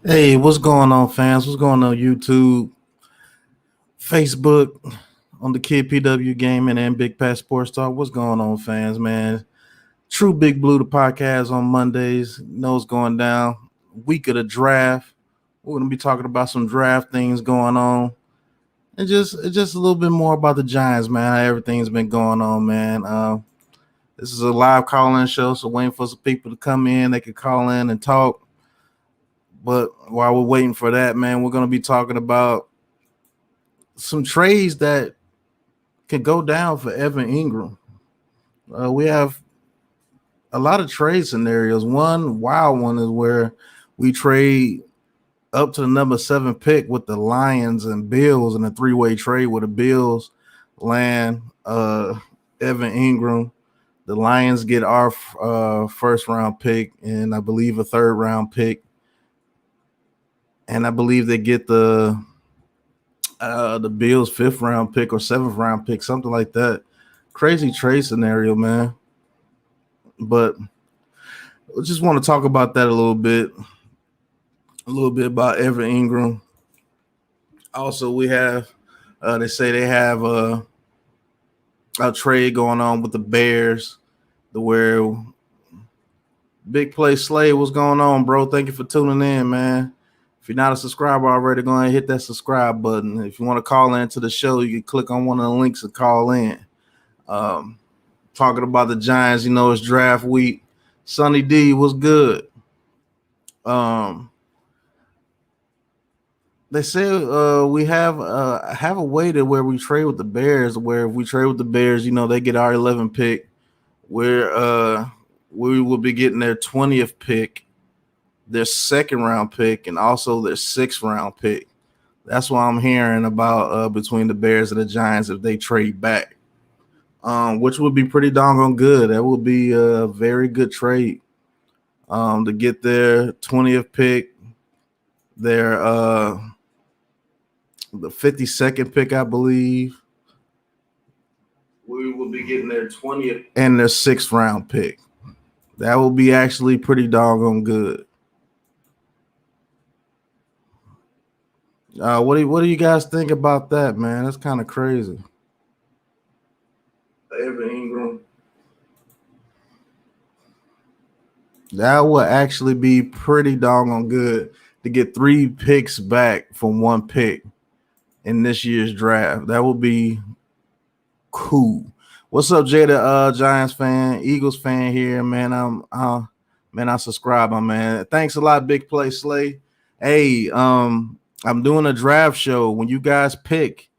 Hey, what's going on, fans? What's going on, YouTube, Facebook, on the Kid PW Gaming and Big Pat Sports Talk? What's going on, fans, man? True Big Blue, the podcast on Mondays. You know what's going down. Week of the draft. We're going to be talking about some draft things going on. And just a little bit more about the Giants, man, how everything's been going on, man. This is a live call-in show, so waiting for some people to come in. They could call in and talk. But while we're waiting for that, man, we're going to be talking about some trades that could go down for Evan Ingram. We have a lot of trade scenarios. One wild one is where we trade up to the number 7 pick with the Lions and Bills in a three-way trade where the Bills land Evan Ingram. The Lions get our first round pick and I believe a third round pick. And I believe they get the Bills' 5th round pick or 7th round pick, something like that. Crazy trade scenario, man. But I just want to talk about that a little bit about Evan Ingram. Also, we have they say they have a trade going on with the Bears, where Big Play Slay, what's going on, bro? Thank you for tuning in, man. If you're not a subscriber already, go ahead and hit that subscribe button. If you want to call into the show, you can click on one of the links and call in. Talking about the Giants, you know, it's draft week. Sonny D, what's good? They say we have a way to where we trade with the Bears, where if we trade with the Bears, you know, they get our 11 pick, where we will be getting their 20th pick, their 2nd round pick, and also their 6th round pick. That's what I'm hearing about between the Bears and the Giants if they trade back, which would be pretty doggone good. That would be a very good trade to get their 20th pick, their the 52nd pick, I believe. We will be getting their 20th and their 6th round pick. That will be actually pretty doggone good. What do you guys think about that, man? That's kind of crazy. Evan Ingram. That would actually be pretty doggone good to get 3 picks back from 1 pick in this year's draft. That would be cool. What's up, Jada? Giants fan, Eagles fan here, man. I subscribe, my man. Thanks a lot, Big Play Slay. Hey, I'm doing a draft show. When you guys pick,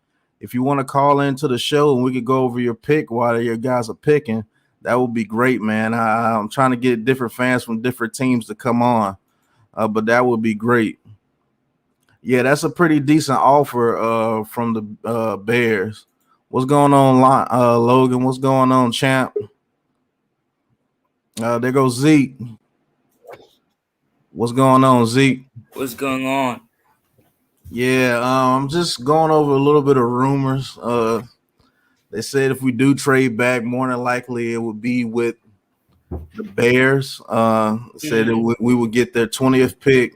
if you want to call into the show and we could go over your pick while your guys are picking, that would be great, man. I'm trying to get different fans from different teams to come on, but that would be great. Yeah, that's a pretty decent offer from the Bears. What's going on, Logan? What's going on, champ? There goes Zeke. What's going on, Zeke? What's going on? Yeah, I'm just going over a little bit of rumors. They said if we do trade back, more than likely it would be with the Bears. Said we would get their 20th pick,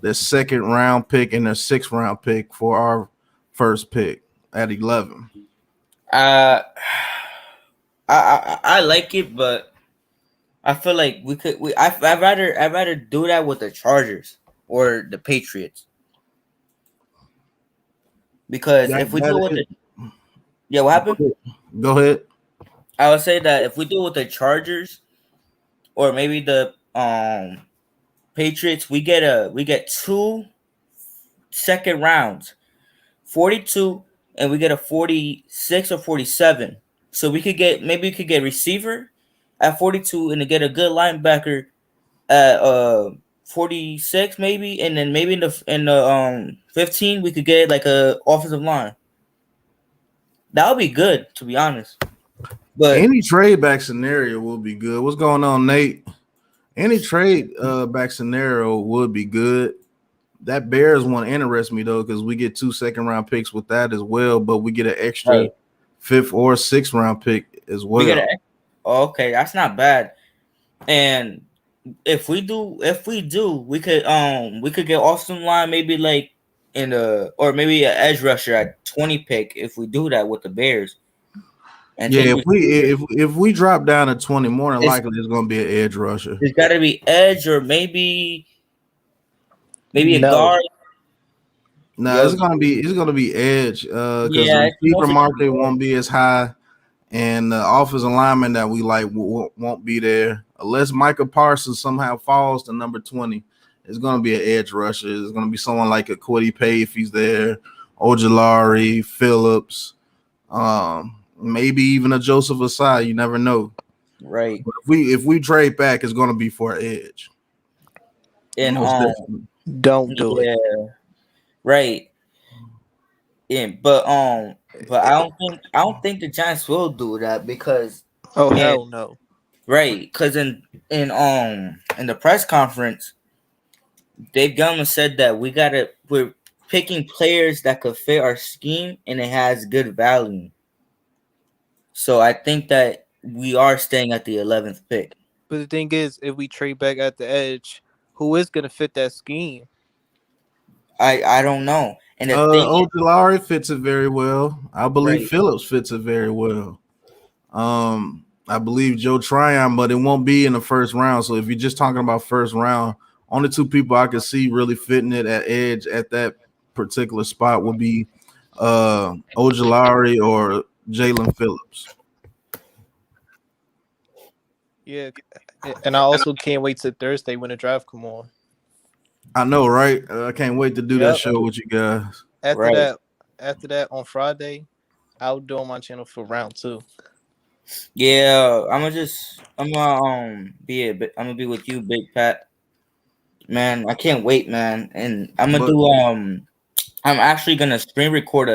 their 2nd round pick, and their 6th round pick for our first pick at 11. I like it, but I feel like I'd rather do that with the Chargers or the Patriots. Because if we do it with what happened? Go ahead. I would say that if we do it with the Chargers or maybe the Patriots, we get 2 second rounds, 42, and we get a 46 or 47. So we could get receiver at 42 and to get a good linebacker at 46 maybe, and then maybe in the 15 we could get like a offensive line. That would be good, to be honest. But any trade back scenario will be good. What's going on, Nate? Any trade back scenario would be good. That Bears one interests me though, because we get 2 2nd round picks with that as well, but we get an extra 5th or 6th round pick as well. Okay, that's not bad. And if we do, we could get Austin line maybe like in the or maybe an edge rusher at 20 pick if we do that with the Bears and Yeah, take if we receiver. if we drop down to 20, more than It's likely it's gonna be an edge rusher. it's got to be edge or maybe a No. guard. No, Yo, it's gonna be edge because the yeah, it's receiver mostly gonna be market edge. won't be as high, and the offensive lineman that we like won't be there unless Micah Parsons somehow falls to number 20. It's gonna be an edge rusher. It's gonna be someone like a Quiddy Pay if he's there, Ojulari, Phillips, maybe even a Joseph Asai. You never know. Right. But if we trade back, it's gonna be for an edge, And most definitely. Don't do it. yeah, right. Yeah, but I don't think the Giants will do that because Oh and hell no. right because in the press conference Dave Gellman said that we're picking players that could fit our scheme and it has good value. So I think that we are staying at the 11th pick. But the thing is, if we trade back at the edge, who is gonna fit that scheme? I don't know. And the thing is, Ojulari fits it very well. I believe right, Phillips fits it very well. I believe Joe Tryon, but it won't be in the first round. So if you're just talking about first round, only two people I could see really fitting it at edge at that particular spot would be Ojulari or Jalen Phillips. Yeah, and I also can't wait till Thursday when the draft come on. I know, right? I can't wait to do that Yep. show with you guys. After right. that, after that on Friday, I'll do on my channel for round 2. Yeah, I'm gonna be with you, Big Pat. Man, I can't wait, man. And But I'm actually gonna screen record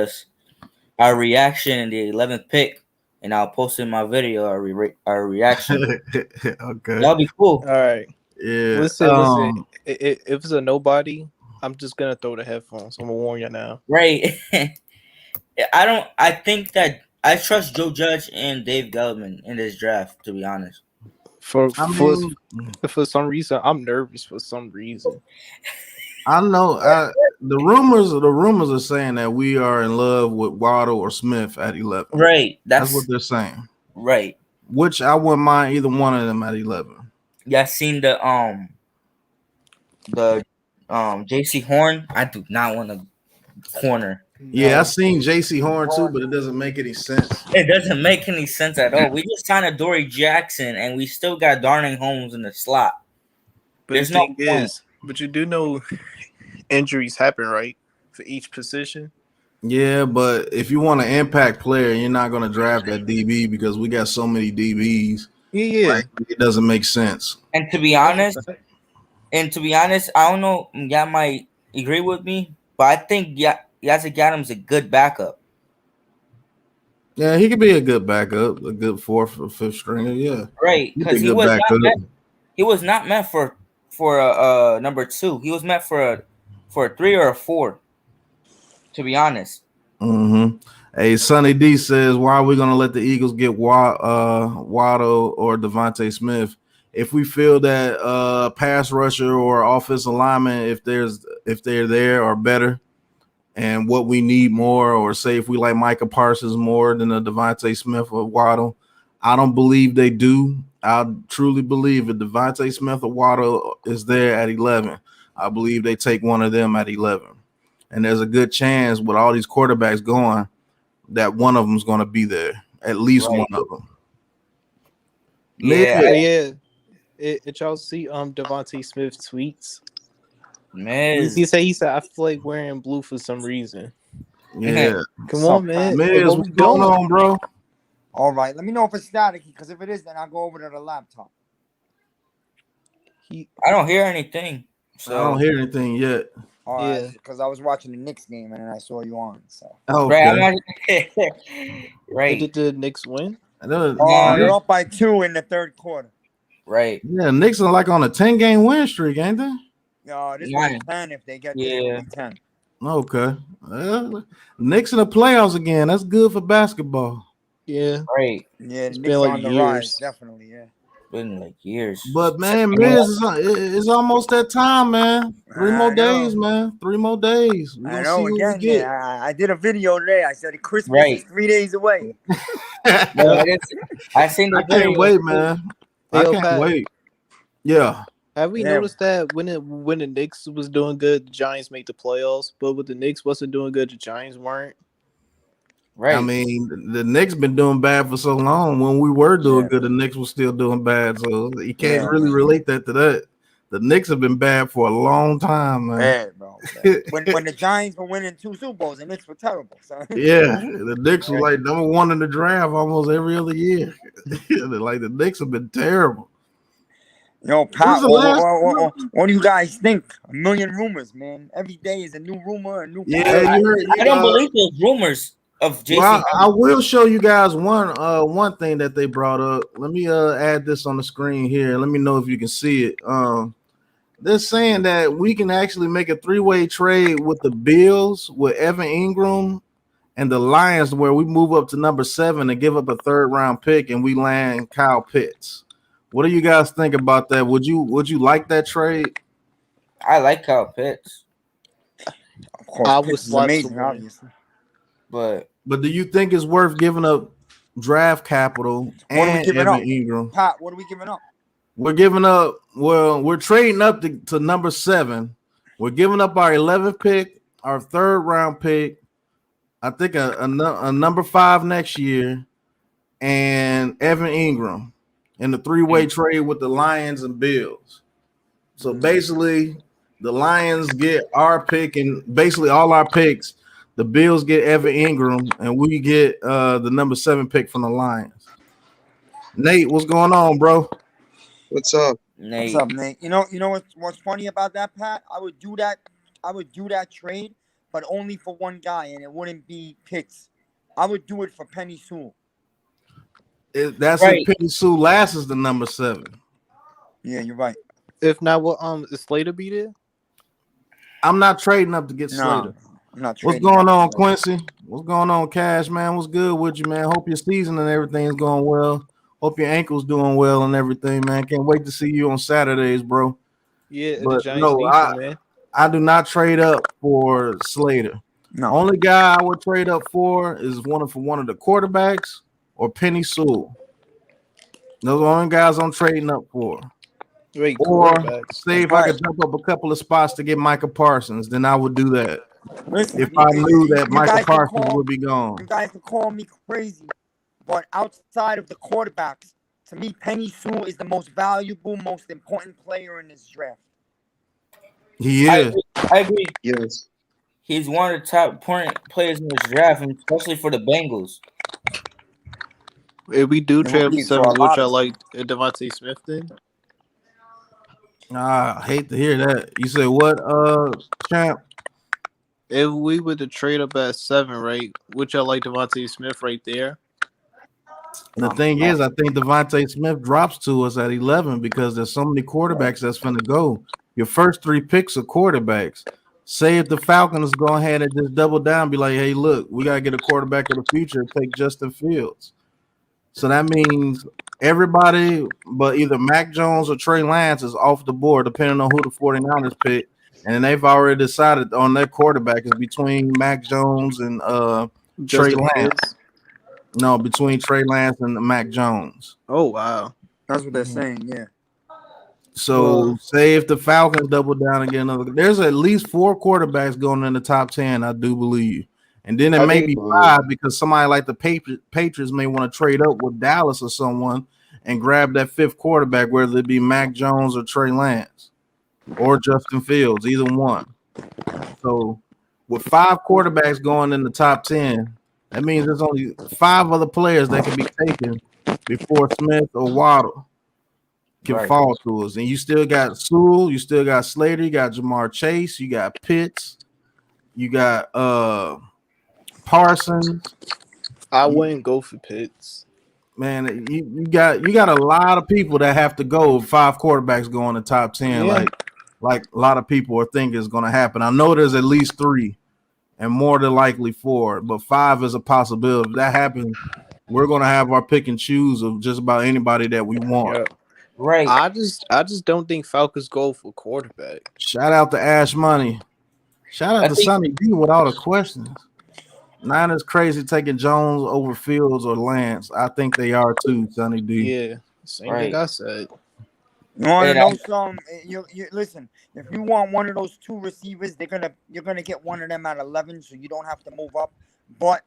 our reaction in the 11th pick, and I'll post in my video our reaction. okay, That'll be All cool, right. yeah. Listen. If it's a nobody, I'm just gonna throw the headphones. I'm gonna warn you now. right? I think that I trust Joe Judge and Dave Gettleman in this draft. To be honest, For I for mean, for some reason, I'm nervous. For some reason, I know. The rumors are saying that we are in love with Waddle or Smith at 11. right? That's what That's they're saying. right. Which I wouldn't mind either one of them at 11. Yeah, I seen the JC Horn. I do not want a corner. Yeah, I no. seen J.C. Horn too, but it doesn't make any sense. It doesn't make any sense at all. We just signed a Dory Jackson, and we still got Darnell Holmes in the slot. But the There's no thing point. is, but you do know injuries happen, right? For each position. Yeah, but if you want an impact player, you're not going to draft that DB because we got so many DBs. Yeah. It doesn't make sense. And to be That's a honest, fact. I don't know. Y'all might agree with me, but I think Yazzie Adams a good backup. Yeah, he could be a good backup, a good fourth or fifth stringer. Yeah, Right, he'd be because a good backup. he was not meant for a number 2. He was meant for a 3 or a 4. To be honest, Mm-hmm. Hey, Sonny D says, why are we going to let the Eagles get Waddle or Devontae Smith? If we feel that pass rusher or offensive lineman, if they're there or better, and what we need more, or say if we like Micah Parsons more than a Devontae Smith or Waddle, I don't believe they do. I truly believe if Devontae Smith or Waddle is there at 11, I believe they take one of them at 11. And there's a good chance with all these quarterbacks going that one of them is going to be there, at least right? one of them. Yeah, Oh yeah. Did y'all see Devontae Smith tweets? Miz. He said I feel like wearing blue for some reason. Yeah, Come on, man. Miz, What what's we going doing? on, bro? All right, let me know if it's staticky, because if it is, then I'll go over to the laptop. I don't hear anything. I don't So hear anything yet. All right, Yeah. because I was watching the Knicks game and then I saw you on. So Okay. right, I'm not, And right, did the Knicks win? they're up by 2 in the third quarter. right. Yeah, Knicks are like on a 10-game win streak, ain't they? This Nine. one's 10 if they get Yeah. there. It'll be 10. Okay. Knicks in the playoffs again. That's good for basketball. Yeah. Right. Yeah, It's the been Knicks like on the years. rise, definitely. Yeah. Been like years. But man, Miz, it's almost that time, man. 3 more days, man. 3 more days. We're I gonna see know. what we Again, get. man. I did a video today. I said Christmas Right. is 3 days away. No, I seen the I can't video. wait, man. Hey, I yo, can't Pat, wait. Yeah. have we Yeah. noticed that when the Knicks was doing good, the Giants made the playoffs, but when the Knicks wasn't doing good, the Giants weren't? Right. I mean, the Knicks been doing bad for so long. When we were doing good, the Knicks was still doing bad. So you can't really relate that to that. The Knicks have been bad for a long time, man. Yeah, bro. when the Giants were winning 2 Super Bowls, the Knicks were terrible. So. Yeah, the Knicks were like number 1 in the draft almost every other year. Like the Knicks have been terrible. Yo, Pat, what do you guys think? A million rumors, man. Every day is a new rumor, a new. Yeah, you heard. I don't believe those rumors of Jason. Well, I will show you guys one thing that they brought up. Let me add this on the screen here. Let me know if you can see it. They're saying that we can actually make a 3-way trade with the Bills, with Evan Ingram, and the Lions, where we move up to number 7 and give up a 3rd round pick, and we land Kyle Pitts. What do you guys think about that? Would you like that trade? I like Kyle Pitts. Of course, I would Pitts is slap amazing, someone. obviously. But do you think it's worth giving up draft capital and Evan Ingram? Pat, what are we giving up? We're giving up. Well, we're trading up to number 7. We're giving up our 11th pick, our 3rd round pick. I think a number 5 next year, and Evan Ingram in the 3-way trade with the Lions and Bills. So basically, the Lions get our pick and basically all our picks. The Bills get Evan Ingram, and we get the number 7 pick from the Lions. Nate, what's going on, bro? What's up? Nate. What's up, Nate? You know what's funny about that, Pat? I would do that trade, but only for one guy, and it wouldn't be Pitts. I would do it for Penny Sewell. That's right. If Penny Sewell lasts as the number 7. Yeah, you're right. If not, what is Slater be there? I'm not trading up to get Slater. I'm not trading. What's going on, Quincy? What's going on, Cash, man? What's good with you, man? Hope your season and everything's going well. Hope your ankle's doing well and everything, man. Can't wait to see you on Saturdays, bro. Yeah, but the Giants man. I do not trade up for Slater. No. Only guy I would trade up for is one of the quarterbacks or Penny Sewell. Those are the only guys I'm trading up for. Wait, or say if I could jump up a couple of spots to get Micah Parsons, then I would do that. Listen, if I knew that Micah Parsons would be gone. You guys can call me crazy, but outside of the quarterbacks, to me, Penny Sewell is the most valuable, most important player in this draft. He is. I agree. Yes. He's one of the top important players in this draft, and especially for the Bengals. If we do trade 7, which I like Devontae Smith then? I hate to hear that. You say what, champ? If we were to trade up at 7, right, which I like Devontae Smith right there. The thing is, I think Devontae Smith drops to us at 11 because there's so many quarterbacks that's finna go. Your first 3 picks are quarterbacks. Say if the Falcons go ahead and just double down, be like, hey, look, we gotta get a quarterback of the future, take Justin Fields. So that means everybody but either Mac Jones or Trey Lance is off the board, depending on who the 49ers pick. And they've already decided on their quarterback is between Mac Jones and Trey Lance. No, between Trey Lance and Mac Jones. Oh, wow. That's what they're saying, yeah. So say if the Falcons double down and get another, there's at least 4 quarterbacks going in the top 10, I do believe. And then it may be 5 because somebody like the Patriots may want to trade up with Dallas or someone and grab that 5th quarterback, whether it be Mac Jones or Trey Lance or Justin Fields, either one. So with 5 quarterbacks going in the top 10, that means there's only 5 other players that can be taken before Smith or Waddle can fall to us. And you still got Sewell, you still got Slater, you got Jamar Chase, you got Pitts, you got Parsons. I wouldn't go for Pitts. Man, you got a lot of people that have to go. 5 quarterbacks go in the top 10, like a lot of people are thinking is going to happen. I know there's at least 3, and more than likely 4, but 5 is a possibility. If that happens, we're going to have our pick and choose of just about anybody that we want. Right. I just don't think Falcons go for quarterback. Shout out to Ash Money. Shout out I to think Sonny D with all the questions. Niners crazy taking Jones over Fields or Lance. I think they are too, Sonny D. Yeah, same thing right. I said. You want to And know some? You listen. If you want one of those two receivers, you're gonna get one of them at 11, so you don't have to move up. But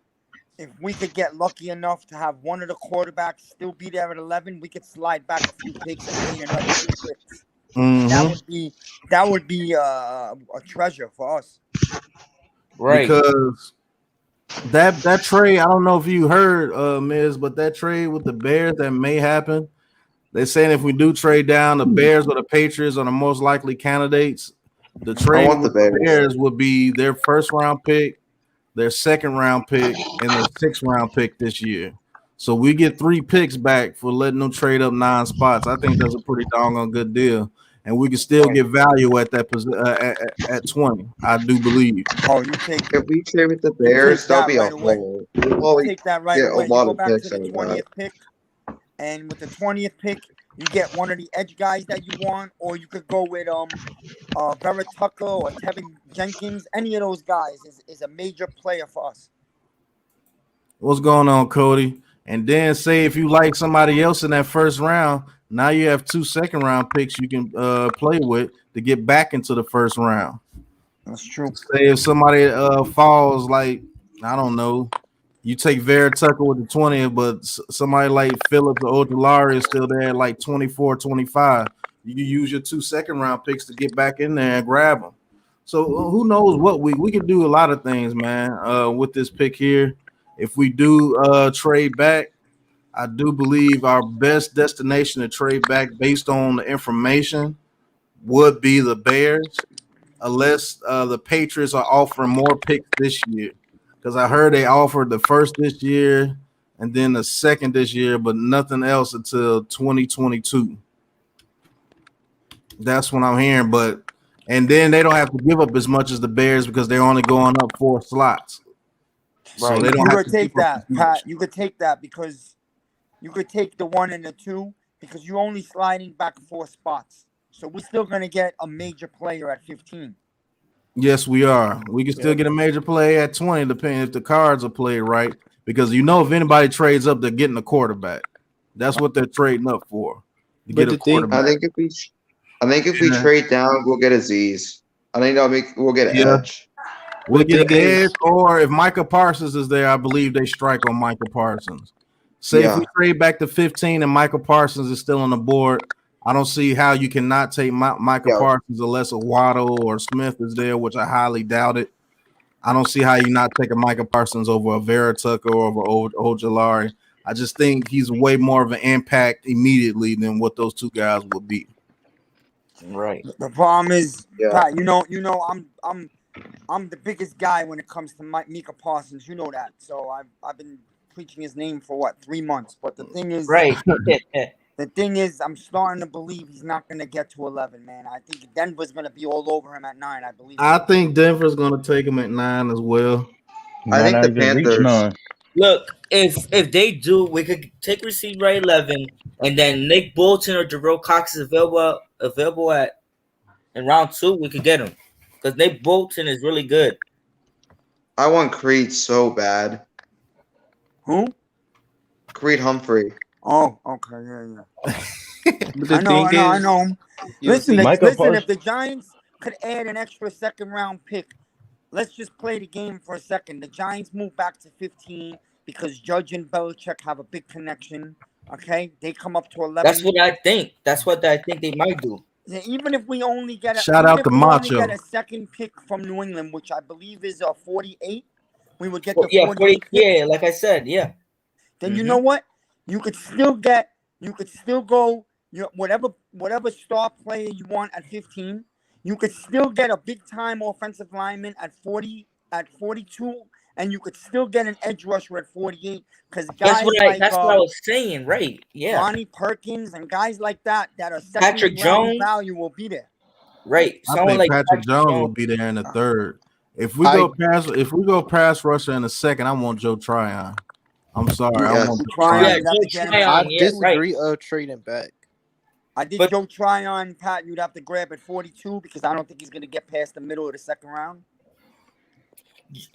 if we could get lucky enough to have one of the quarterbacks still be there at 11, we could slide back a few picks and gain another 2 picks. That Mm-hmm. would be a treasure for us. right. Because that trade, I don't know if you heard, Miz, but that trade with the Bears that may happen. They're saying if we do trade down, the Bears or the Patriots are the most likely candidates. The I trade want the with the Bears. Bears would be their first round pick, their second round pick, and their sixth round pick this year. So we get 3 picks back for letting them trade up 9 spots. I think that's a pretty doggone good deal, and we can still get value at that at 20. I do believe. Oh, you take If we trade with the you take Bears, that'll that be a right away. whole. We'll probably Take that right get a away. You lot go of back to picks the out of 20th that. pick, and with the 20th pick, you get one of the edge guys that you want, or you could go with Vera Tucker or Tevin Jenkins. Any of those guys is a major player for us. What's going on, Cody? And then say if you like somebody else in that first round, now you have 2 second round picks you can play with to get back into the first round. That's true. Say if somebody falls like, I don't know, you take Vera Tucker with the 20th, but somebody like Phillips or Ojolari is still there at like 24, 25. You can use your 2 second round picks to get back in there and grab them. So who knows what we can do a lot of things, man, with this pick here. If we do trade back, I do believe our best destination to trade back based on the information would be the Bears, unless the Patriots are offering more picks this year. Because I heard they offered the first this year and then the second this year, but nothing else until 2022. That's what I'm hearing. And then they don't have to give up as much as the Bears because they're only going up 4 slots. So Right. they don't You have could to take give up that, as much. Pat. You could take that because you could take the 1 and the 2 because you're only sliding back 4 spots. So we're still gonna get a major player at 15. Yes, we are. We can still get a major play at 20, depending if the cards are played right. Because if anybody trades up, they're getting a quarterback. That's what they're trading up for. To But get a the thing- quarterback. I think if we trade down, we'll get Aziz. I think we'll get an edge. We'll The get an thing is- edge, or if Micah Parsons is there, I believe they strike on Micah Parsons. Say if we trade back to 15 and Micah Parsons is still on the board, I don't see how you cannot take Micah Parsons unless a Waddle or Smith is there, which I highly doubt it. I don't see how you not take a Micah Parsons over a Vera Tucker or over Ojolari. I just think he's way more of an impact immediately than what those 2 guys will be. Right. The problem is, Pat, I'm the biggest guy when it comes to Micah Parsons. You know that. So I've been preaching his name for 3 months. But the thing is, Right. the thing is, I'm starting to believe he's not going to get to 11, man. I think Denver's going to be all over him at 9. I believe. I think Denver's going to take him at 9 as well. I think the Panthers. Look, if they do, we could take receiver at 11, and then Nick Bolton or Jerome Cox is available in round 2. We could get him because Nick Bolton is really good. I want Creed so bad. Who? Creed Humphrey. Oh, okay, yeah. I know. Listen, if the Giants could add an extra second round pick, let's just play the game for a second. The Giants move back to 15 because Judge and Belichick have a big connection. Okay, they come up to 11. That's what I think. That's what I think they might do. Even if we only get Macho. get a second pick from New England, which I believe is a 48, we would get the 48 pick. Yeah, like I said, yeah. Then you know what? You could still go whatever star player you want at 15. You could still get a big time offensive lineman at 42, and you could still get an edge rusher at 48 because that's what I was saying, right? Yeah, Ronnie Perkins and guys like that are Patrick Jones value will be there. Right, I think like Patrick Jones will be there in the 3rd. If we go pass rusher in the 2nd, I want Joe Tryon. I'm sorry, I want Joe Tryon. I disagree of trading back. I think But Joe Tryon, Pat, you'd have to grab at 42 because I don't think he's going to get past the middle of the second round.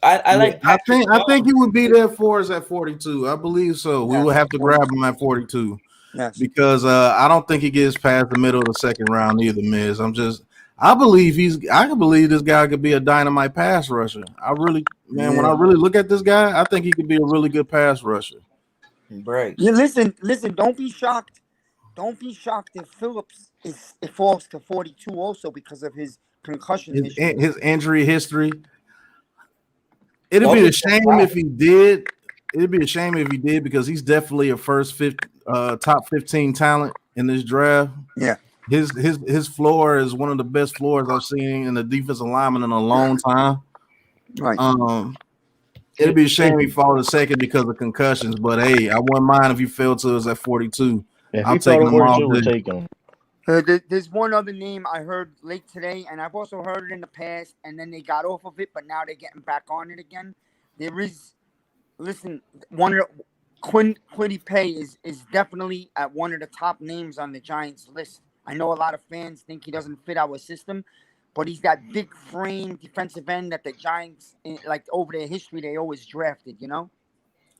I Yeah, like Patrick. I think he would be there for us at 42. I believe so. We Yes, would have to 42. grab him at 42 Yes. because I don't think he gets past the middle of the second round either, Miz. I can believe this guy could be a dynamite pass rusher. When I really look at this guy, I think he could be a really good pass rusher. Right. Yeah, listen. Don't be shocked. Don't be shocked if Phillips it falls to 42 also because of his concussion history. His injury history. It'd Don't be be a shame surprised. if he did. It'd be a shame if he did because he's definitely a top 15 talent in this draft. Yeah. His floor is one of the best floors I've seen in the defensive lineman in a long time. Right. It'd be a shame he fall to second because of concussions. But hey, I wouldn't mind if he fell to us at 42. If I'm he fell taking to him all 42, we're day. taking him. There's one other name I heard late today, and I've also heard it in the past, and then they got off of it, but now they're getting back on it again. There is, listen, Quiddy Pay is definitely at one of the top names on the Giants list. I know a lot of fans think he doesn't fit our system, but he's that big frame defensive end that the Giants, like over their history, they always drafted. You know.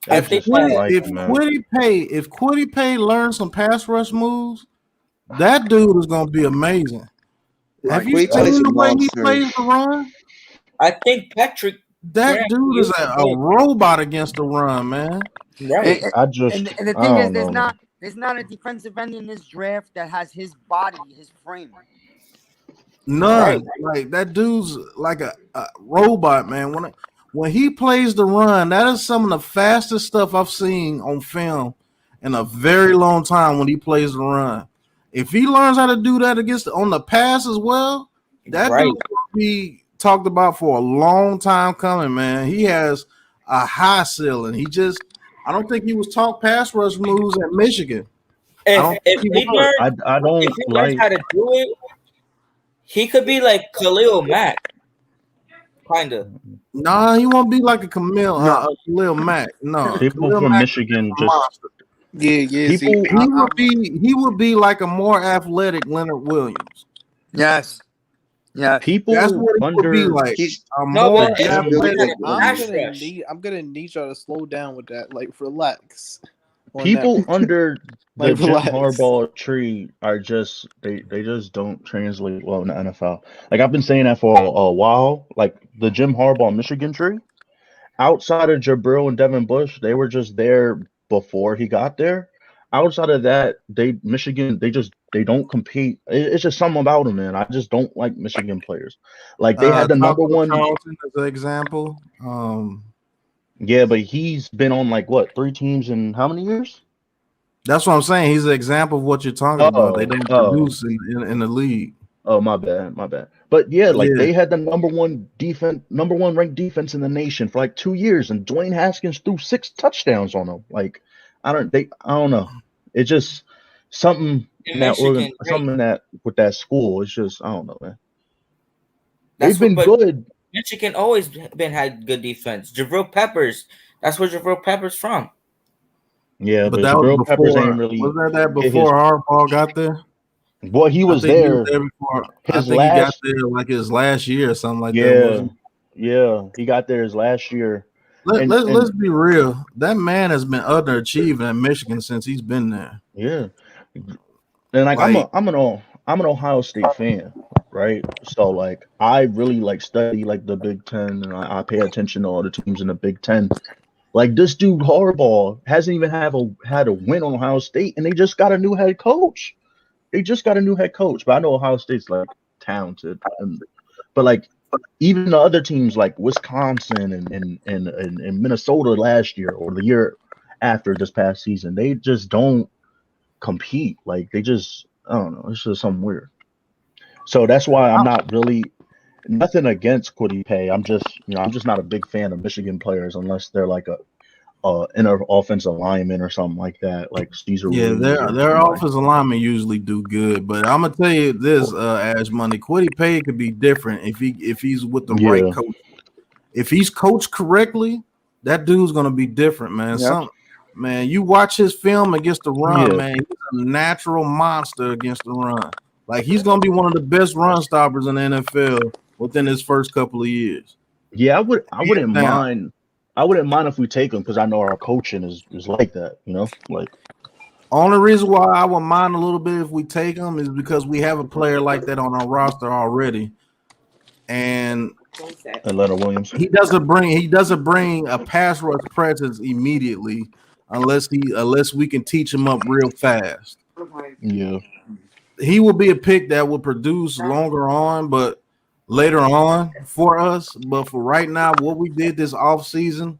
I That's think just not that like him, man. If Quiddy Pay learns some pass rush moves, that dude is gonna be amazing. Have you Quiddy Pay's seen a the way he monster. plays the run? I think Patrick That Graham dude is a good. robot against the run, man. Right. I just, And the I thing is, don't know. there's not a defensive end in this draft that has his body, his frame. None. Like that dude's like a robot, man. When he plays the run, that is some of the fastest stuff I've seen on film in a very long time when he plays the run. If he learns how to do that on the pass as well, that Right. dude will be talked about for a long time coming, man. He has a high ceiling. I don't think he was taught pass rush moves at Michigan. I don't think he was. I don't if he learns like. how to do it, he could be like Khalil Mack, kind of. Nah, he won't be like a Khalil Mack. No, People Khalil from Mack Michigan is a just monster. Yeah. people. He would be like a more athletic Leonard Williams. Yes. Yes. That's People what he would be under like. He's A No, more but he's it's really athletic. good. I'm gonna need y'all to slow down with that. Like, relax. on people that. under the Like, Jim relax. Harbaugh tree are just they just don't translate well in the NFL. Like I've been saying that for a while. Like the Jim Harbaugh Michigan tree, outside of Jabril and Devin Bush, they were just there before he got there. Outside of that, Michigan they don't compete. It's just something about them, man. I just don't like Michigan players. Like they had the number Tucker one. Carlson as an example. Yeah, but he's been on like what 3 teams in how many years? That's what I'm saying. He's an example of what you're talking about. They don't produce in the league. Oh, my bad. But yeah, like Yeah. they had the number one ranked defense in the nation for like 2 years, and Dwayne Haskins threw 6 touchdowns on them. Like I don't know. It's just something In Michigan, something that with that school. It's just I don't know, man. That's They've been good. Michigan always had good defense. Jabril Peppers, that's where Jabril Peppers from. Yeah, but that was Jabril Peppers before. ain't really. Was that before Harbaugh got there? Well, he was I think there. He was there before. I His think he got last. there like his last year or something like that. Yeah, Wasn't yeah, he got there his last year. Let's be real. That man has been underachieving at Michigan since he's been there. Yeah, and like I'm an Ohio State fan, right? So like I really like study like the Big Ten, and I pay attention to all the teams in the Big Ten. Like this dude Harbaugh hasn't even had a win on Ohio State, and they just got a new head coach. But I know Ohio State's like talented, but like even the other teams like Wisconsin and Minnesota last year or the year after this past season, they just don't compete. Like they just I don't know. It's just something weird. So that's why I'm not really nothing against Quiddy Pay. I'm just not a big fan of Michigan players unless they're like a inner offensive lineman or something like that, like Caesar. Yeah, their offensive linemen usually do good, but I'm gonna tell you this, Ash Money, Quiddy Pay could be different if he's with the right coach. If he's coached correctly, that dude's gonna be different, man. Yep. Man, you watch his film against the run, Yeah. man. He's a natural monster against the run. Like he's gonna be one of the best run stoppers in the NFL within his first couple of years. Yeah, I wouldn't down. mind. I wouldn't mind if we take him because I know our coaching is like that, you know? Like Only reason why I would mind a little bit if we take him is because we have a player like that on our roster already. And Atlanta Williams. he doesn't bring a pass rush presence immediately unless we can teach him up real fast. Yeah. He will be a pick that will produce later on for us. But for right now, what we did this offseason,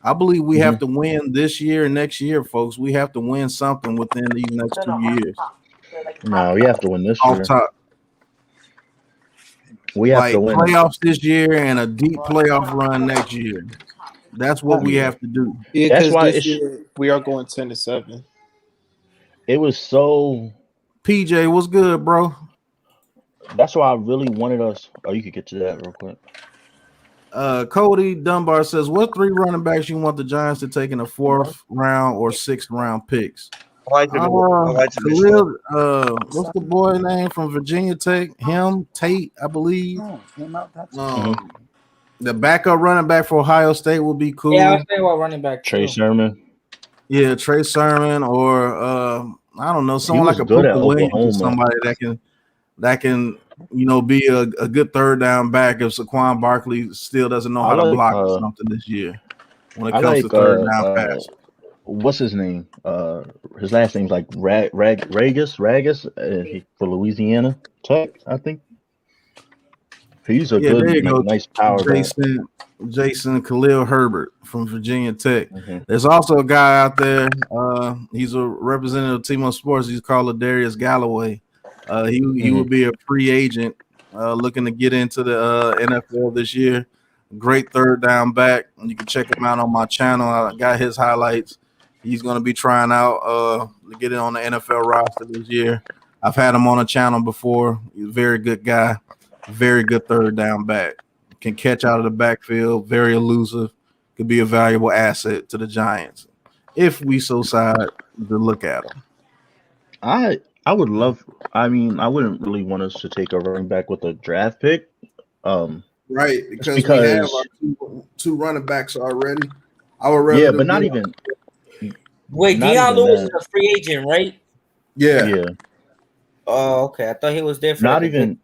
I believe we have to win this year and next year, folks. We have to win something within these next 2 years. No, we have to win this year. Off top. We have Like to win playoffs this year and a deep playoff run next year. That's what we have to do. Yeah, That's because why this year we are going 10-7. It was so. PJ, what's good, bro? That's why I really wanted us. Oh, you could get to that real quick. Cody Dunbar says, what 3 running backs you want the Giants to take in the 4th round or 6th round picks? Khalil, what's the boy name from Virginia Tech? Tate, I believe. The backup running back for Ohio State would be cool. Yeah, I was thinking about running back. Trey Sermon. Yeah, Trey Sermon, or I don't know, someone like a Pooper Williams or somebody that can be a good third down back if Saquon Barkley still doesn't know how to block or something this year when it comes to third down pass. What's his name? His last name's like Ragus for Louisiana Tech, I think. He's a good, nice power Jason Khalil Herbert from Virginia Tech. There's also a guy out there. He's a representative of Team of Sports. He's called Ladarius Galloway. He will be a free agent looking to get into the NFL this year. Great third down back. You can check him out on my channel. I got his highlights. He's going to be trying out to get in on the NFL roster this year. I've had him on a channel before. He's a very good guy. Very good third down back. Can catch out of the backfield. Very elusive. Could be a valuable asset to the Giants if we so decide to look at him. I would love. I mean, I wouldn't really want us to take a running back with a draft pick. Right, because we have our two running backs already. I would rather. Yeah, but not even. Wait, Deion Lewis is a free agent, right? Yeah. Oh, okay. I thought he was there for Not even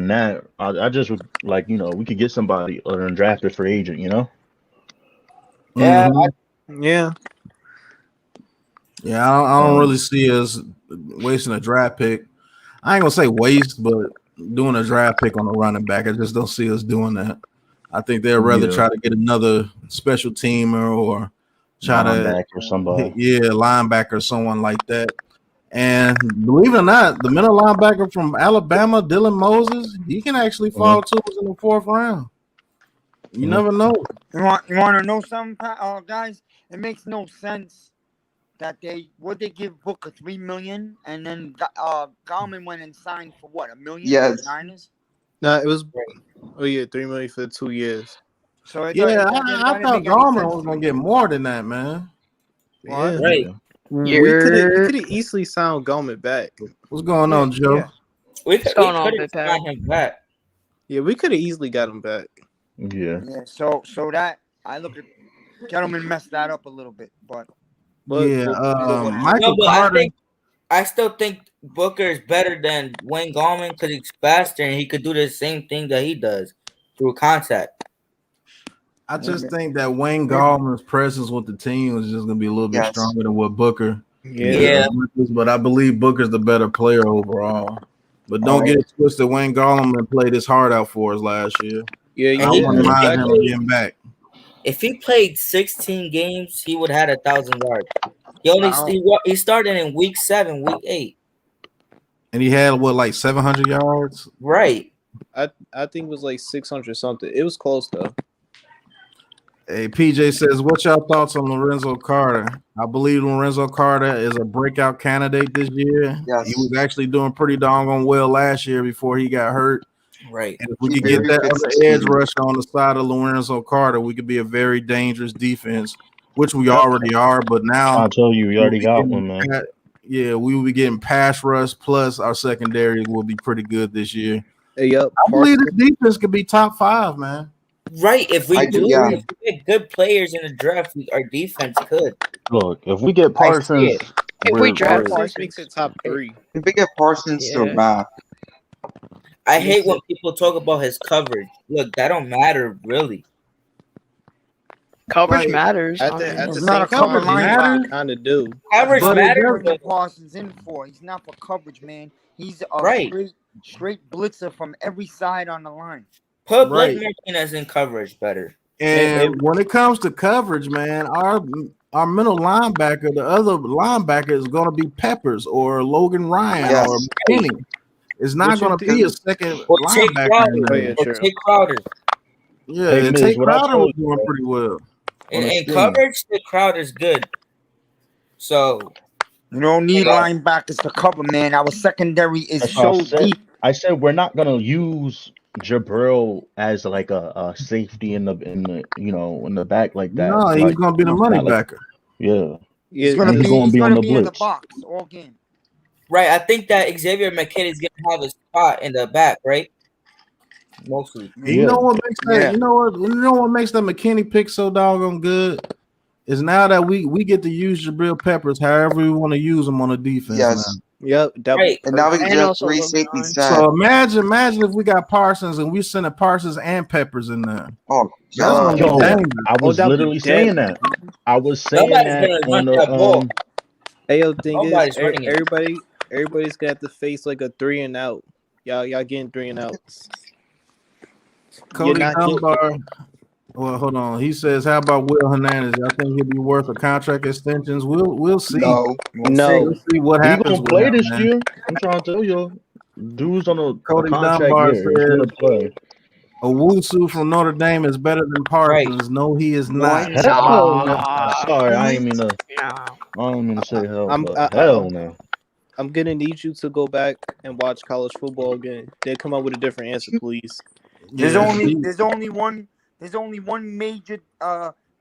that. I just would like, we could get somebody or a drafted free agent, Yeah. Yeah. Yeah, I don't really see us wasting a draft pick. I ain't gonna say waste, but doing a draft pick on a running back, I just don't see us doing that. I think they'd rather try to get another special teamer or try linebacker, somebody. Linebacker, someone like that. And believe it or not, the middle linebacker from Alabama, Dylan Moses, he can actually fall to us in the 4th round. You never know. You want to know something, guys? It makes no sense that they give Booker $3 million and then Gallman went and signed for what, $1 million? Yes. No, it was $3 million for 2 years. So I thought Gallman was gonna get more than that, man. Yeah. Right. We could have easily signed Gallman back. What's going on, Joe? Yeah. We could have signed him back. Yeah, we could have easily got him back. Yeah. Yeah. So that I look at gentlemen messed that up a little bit, but Michael Carter. I still think Booker is better than Wayne Gallman because he's faster and he could do the same thing that he does through contact. I just think that Wayne Gallman's presence with the team is just going to be a little bit stronger than what Booker. Yeah. But I believe Booker's the better player overall. But don't get it twisted. Wayne Gallman played his heart out for us last year. Yeah, I wouldn't mind him getting back. If he played 16 games, he would have had 1,000 yards. He started in week 7, week 8. And he had, like 700 yards? Right. I think it was like 600 something. It was close, though. Hey, PJ says, what's your thoughts on Lorenzo Carter? I believe Lorenzo Carter is a breakout candidate this year. Yes. He was actually doing pretty doggone well last year before he got hurt. Right. And if we could get that other edge rusher on the side of Lorenzo Carter, we could be a very dangerous defense which we already are. But now I'll tell you, we we'll already be got getting one, man. yeah, we will be getting pass rush plus our secondary will be pretty good this year. Yep. I believe this defense could be top 5, man. Right. If we yeah. if we get good players in the draft, our defense could. Look, if we get I see Parsons, it. If we we're draft Parsons makes it top 3. If we get Parsons to Yeah. wrap, I hate when people talk about his coverage. Look, that don't matter really. Coverage Like, matters. At I the, mean, at the It's same not a time, cover matters. kind of do. Coverage But it matters, doesn't- but Parsons in for. He's not for coverage, man. He's a Right. straight blitzer from every side on the line. put Right. Blake Martinez in coverage better. And when it comes to coverage, man, our middle linebacker, the other linebacker is going to be Peppers or Logan Ryan Yes. or McKinney. It's not What you going to be a second Or Tate linebacker. Crowder. in Oh, there. yeah, Or true. Tate Crowder. Yeah, Hey, and Miz, Tate what I Crowder told was you, doing man. pretty well. In, On the in skin. coverage, Tate Crowder's good. So You don't need Yeah. linebackers to cover, man. Our secondary is That's what I so said. deep. I said we're not gonna use Jabril as like a safety in the in the back like that. No, he's Like, going to be the money not like- backer. Yeah. He's Yeah, gonna he's be gonna he's be on gonna the be in the blitz. box all game. right, I think that Xavier McKinney's gonna have a spot in the back, right? Mostly. And you Yeah. know what makes that? Yeah. You know what makes that McKinney pick so doggone good is now that we get to use Jabril Peppers however we want to use them on the defense. Yes. Yep. That Right. And now we can And get also 3 Logan safety Ryan. set. So imagine if we got Parsons and we sending Parsons and Peppers in there. Oh, That's gonna God. be Yo, dangerous. I was that'd be literally dead. saying that. I was saying Nobody's that gonna on run that ball. Hey, yo, the thing Nobody's is, running it. everybody's gonna have to face like a 3 and out. Y'all getting 3 and outs. Cody not getting- Dunbar. Well, hold on. He says, "How about Will Hernandez? I think he'll be worth a contract extensions. We'll see. No. No. We'll see what He happens gonna with play him, this man. year. I'm trying to tell you. Dude's on a Cody contract Dunbar year. He's gonna says- play. Owusu from Notre Dame is better than Parsons. No, he is not. What? Hell no. Nah. Sorry, I ain't mean to. Nah. I don't mean to say hell, I'm- but I- hell no. I'm gonna need you to go back and watch college football again. They come up with a different answer, please. There's Yeah, only one major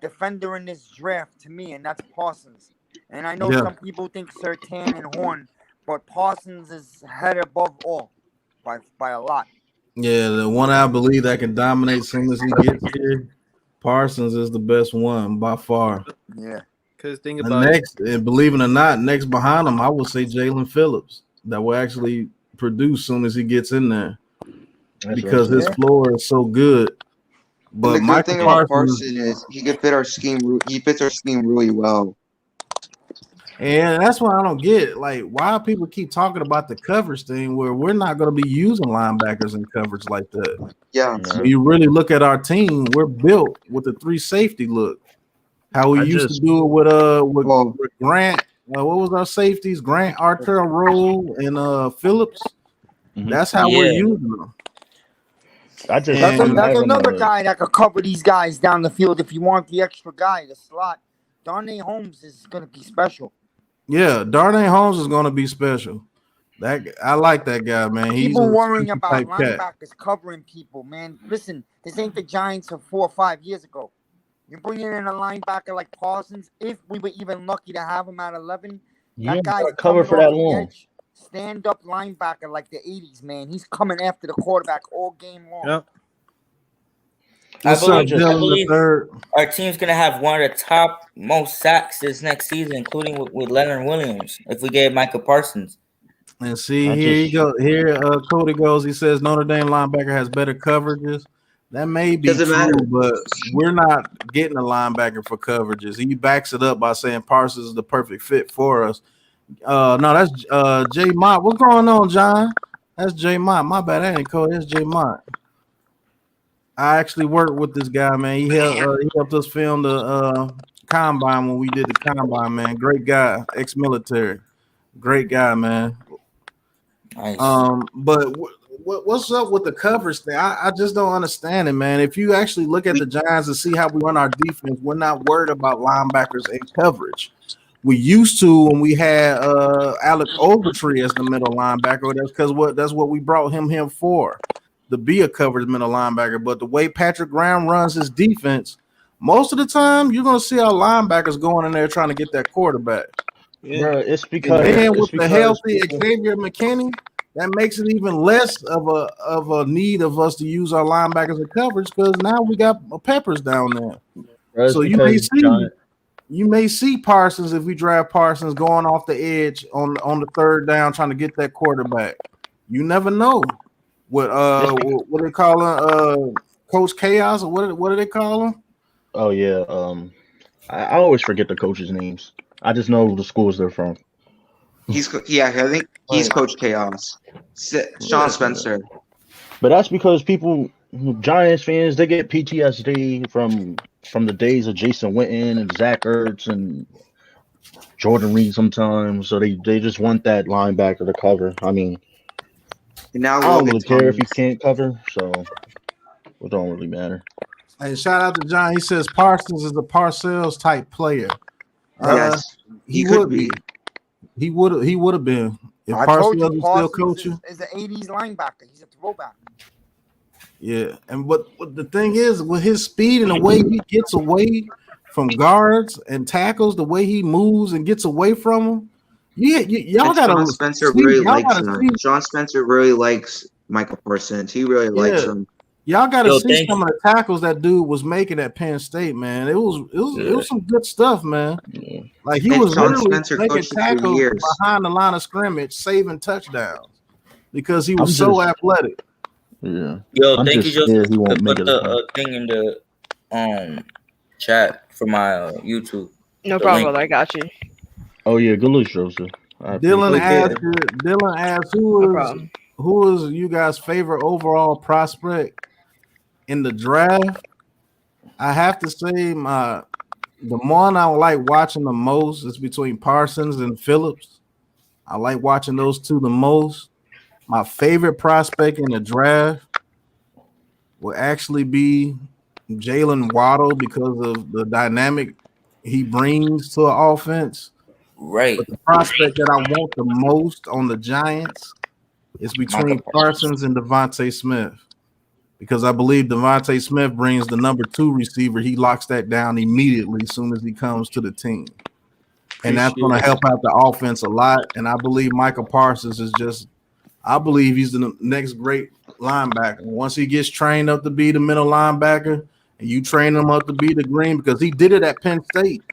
defender in this draft to me, and that's Parsons. And I know Yeah. some people think Surtain and Horn, but Parsons is head above all by a lot. Yeah, the one I believe that can dominate as soon as he gets here. Parsons is the best one by far. Yeah. Because think And about it. next, and believe it or not, next behind him, I would say Jalen Phillips. That will actually produce soon as he gets in there That's because what I'm his floor is so good. And But the good Michael thing about Parsons, Parsons is he could fit our scheme. He fits our scheme really well. and that's what I don't get. Like, why people keep talking about the coverage thing where we're not going to be using linebackers in coverage like that. Yeah. When you really look at our team, we're built with the 3 safety look. How we I used just- to do it with Well- with Grant. What was our safeties? Grant, Arthur Rowe, and Phillips. Mhm. That's how we're Yeah. using them. I just And- I'm That's having another a- guy that could cover these guys down the field if you want the extra guy, the slot. Darnay Holmes is gonna be special. Yeah, Darnay Holmes is going to be special. That I like that guy, man. He's People a worrying special about type cat. linebackers covering people, man. Listen, this ain't the Giants of 4 or 5 years ago. You're bringing in a linebacker like Parsons. If we were even lucky to have him at 11, You that ain't guy's gotta cover coming for off that the long. edge, stand-up linebacker like the 80s, man. He's coming after the quarterback all game long. Yep. What's up, I Dylan the believe third? our team's gonna have one of the top most sacks this next season, including with Leonard Williams. If we get Michael Parsons, And see, I here just- you go. Here, Cody goes. He says Notre Dame linebacker has better coverages. That may be Doesn't true, matter. but we're not getting a linebacker for coverages. He backs it up by saying Parsons is the perfect fit for us. No, that's J Mott. What's going on, John? That's J Mott. My bad. That ain't Cody. That's J Mott. I actually worked with this guy, man. He helped us film the combine when we did the combine, man. Great guy, ex-military. Great guy, man. nice. But what's up with the coverage thing? I just don't understand it, man. If you actually look at the Giants and see how we run our defense, we're not worried about linebackers and coverage. We used to when we had Alec Ogletree as the middle linebacker. That's what we brought him for, to be a coverage middle linebacker. But the way Patrick Graham runs his defense, most of the time you're gonna see our linebackers going in there trying to get that quarterback. Yeah. Bro, And then with the healthy people, Xavier McKinney, that makes it even less of a need of us to use our linebackers in coverage because now we got Peppers down there. bro, it's So because Giant. you may see Parsons if we draft Parsons going off the edge on the third down trying to get that quarterback. You never know. What do they call him? Coach Chaos or what do they call him? Oh yeah. I always forget the coaches' names. I just know the schools they're from. I think he's Right. Coach Chaos. Sean Yeah. Spencer. But that's because people, Giants fans, they get PTSD from the days of Jason Witten and Zach Ertz and Jordan Reed sometimes. So they just want that linebacker to cover. I mean, And now I don't Logan really care if he Thomas. can't cover, so it don't really matter. And shout out to John. He says Parsons is a Parcells type player. Yes, He could would be. He would have been if I told Parcells you, was still Parsons coaching. is an '80s linebacker. He's a throwback. Yeah, and what the thing is with his speed and the way he gets away from guards and tackles, the way he moves and gets away from them. Yeah, y'all gotta Sean Spencer see. really Y'all likes gotta him. see. Sean Spencer really likes Michael Parsons. He really likes Yeah, him. y'all gotta Yo, see thank some you. of the tackles that dude was making at Penn State, man. It was some good stuff, man. Yeah. Like he And was Sean literally Spencer making coached him for tackles years. behind the line of scrimmage, saving touchdowns because he was I'm so just athletic. yeah. Yo, I'm thank you, just Joseph, scared he to won't make put it the again. thing in the chat for my YouTube. No The problem, link. brother. I got you. Oh yeah, good luck, Joseph. I Dylan appreciate asked, that. who is you guys' favorite overall prospect in the draft? I have to say the one I like watching the most is between Parsons and Phillips. I like watching those two the most. My favorite prospect in the draft will actually be Jalen Waddle because of the dynamic he brings to an offense. Right. But the prospect that I want the most on the Giants is between Parsons and Devontae Smith. Because I believe Devontae Smith brings the number 2 receiver. He locks that down immediately as soon as he comes to the team. And that's going to help out the offense a lot. And I believe Michael Parsons is I believe he's the next great linebacker. Once he gets trained up to be the middle linebacker and you train him up to be the green, because he did it at Penn State.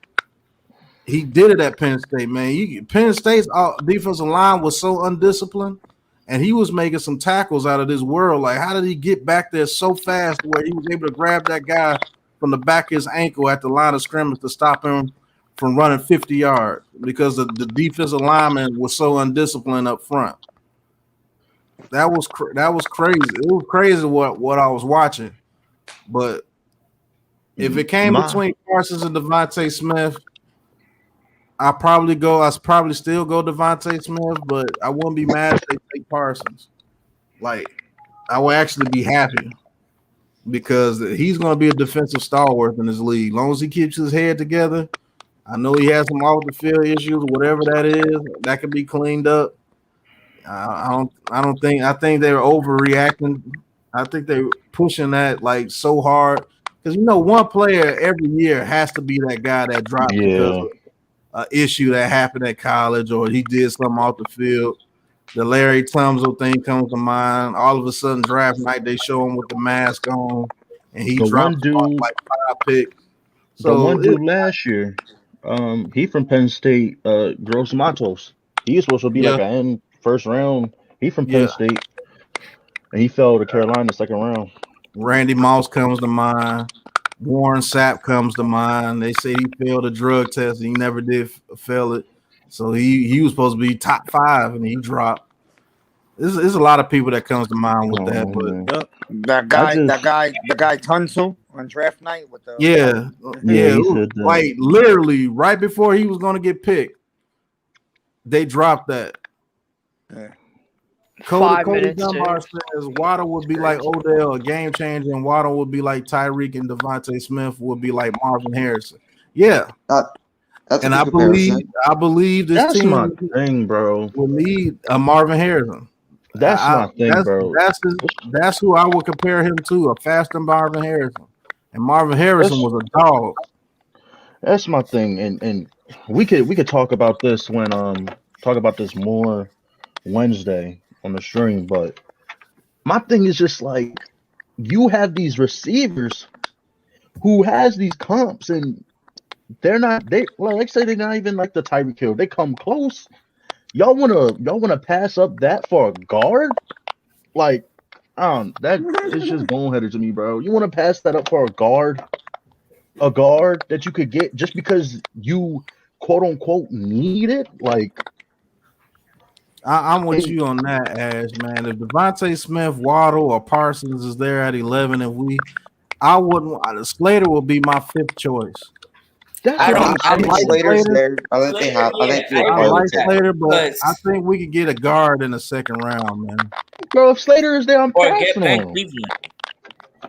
He did it at Penn State, man. Penn State's defensive line was so undisciplined, and he was making some tackles out of this world. Like, how did he get back there so fast where he was able to grab that guy from the back of his ankle at the line of scrimmage to stop him from running 50 yards because the defensive lineman was so undisciplined up front. That was crazy. It was crazy what I was watching. But if it came between Parsons and Devontae Smith, I probably still go Devontae Smith, but I wouldn't be mad if they take Parsons. Like, I would actually be happy because he's going to be a defensive stalwart in this league. As long as he keeps his head together, I know he has some off the field issues, whatever that is, that can be cleaned up. I think they're overreacting. I think they're pushing that like so hard because one player every year has to be that guy that drops because of an issue that happened at college or he did something off the field. The Larry Tunsil thing comes to mind. All of a sudden, draft night, they show him with the mask on, and he drops like 5 picks. So the one dude last year, he from Penn State, Gross Matos. He was supposed to be like an end first round. He from Penn State, and he fell to Carolina second round. Randy Moss comes to mind. Warren Sapp comes to mind. They say he failed a drug test. And he never did fail it. So he was supposed to be top 5, and he dropped. There's a lot of people that comes to mind with that. But the guy Tunsil on draft night with the like literally right before he was going to get picked, they dropped that. Yeah. Cody Dunbar says Waddle would be like Odell, a game changer, and Waddle would be like Tyreek, and Devontae Smith would be like Marvin Harrison. Yeah, that's and a good comparison. I believe this team my thing, bro. will need a Marvin Harrison. That's my thing, bro. That's who I would compare him to, a faster Marvin Harrison. and Marvin Harrison was a dog. That's my thing, and we could talk about this when talk about this more Wednesday on the stream. But my thing is just like you have these receivers who has these comps, and they like say they're not even like the Tyreek Hill. They come close. Y'all wanna pass up that for a guard? Like, that it's just boneheaded to me, bro. You want to pass that up for a guard that you could get just because you quote unquote need it? Like, I'm with you on that, Ash, man. If Devontae Smith, Waddle, or Parsons is there at 11, I wouldn't. Slater will be my fifth choice. I don't. I think like Slater's Slater. there. I think they have. I think they'll I probably like take him. Slater, but Because I think we could get a guard in the second round, man. bro, if Slater is there, I'm or get passing Ben on him. Cleveland.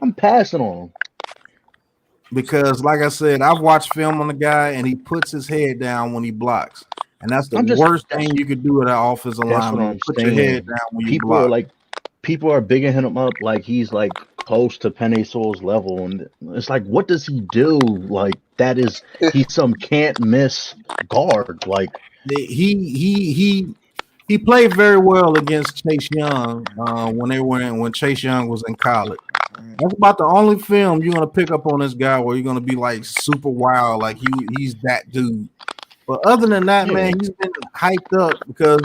I'm passing on him. Because, like I said, I've watched film on the guy, and he puts his head down when he blocks, and that's the worst thing you could do at an offensive That's lineman. what I'm Put saying. your head down when you People block. are like, people are bigging him up like he's like close to Penei Sewell's level, and it's like, what does he do? Like he's some can't miss guard. Like He played very well against Chase Young when Chase Young was in college. That's about the only film you're gonna pick up on this guy where you're gonna be like super wild, like he's that dude. But other than that, man, he's been hyped up because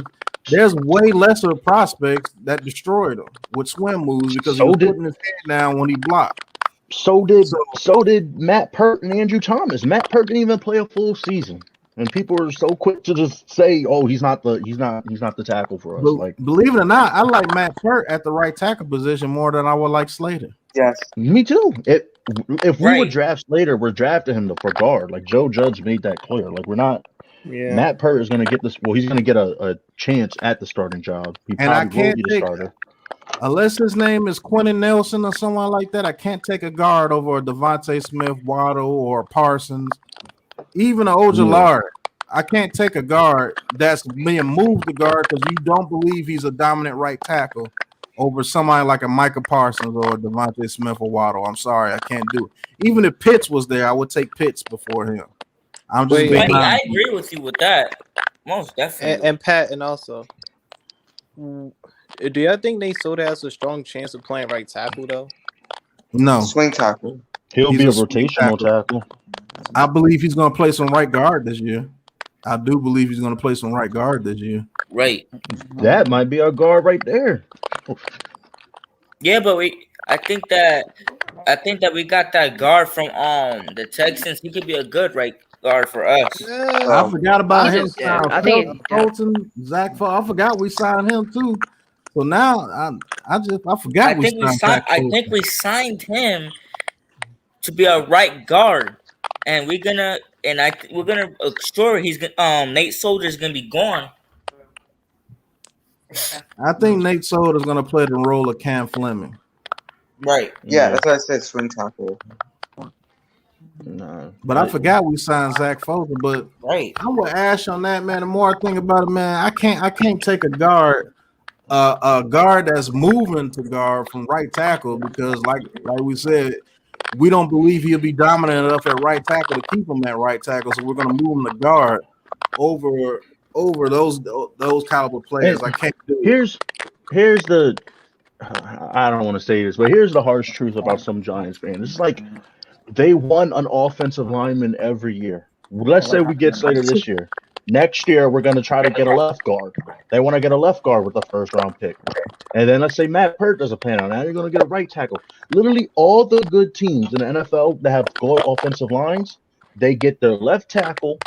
there's way lesser prospects that destroyed him with swim moves because he was putting his head down when he blocked. So did Matt Pert and Andrew Thomas. Matt Pert didn't even play a full season, and people are so quick to just say, "Oh, he's not the tackle for us." Like, believe it or not, I like Matt Pert at the right tackle position more than I would like Slater. Yes, me too. If we would draft Slater, we're drafting him for guard. Like Joe Judge made that clear. Like we're not. Yeah. Matt Pert is going to get this. Well, he's going to get a chance at the starting job. He probably will be the starter. Unless his name is Quentin Nelson or someone like that, I can't take a guard over a Devontae Smith, Waddle, or Parsons, even an Ojulari. I can't take a guard that's being moved to guard because you don't believe he's a dominant right tackle over somebody like a Micah Parsons or a Devontae Smith or Waddle. I'm sorry, I can't do it. Even if Pitts was there, I would take Pitts before him. I'm just being I agree with you with that. Most definitely. And Pat, and also, do y'all think Nate Solder has a strong chance of playing right tackle though? No, swing tackle. He'll be a rotational tackle. I believe he's going to play some right guard this year. I do believe he's going to play some right guard this year. Right. That might be our guard right there. Yeah, but I think that we got that guard from the Texans. He could be a good right guard for us. I forgot about him. I think Fulton, Zach. I forgot we signed him too. So now I forgot. I think we signed him to be a right guard, and we're gonna sure he's Nate Solder's gonna be gone. I think Nate Solder is going to play the role of Cam Fleming. Right. Yeah, that's what I said. Swing tackle. No, but I forgot we signed Zach Fulton. But right, I would ash on that, man. The more I think about it, man, I can't take a guard that's moving to guard from right tackle because, like we said, we don't believe he'll be dominant enough at right tackle to keep him at right tackle. So we're going to move him to guard over those caliber players. I can't do it. Here's the I don't want to say this, but here's the harsh truth about some Giants fans. It's like they won an offensive lineman every year. Let's say we get Slater this year. Next year, we're going to try to get a left guard. They want to get a left guard with the first round pick. And then let's say Matt Pert doesn't plan on that. You're going to get a right tackle. Literally all the good teams in the NFL that have good offensive lines, they get their left tackle,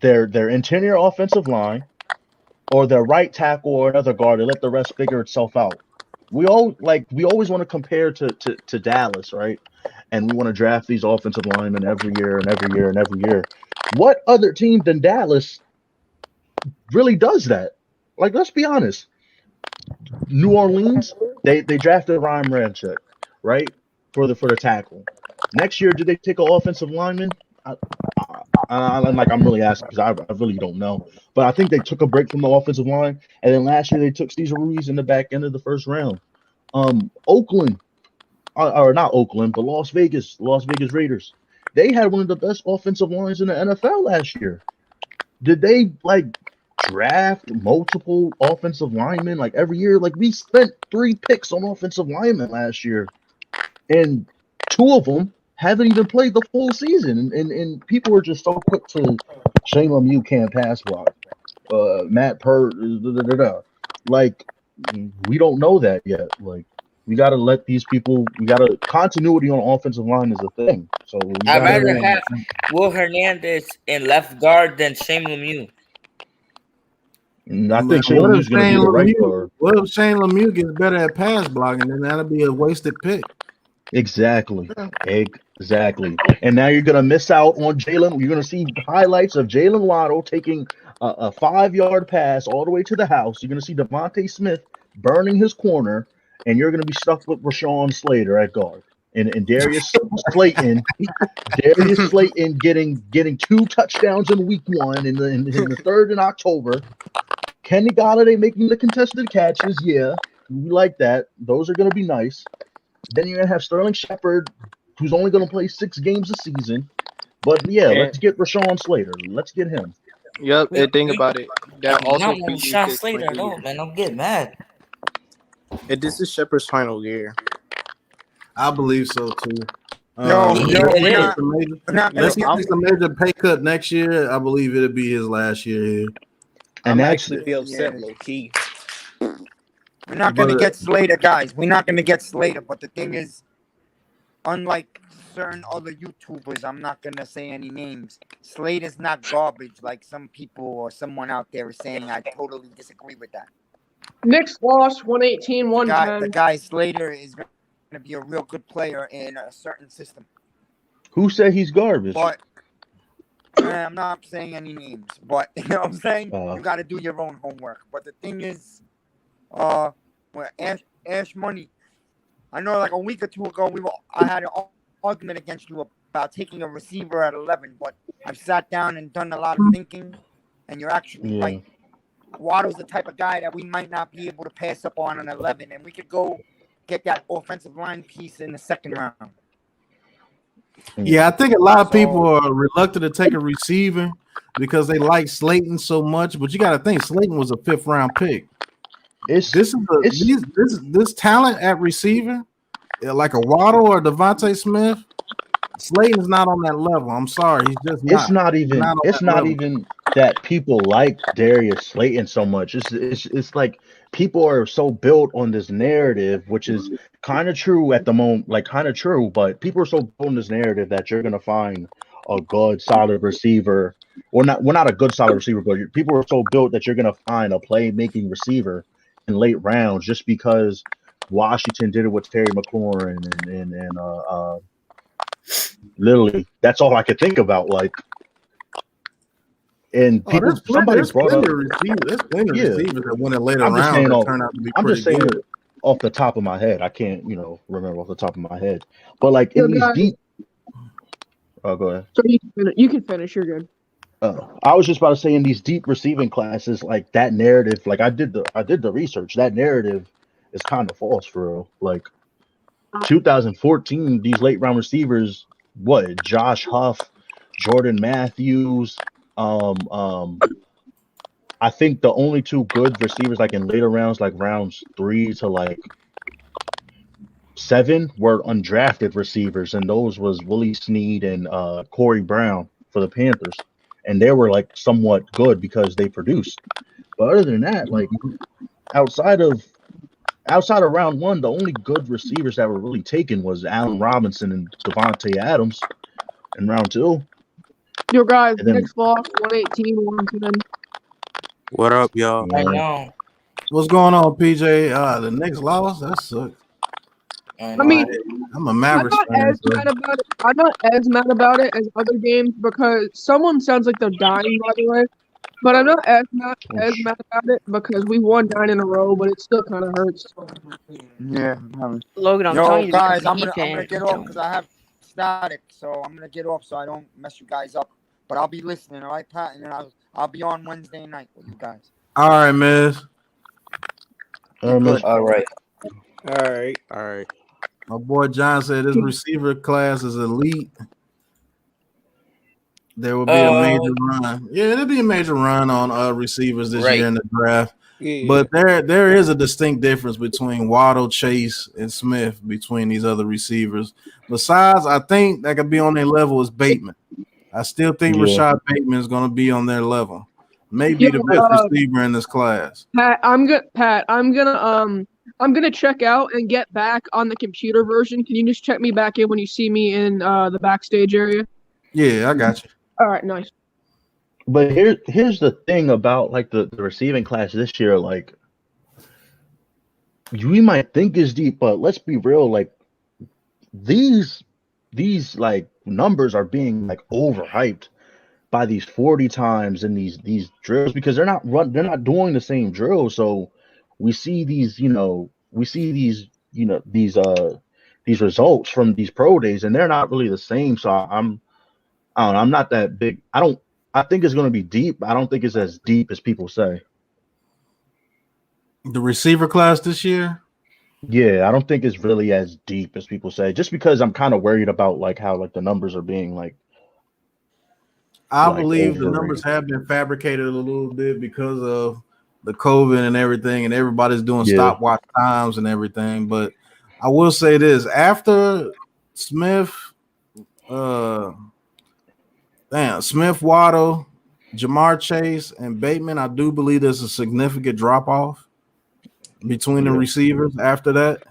their interior offensive line, or their right tackle or another guard. They let the rest figure itself out. We always want to compare to Dallas, right? And we want to draft these offensive linemen every year and every year and every year. What other team than Dallas really does that? Like, let's be honest. New Orleans, they drafted Ryan Ramczyk, right? For the tackle. Next year, did they take an offensive lineman? I'm really asking because I really don't know. But I think they took a break from the offensive line, and then last year they took Cesar Ruiz in the back end of the first round. Oakland, or not Oakland, but Las Vegas Raiders. They had one of the best offensive lines in the NFL last year. Did they like draft multiple offensive linemen like every year? Like we spent 3 picks on offensive linemen last year, and 2 of them haven't even played the full season. And people are just so quick to Shane Lemieux can't pass block. Matt Pert, like we don't know that yet. Like we got to let these people. We got to continuity on offensive line is a thing. So we I'd got rather to. have Will Hernandez in left guard than Shane Lemieux. I think Shane What if Lemieux's going to be the right guard. What if Shane Lemieux gets better at pass blocking? Then that'll be a wasted pick. Exactly. And now you're going to miss out on Jalen. You're going to see highlights of Jalen Waddle taking a 5-yard pass all the way to the house. You're going to see Devontae Smith burning his corner, and you're going to be stuck with Rashawn Slater at guard. And Darius Slayton getting 2 touchdowns in week 1 in the 3rd in October. Kenny Golladay making the contested catches. Yeah, we like that. Those are going to be nice. Then you're going to have Sterling Shepard, who's only going to play 6 games a season. But yeah, let's get Rashawn Slater. Let's get him. Yep, and think about it. That I'm also not on previews Sean his Slater at final all, year. man. I'm getting mad. And this is Shepard's final year. I believe so too. Let's Unless he takes a major pay cut next year, I believe it'll be his last year here. I'm actually be upset, low key. We're not going to get Slater, guys. We're not going to get Slater. But the thing is, unlike certain other YouTubers, I'm not going to say any names. Slater's not garbage like some people or someone out there is saying. I totally disagree with that. Knicks lost 118, 110. The guy Slater is going to be a real good player in a certain system. Who said he's garbage? But I'm not saying any names. But you know what I'm saying? You got to do your own homework. But the thing is, Ash Money, I know like a week or 2 ago I had an argument against you about taking a receiver at 11, but I've sat down and done a lot of thinking, and you're actually right. Waddle's the type of guy that we might not be able to pass up on an 11, and we could go get that offensive line piece in the 2nd round. Yeah, I think a lot of people are reluctant to take a receiver because they like Slayton so much, but you got to think Slayton was a 5th round pick. This talent at receiver, like a Waddle or Devontae Smith, Slayton's not on that level. I'm sorry, he's just not. It's not even that people like Darius Slayton so much. It's like people are so built on this narrative, which is kind of true at the moment, like kind of true, but people are so built on this narrative that you're gonna find a good solid receiver, or not a good solid receiver, but people are so built that you're gonna find a playmaking receiver in late rounds just because Washington did it with Terry McLaurin and literally that's all I could think about. Like, and people, somebody brought up receivers that went in later rounds that turned out to be pretty good. Off the top of my head, I can't remember off the top of my head, but like in these deep. Oh, go ahead. So you can finish. You're good. I was just about to say in these deep receiving classes, like that narrative, like I did the research. That narrative is kind of false for real. Like 2014, these late round receivers, Josh Huff, Jordan Matthews, I think the only 2 good receivers like in later rounds, like rounds 3 to like 7, were undrafted receivers, and those was Willie Snead and Corey Brown for the Panthers. And they were like somewhat good because they produced. But other than that, like outside of round 1, the only good receivers that were really taken was Allen Robinson and Devontae Adams in round 2. Yo, guys, Knicks lost 118, 110. What up, y'all? I know. What's going on, PJ? The Knicks lost? That sucks. I mean, I'm a Mavericks fan. I'm not as mad about it as other games because someone sounds like they're dying, by the way. But I'm not as mad about it because we won 9 in a row, but it still kind of hurts. Yeah. Logan, I'm telling you, guys, I'm gonna get off because I have static, so I'm gonna get off so I don't mess you guys up. But I'll be listening, all right, Pat, and I'll be on Wednesday night with you guys. All right, Miz. All right. All right. All right. My boy John said this receiver class is elite. There will be a major run. Yeah, there'll be a major run on receivers this year in the draft. Yeah. But there is a distinct difference between Waddle, Chase, and Smith between these other receivers. Besides, I think that could be on their level is Bateman. I still think Rashad Bateman is going to be on their level. Maybe the best receiver in this class. Pat, I'm gonna check out and get back on the computer version. Can you just check me back in when you see me in the backstage area? Yeah, I got you. All right, nice. But here's the thing about like the receiving class this year. Like, we might think is deep, but let's be real. Like, these like numbers are being like overhyped by these 40 times in these drills because they're not doing the same drill. So we see these these results from these pro days, and they're not really the same. So I don't know, I'm not that big. I think it's going to be deep. I don't think it's as deep as people say. The receiver class this year? Yeah, I don't think it's really as deep as people say. Just because I'm kind of worried about like how like the numbers are being like. I believe the numbers have been fabricated a little bit because of the COVID and everything, and everybody's doing stopwatch times and everything. But I will say this: after Smith, Smith, Waddle, Jamar Chase, and Bateman, I do believe there's a significant drop off between the receivers after that.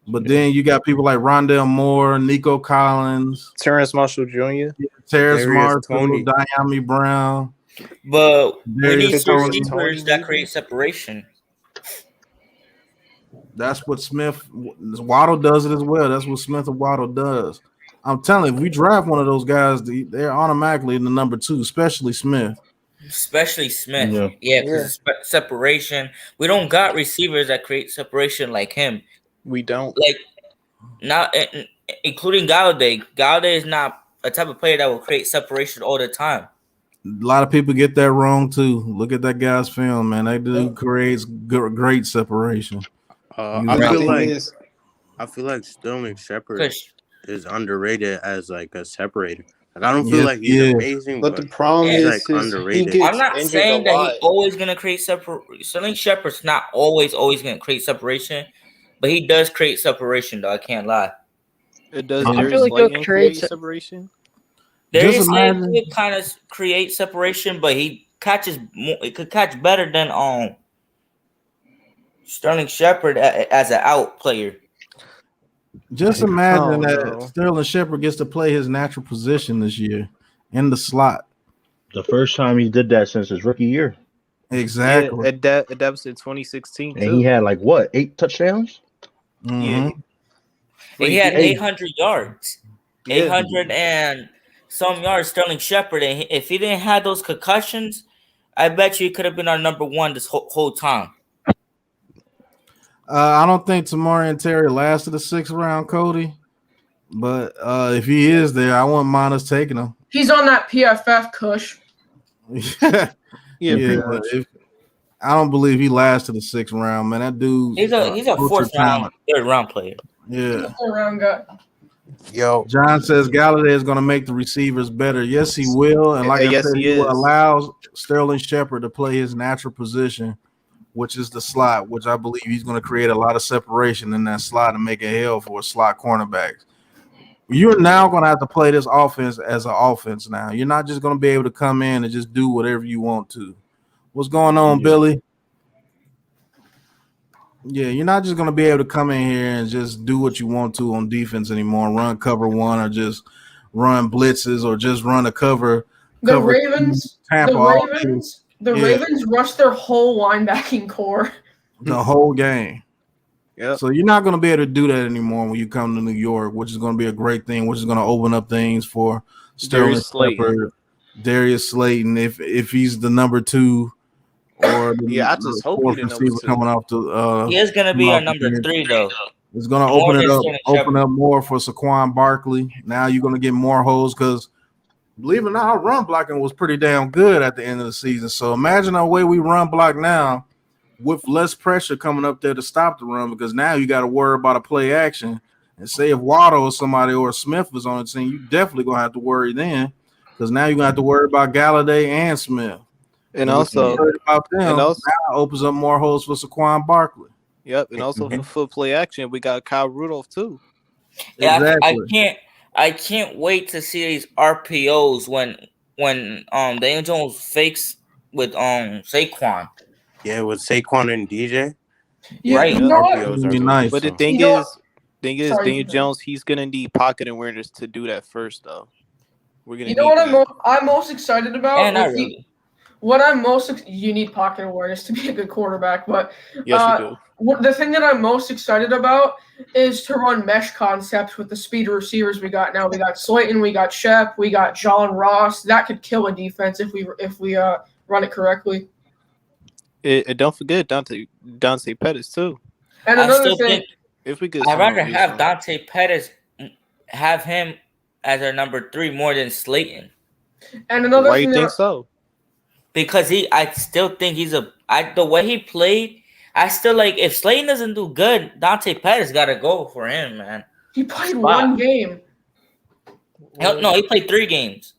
But then you got people like Rondale Moore, Nico Collins, Terrence Marshall Jr., Terrence Marshall, Diami Brown. But we need Tony. receivers that create separation. That's what Waddle does it as well. That's what Smith and Waddle does. I'm telling you, if we draft one of those guys, they're automatically in the number 2, especially Smith. Yeah, because separation. We don't got receivers that create separation like him. We don't. Like, not including Galladay. Galladay is not a type of player that will create separation all the time. A lot of people get that wrong too. Look at that guy's film, man. That dude creates great separation. I feel like Sterling Shepard is underrated as like a separator. Like, I don't feel like he's amazing, but the problem he's is like underrated. I'm not saying that he's always gonna create separation. Sterling Shepard's not always gonna create separation, but he does create separation. Though I can't lie. It does. I feel like he'll create separation. Darius Slayton could kind of create separation, but he catches more. It could catch better than Sterling Shepard as an out player. Just imagine that Sterling Shepard gets to play his natural position this year in the slot. The first time he did that since his rookie year. Exactly. Yeah, that was in 2016. And he had like what, 8 touchdowns? Mm-hmm. Yeah. He had 800 yards. 800 and some yards, Sterling Shepard. And if he didn't have those concussions, I bet you he could have been our number 1 this whole time. I don't think Tamarian Terry lasted the 6th round, Cody. But if he is there, I wouldn't mind us taking him. He's on that PFF cush. I don't believe he lasted the 6th round, man. That dude. He's a 4th round, 3rd round player. Yeah. He's a 4th round guy. Yo, John says Galladay is going to make the receivers better. Yes, he will. And like I said, he will allow Sterling Shepard to play his natural position, which is the slot, which I believe he's going to create a lot of separation in that slot and make it hell for slot cornerbacks. You're now going to have to play this offense as an offense now. You're not just going to be able to come in and just do whatever you want to. What's going on, Billy? Yeah, you're not just going to be able to come in here and just do what you want to on defense anymore, run cover 1 or just run blitzes or just run a cover. The Ravens rushed their whole linebacking core. The whole game. Yep. So you're not going to be able to do that anymore when you come to New York, which is going to be a great thing, which is going to open up things for Sterling Shepard, Darius Slayton, if he's the number 2 or I just hope he's the number 2 coming off the. He is going to be our number 3 though. It's going to open up more for Saquon Barkley. Now you're going to get more holes because, believe it or not, our run blocking was pretty damn good at the end of the season. So imagine the way we run block now with less pressure coming up there to stop the run, because now you got to worry about a play action And say if Waddle or somebody or Smith was on the team, you definitely gonna have to worry then, because now you're gonna have to worry about Galladay and Smith. And if also, you're worried about them, and also, now opens up more holes for Saquon Barkley. Yep, and also for play action, we got Kyle Rudolph too. Yeah, Exactly. I can't wait to see these RPOs when Daniel Jones fakes with Saquon. Yeah, with Saquon and DJ. You, Right. you know what? RPOs That'd are be gonna be nice. But the fun. thing You know is, Daniel Sorry. Jones, he's gonna need pocket awareness to do that first, though. We're gonna You know need what that. I'm most excited about? And not really. What I'm most you need pocket awareness to be a good quarterback, but Yes, you do. the thing that I'm most excited about is to run mesh concepts with the speed receivers we got now. We got Slayton, we got Shep, we got John Ross. That could kill a defense if we run it correctly. And don't forget Dante Pettis too. And I another still thing, think If we get I'd someone rather to do have something. Dante Pettis have him as our number 3 more than Slayton. and another Why thing you think that, so? Because I still think the way he played, I still like if Slayton doesn't do good, Dante Pettis gotta go for him, man. he played one game. No, he played 3 games.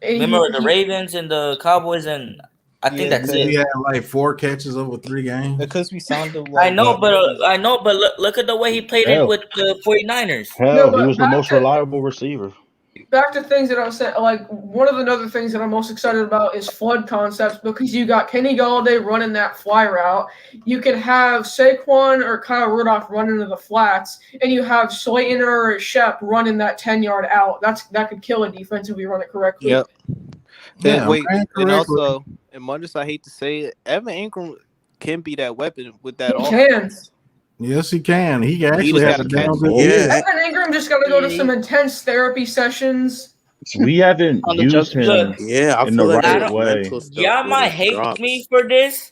And Remember the Ravens and the Cowboys, and I think that's He it. had like 4 catches over 3 games. Because we signed him. I know, but look at the way he played it with the 49ers. Hell, he was the most reliable receiver. Back to things that I was saying, like one of the other things that I'm most excited about is flood concepts, because you got Kenny Galladay running that fly route. You can have Saquon or Kyle Rudolph run into the flats, and you have Slayton or Shep running that 10-yard out. That could kill a defense if we run it correctly. Yep. Yeah, Wait, ran and correctly. also, and much as I hate to say it, Evan Ingram can be that weapon with that He offense. Yes, he can. He actually just had a gotta damn catch good it. year. Evan Ingram just got to go to some intense therapy sessions. We haven't used him I in feel the like right his way. mental stuff Y'all might wouldn't hate drop. me for this,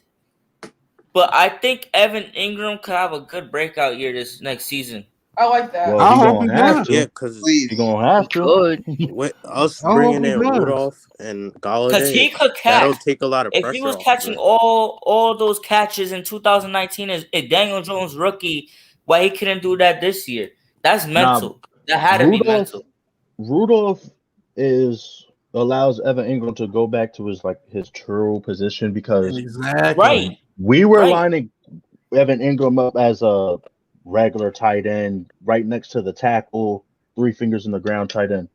but I think Evan Ingram could have a good breakout year this next season. I like that. Well, he's gonna have to. Yeah, because he's gonna have to. with us I hope bringing he in does. Rudolph and Because he Galladay, could that'll catch. take a lot of If pressure he was off catching of it. all those catches in 2019 as Daniel Jones rookie, why he couldn't do that this year? That's mental. That had to be mental. Rudolph allows Evan Ingram to go back to his true position, because Right. we were lining Evan Ingram up as a regular tight end right next to the tackle, 3 fingers in the ground tight end.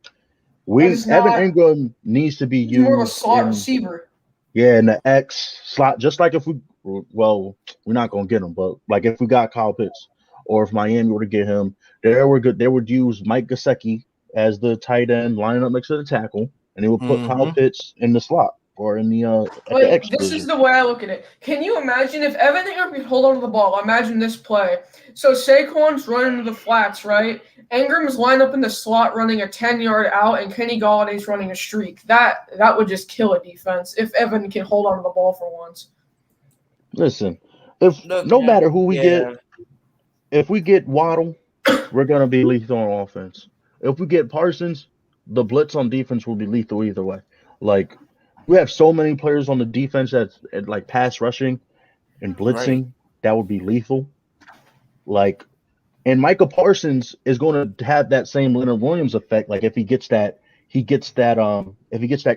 Evan Ingram needs to be used more of a slot receiver. Yeah, in the X slot, just like if we're not gonna get him, but like if we got Kyle Pitts, or if Miami were to get him, they would use Mike Gesicki as the tight end, lining up next to the tackle, and they would put Kyle Pitts in the slot or in the at the X this position. is the way I look at it. Can you imagine if Evan Ingram could hold on to the ball? Imagine this play. So Saquon's running to the flats, right? Ingram's lined up in the slot running a 10-yard out, and Kenny Galladay's running a streak. That would just kill a defense if Evan can hold on to the ball for once. Listen, no matter who we get, if we get Waddle, we're gonna be lethal on offense. If we get Parsons, the blitz on defense will be lethal either way. Like, we have so many players on the defense that's like pass rushing and blitzing that would be lethal. Like, and Micah Parsons is going to have that same Leonard Williams effect. Like, if he gets that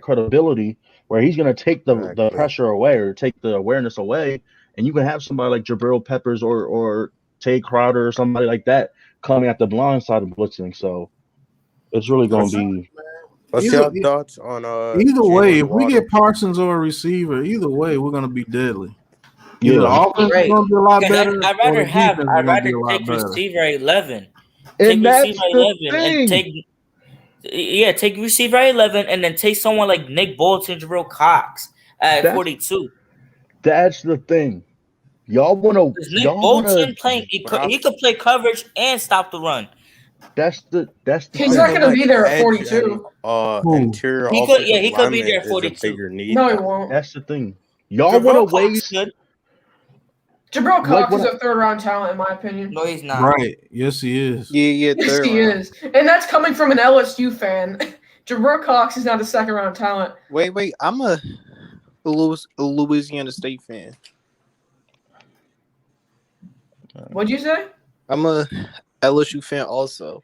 credibility where he's going to take the pressure away or take the awareness away, and you can have somebody like Jabril Peppers or Tay Crowder or somebody like that coming at the blind side of blitzing. So it's really going to be. What's your thoughts on either way? If we Waddle? get Parsons or a receiver, either way, we're going to be deadly. Yeah, the offense is going to be a lot better. I'd rather take receiver 11. And take that's receiver 11 the thing. and take receiver 11 and then take someone like Nick Bolton, Jabril Cox at 42. That's the thing. Y'all want to? Nick Bolton playing? He could play coverage and stop the run. That's the. He's not going to be there at 42. Interior. He could be there at 42. No, he won't. That's the thing. Y'all want to waste. Jabril Cox is a third-round talent, in my opinion. No, he's not. Right. Yes, he is. Yeah, yes, he is. And that's coming from an LSU fan. Jabril Cox is not a second-round talent. Wait. I'm a Louisiana State fan. What'd you say? I'm a LSU fan also.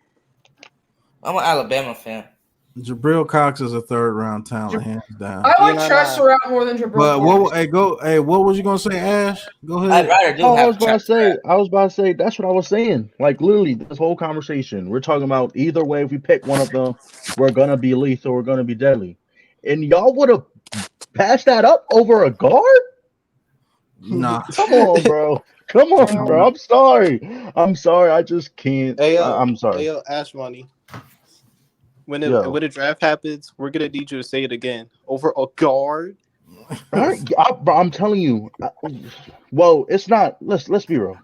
I'm an Alabama fan. Jabril Cox is a third round talent, hands down. I like Chester out more than Jabril. But what was you gonna say, Ash? Go ahead. I'd rather do. I was about to say that's what I was saying. Like literally, this whole conversation, we're talking about either way. If we pick one of them, we're gonna be lethal. We're gonna be deadly. And y'all would have passed that up over a guard? Nah. Come on, bro. Come on, bro. I'm sorry. I just can't. I'm sorry. Hey, yo, Ash Money. When the draft happens, we're gonna need you to say it again. Over a guard. I'm telling you. Well, it's not. Let's be real.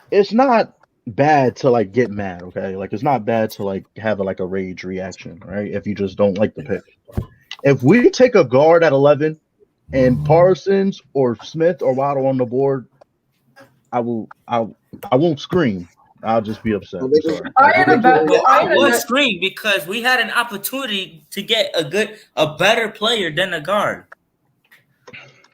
It's not bad to like get mad. Okay, like it's not bad to like have a rage reaction, right? If you just don't like the pick. If we take a guard at 11 and Parsons or Smith or Waddle on the board, I won't scream. I'll just be upset. I'm sorry. I would scream because we had an opportunity to get a better player than a guard.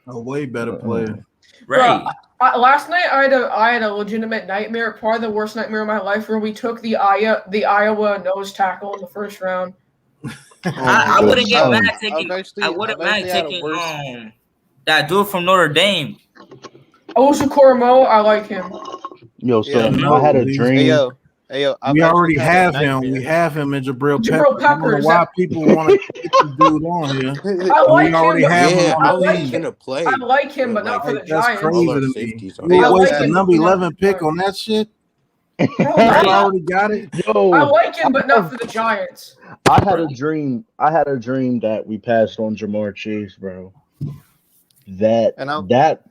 A way better player. Right. Last night I had a legitimate nightmare, probably the worst nightmare of my life, where we took the Iowa nose tackle in the first round. I wouldn't get mad taking. I wouldn't mind taking that dude from Notre Dame. Owusu-Koramoah, I like him. Yo, so I had a dream. Hey, yo, we already have him. We have him in Jabril Peppers. I don't know why people want to get this dude on here. I like him. Already have him on the team. I like him, but not for the Giants. That's crazy to me. You waste the number 11 pick on that shit? You already got it? Yo, I like him, but not for the Giants. I had a dream that we passed on Jamar Chase, bro. That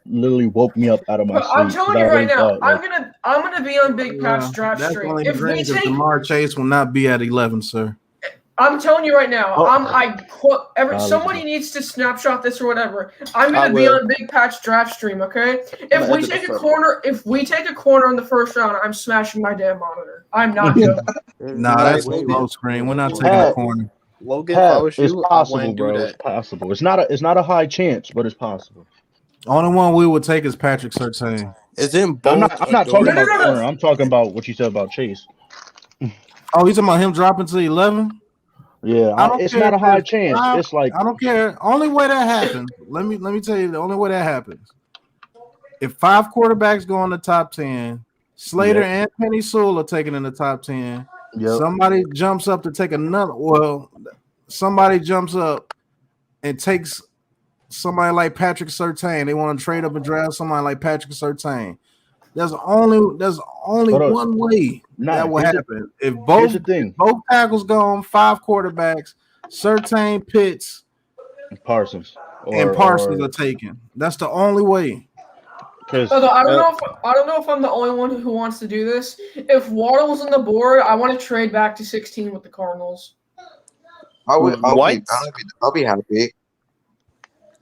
literally woke me up out of my sleep. I'm telling you right now, I'm gonna be on Big Pat's draft stream. If we take Jamar Chase will not be at 11, sir. I'm telling you right now, somebody needs to snapshot this or whatever. I'm gonna be on Big Pat's draft stream, okay? If we take a corner in the first round, I'm smashing my damn monitor. I'm not joking. Nah, that's a low screen. We're not taking a corner. Logan, if I was you, it's possible, bro. It's possible. It's not a high chance, but it's possible. Only one we would take is Patrick Surtain. Is it? I'm not talking about corner. I'm talking about what you said about Chase. Oh, you talking about him dropping to 11? Yeah, it's not a high chance. It's like I don't care. Only way that happens. Let me tell you the only way that happens. If 5 quarterbacks go in the top 10, Slater and Penny Sewell are taken in the top 10. Yep. Somebody jumps up to take another. Well, somebody jumps up and takes somebody like Patrick Surtain. They want to trade up and draft somebody like Patrick Surtain. There's only one way that will happen. If both tackles gone, 5 quarterbacks, Surtain, Pitts, and Parsons are taken. That's the only way. I don't know if I'm the only one who wants to do this. If Waddle's on the board, I want to trade back to 16 with the Cardinals. I'll be happy.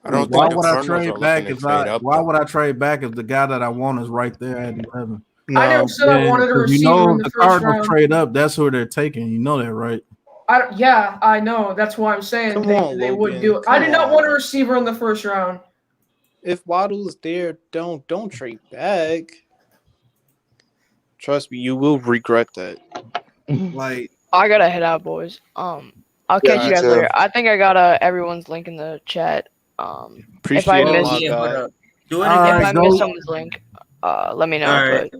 Why would I trade back if the guy that I want is right there at 11? I never said I wanted a receiver in the first round. Trade up, that's who they're taking. You know that, right? I know. That's why I'm saying they wouldn't do it. I did not want a receiver in the first round. If Waddle's there, don't trade back. Trust me, you will regret that. Like, I gotta head out, boys. I'll catch you guys later. I think I got everyone's link in the chat. If I miss someone's link, let me know. Right. But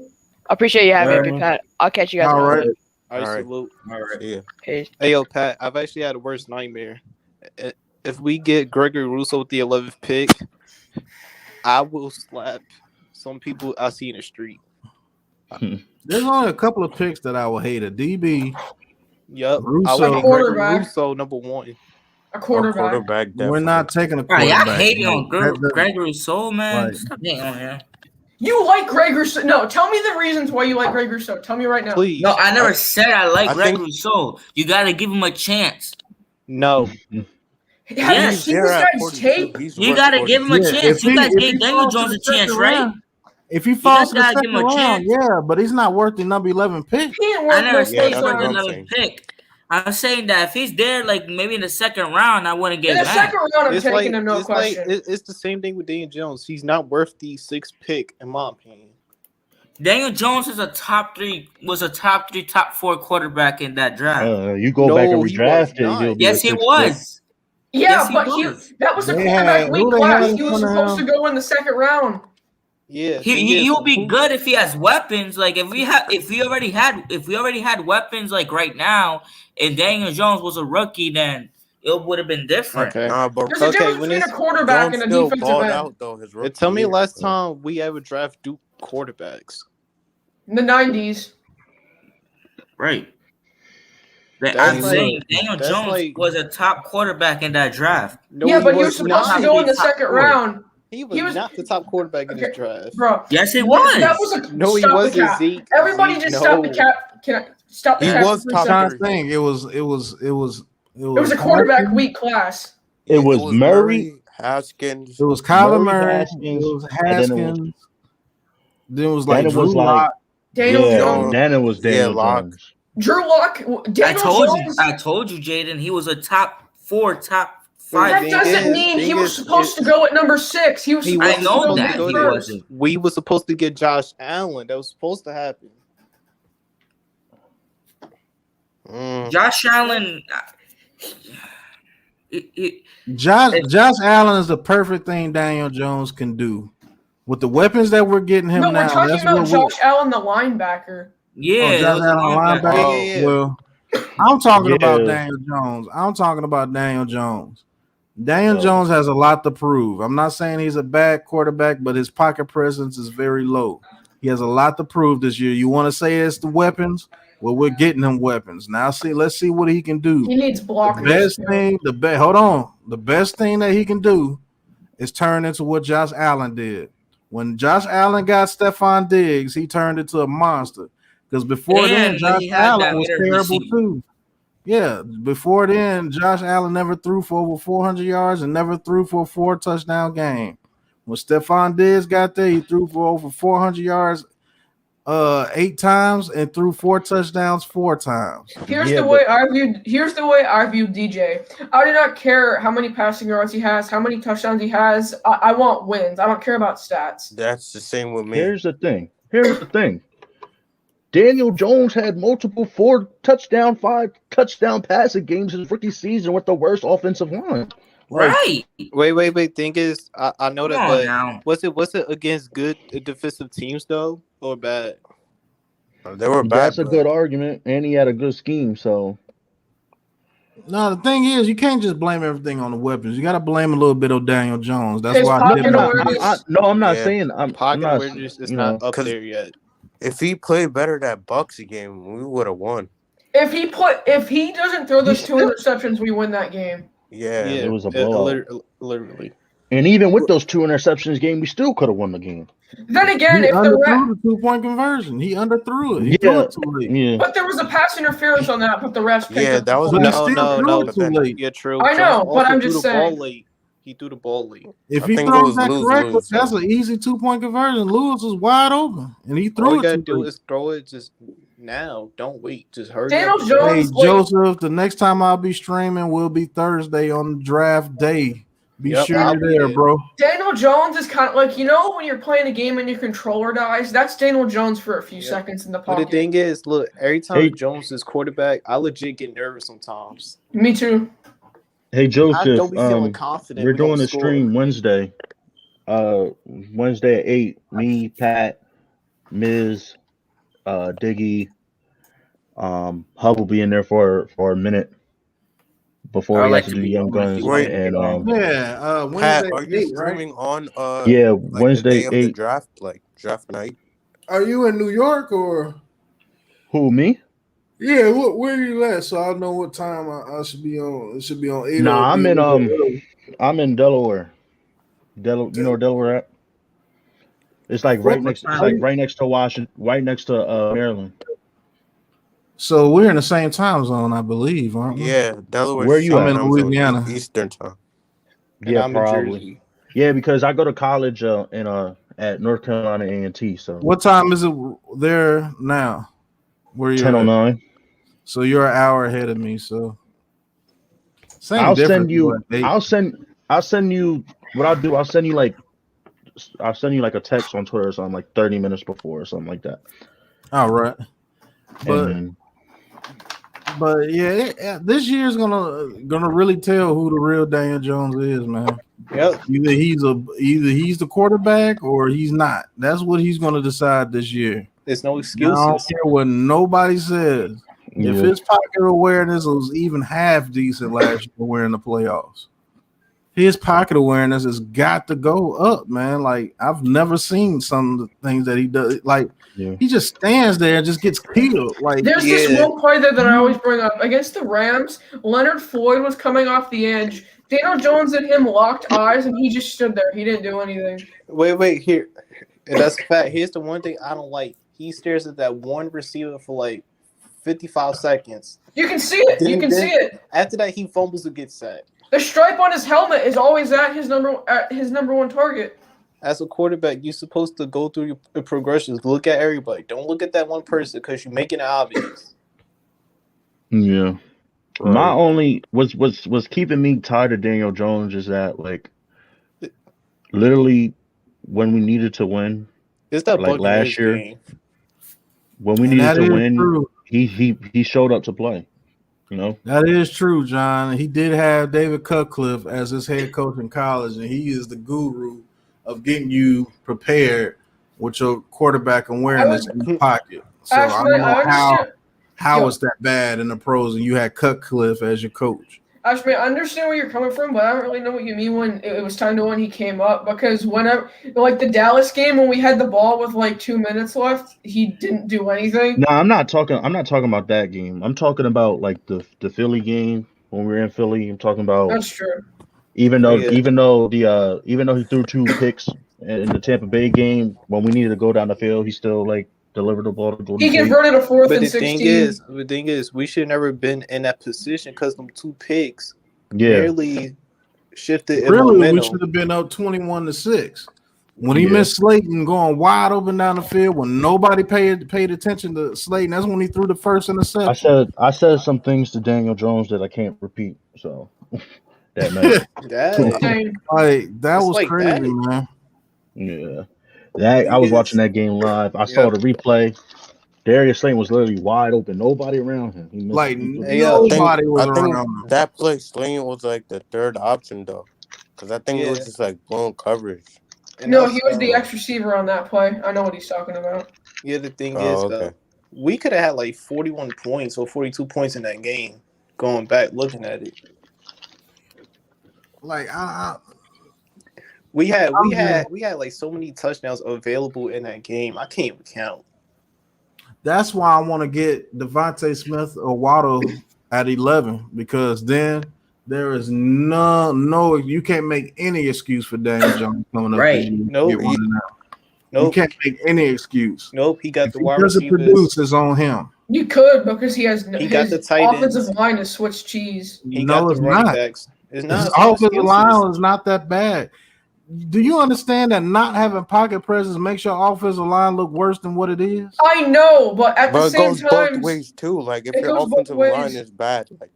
I appreciate you having me, Pat. I'll catch you guys. All right. All right. Salute. All right. Yeah. Hey, yo, Pat. I've actually had a worse nightmare. If we get Gregory Rousseau with the 11th pick, I will slap some people I see in the street. There's only a couple of picks that I will hate. A DB. Yep. Rousseau. I would Gregory Rousseau number 1. A quarterback. We're not taking a quarterback. I hate on Gregory Rousseau, man. Right. Stop hating on him. You like Greg Rousseau? No, tell me the reasons why you like Greg Rousseau. Tell me right now. Please. No, I never said I like Greg Rousseau. You got to give him a chance. No. Have you seen this guy's tape? You got to give him a chance. You guys gave Daniel Jones a chance, right? If he falls to the second round, yeah, but he's not worth the number 11 pick. I never said he's worth the 11 pick. I'm saying that if he's there, like maybe in the second round, I wouldn't get mad. In the second round, I'm taking him, no question. It's the same thing with Daniel Jones. He's not worth the 6th pick, in my opinion. Daniel Jones is a top 3, top 4 quarterback in that draft. You go back and No, he was redraft it, he'll not. be a Yes, he 6 pick. was. Yeah, Yes, he but was. that was the They quarterback had- week who they had class. in He was front of supposed to him? go in the second round. Yeah, He'll be good if he has weapons. Like if we already had weapons like right now, and Daniel Jones was a rookie, then it would have been different. Okay. Nah, but There's a difference when between a it's quarterback Jones and a still defensive balled end. out though. His rookie tell me year, last so. time we ever draft Duke quarterbacks. In the 90s. Right. That's I'm like- saying Daniel that's Jones like- was a top quarterback in that draft. No, Yeah, but he was was supposed not. to go in the Top second four. round. He was not the top quarterback in this draft. Bro. Yes, he That was. was a No, he stop wasn't, the cap. Zeke. Everybody Zeke, just no. stop the cap. Can I stop the He cap? was for 3 top seconds? John's thing. It was It was a quarterback week class. It was Murray, Haskins. It was Kyler Murray, Murray. Haskins, It was and Haskins. Then it was then like it was Drew like Lock. Daniel yeah, Jones. and then it was Daniel Locke. Jones. Drew Lock. I Daniel told Jones. you, Jaden. He was a top 4, top But 5. That doesn't mean he was supposed to go at number 6. He was He supposed I wasn't to know go supposed that to late go he there. first. wasn't. We were supposed to get Josh Allen. That was supposed to happen. Josh Allen. Josh Allen is the perfect thing Daniel Jones can do. With the weapons that we're getting him No, now, we're talking that's about what Josh Allen, the linebacker. Yeah, it Josh was a Allen, linebacker. Yeah. Well, I'm talking about Yeah. Daniel Jones. I'm talking about Daniel Jones. Daniel Oh. Jones has a lot to prove. I'm not saying he's a bad quarterback, but his pocket presence is very low. He has a lot to prove this year. You want to say it's the weapons? Well, we're getting him weapons. Now let's see what he can do. He needs blockers. Hold on. The best thing that he can do is turn into what Josh Allen did. When Josh Allen got Stephon Diggs, he turned into a monster. Because before then, Josh Allen was terrible too. Yeah, before then, Josh Allen never threw for over 400 yards and never threw for a 4-touchdown game. When Stephon Diggs got there, he threw for over 400 yards 8 times and threw 4 touchdowns 4 times. Here's the way I view DJ. I do not care how many passing yards he has, how many touchdowns he has. I want wins. I don't care about stats. That's the same with me. Here's the thing. Daniel Jones had multiple 4-touchdown, 5-touchdown passing games his rookie season with the worst offensive line. Right. Wait. Thing is, I know that, but now. was it against good defensive teams though, or bad? They were bad. That's a good argument, and he had a good scheme. So, no, the thing is, you can't just blame everything on the weapons. You got to blame a little bit on Daniel Jones. That's why I'm not saying I'm pocket not. awareness is not up there yet. If he played better that Bucks game, we would have won. If he doesn't throw those 2 interceptions, we win that game. Yeah, it was a blowout. Literally. And even with those 2 interceptions game, we still could have won the game. Then again, he if underthrew the 2-point conversion, he underthrew it. He threw it too late. Yeah. But there was a pass interference on that, but the refs picked Yeah, up that was no. too late. Yeah, true. I know, Jones but I'm also just threw the saying. ball late. He threw the ball late. If he throws that correctly, that's an easy 2-point conversion. Lewis was wide open, and he threw All it you gotta too do late. is throw it just now. Don't wait. Just hurry Daniel up. Jones, Hey, Joseph, the next time I'll be streaming will be Thursday on draft day. Be sure you're there, bro. Daniel Jones is kind of like, when you're playing a game and your controller dies, that's Daniel Jones for a few seconds in the pocket. But the thing is, look, every time Jones is quarterback, I legit get nervous sometimes. Me too. Hey Joseph, I don't be feeling confident. We're doing a stream Wednesday. Wednesday at 8. Me, Pat, Miz, Diggy, Hub will be in there for a minute before we have to do Young Guns. Wednesday Pat, are you 8, streaming on Wednesday the day of the draft, like draft night? Are you in New York or who, me? Yeah, where are you at? So I know what time I should be on. It should be on 8. Nah, I'm in Delaware. You know where Delaware at? It's like right next. It's like right next to Washington, right next to Maryland. So we're in the same time zone, I believe, aren't we? Yeah, Delaware. Where you I'm in Louisiana, Eastern time. Yeah, probably. Yeah, because I go to college at North Carolina A&T. So what time is it there now? Where you 10:09. So you're an hour ahead of me. So I'll send you. What I'll do. I'll send you like I'll send you like a text on Twitter or something like 30 minutes before or something like that. All right, but And yeah, this year's gonna really tell who the real Daniel Jones is, man. Yep. Either he's the quarterback or he's not. That's what he's gonna decide this year. There's no I excuses. don't care what nobody says. If his pocket awareness was even half decent last year, we're in the playoffs. His pocket awareness has got to go up, man. Like I've never seen some of the things that he does. Like he just stands there and just gets killed. Like there's this one play that I always bring up against the Rams. Leonard Floyd was coming off the edge. Daniel Jones and him locked eyes, and he just stood there. He didn't do anything. Wait, here. And that's a fact. Here's the one thing I don't like. He stares at that one receiver for like 55 seconds. You can see it. Then see it. After that, he fumbles and gets sacked. The stripe on his helmet is always at his number one target. As a quarterback, you're supposed to go through your progressions. Look at everybody. Don't look at that one person because you're making it obvious. Yeah. Right. My only was keeping me tied to Daniel Jones is that like literally when we needed to win, it's that like last year, game. When we needed to win, he showed up to play. You know, that is true, John. He did have David Cutcliffe as his head coach in college, and he is the guru of getting you prepared with your quarterback awareness in your pocket. So actually, I don't know how it's that bad in the pros, and you had Cutcliffe as your coach. Actually, I understand where you're coming from, but I don't really know what you mean when it was time to when he came up. Because whenever, like the Dallas game, when we had the ball with like 2 minutes left, he didn't do anything. No, I'm not talking about that game. I'm talking about like the Philly game when we were in Philly. I'm talking about. That's true. Even though he threw 2 picks in the Tampa Bay game, when we needed to go down the field, he still like delivered the ball to Golden State. He converted a 4th and 16. The thing is, we should never been in that position because them 2 picks barely shifted. Really, we should have been up 21-6 when he missed Slayton going wide open down the field when nobody paid attention to Slayton. That's when he threw the first interception. I said some things to Daniel Jones that I can't repeat. So. That night. that was like crazy, man. Yeah, I was watching that game live. I saw the replay. Darius Slayton was literally wide open. Nobody around him. Nobody was around him. That play, Slayton was like the 3rd option though, because I think it was just like blown coverage. No, he was the X receiver on that play. I know what he's talking about. Yeah, the thing is, we could have had like 41 points or 42 points in that game. Going back, looking at it. Like we had like so many touchdowns available in that game. I can't even count. That's why I want to get Devontae Smith or Waddle at 11 because then there is no you can't make any excuse for Daniel Jones coming up. Right? Nope. You can't make any excuse. Nope. He got the wide receivers. He doesn't produce is on him. You could because he got the tight offensive line is Swiss cheese. He got the running backs. His offensive line is not that bad. Do you understand that not having pocket presence makes your offensive line look worse than what it is? I know, but at the same time, it goes both ways too. Like if your offensive line is bad, like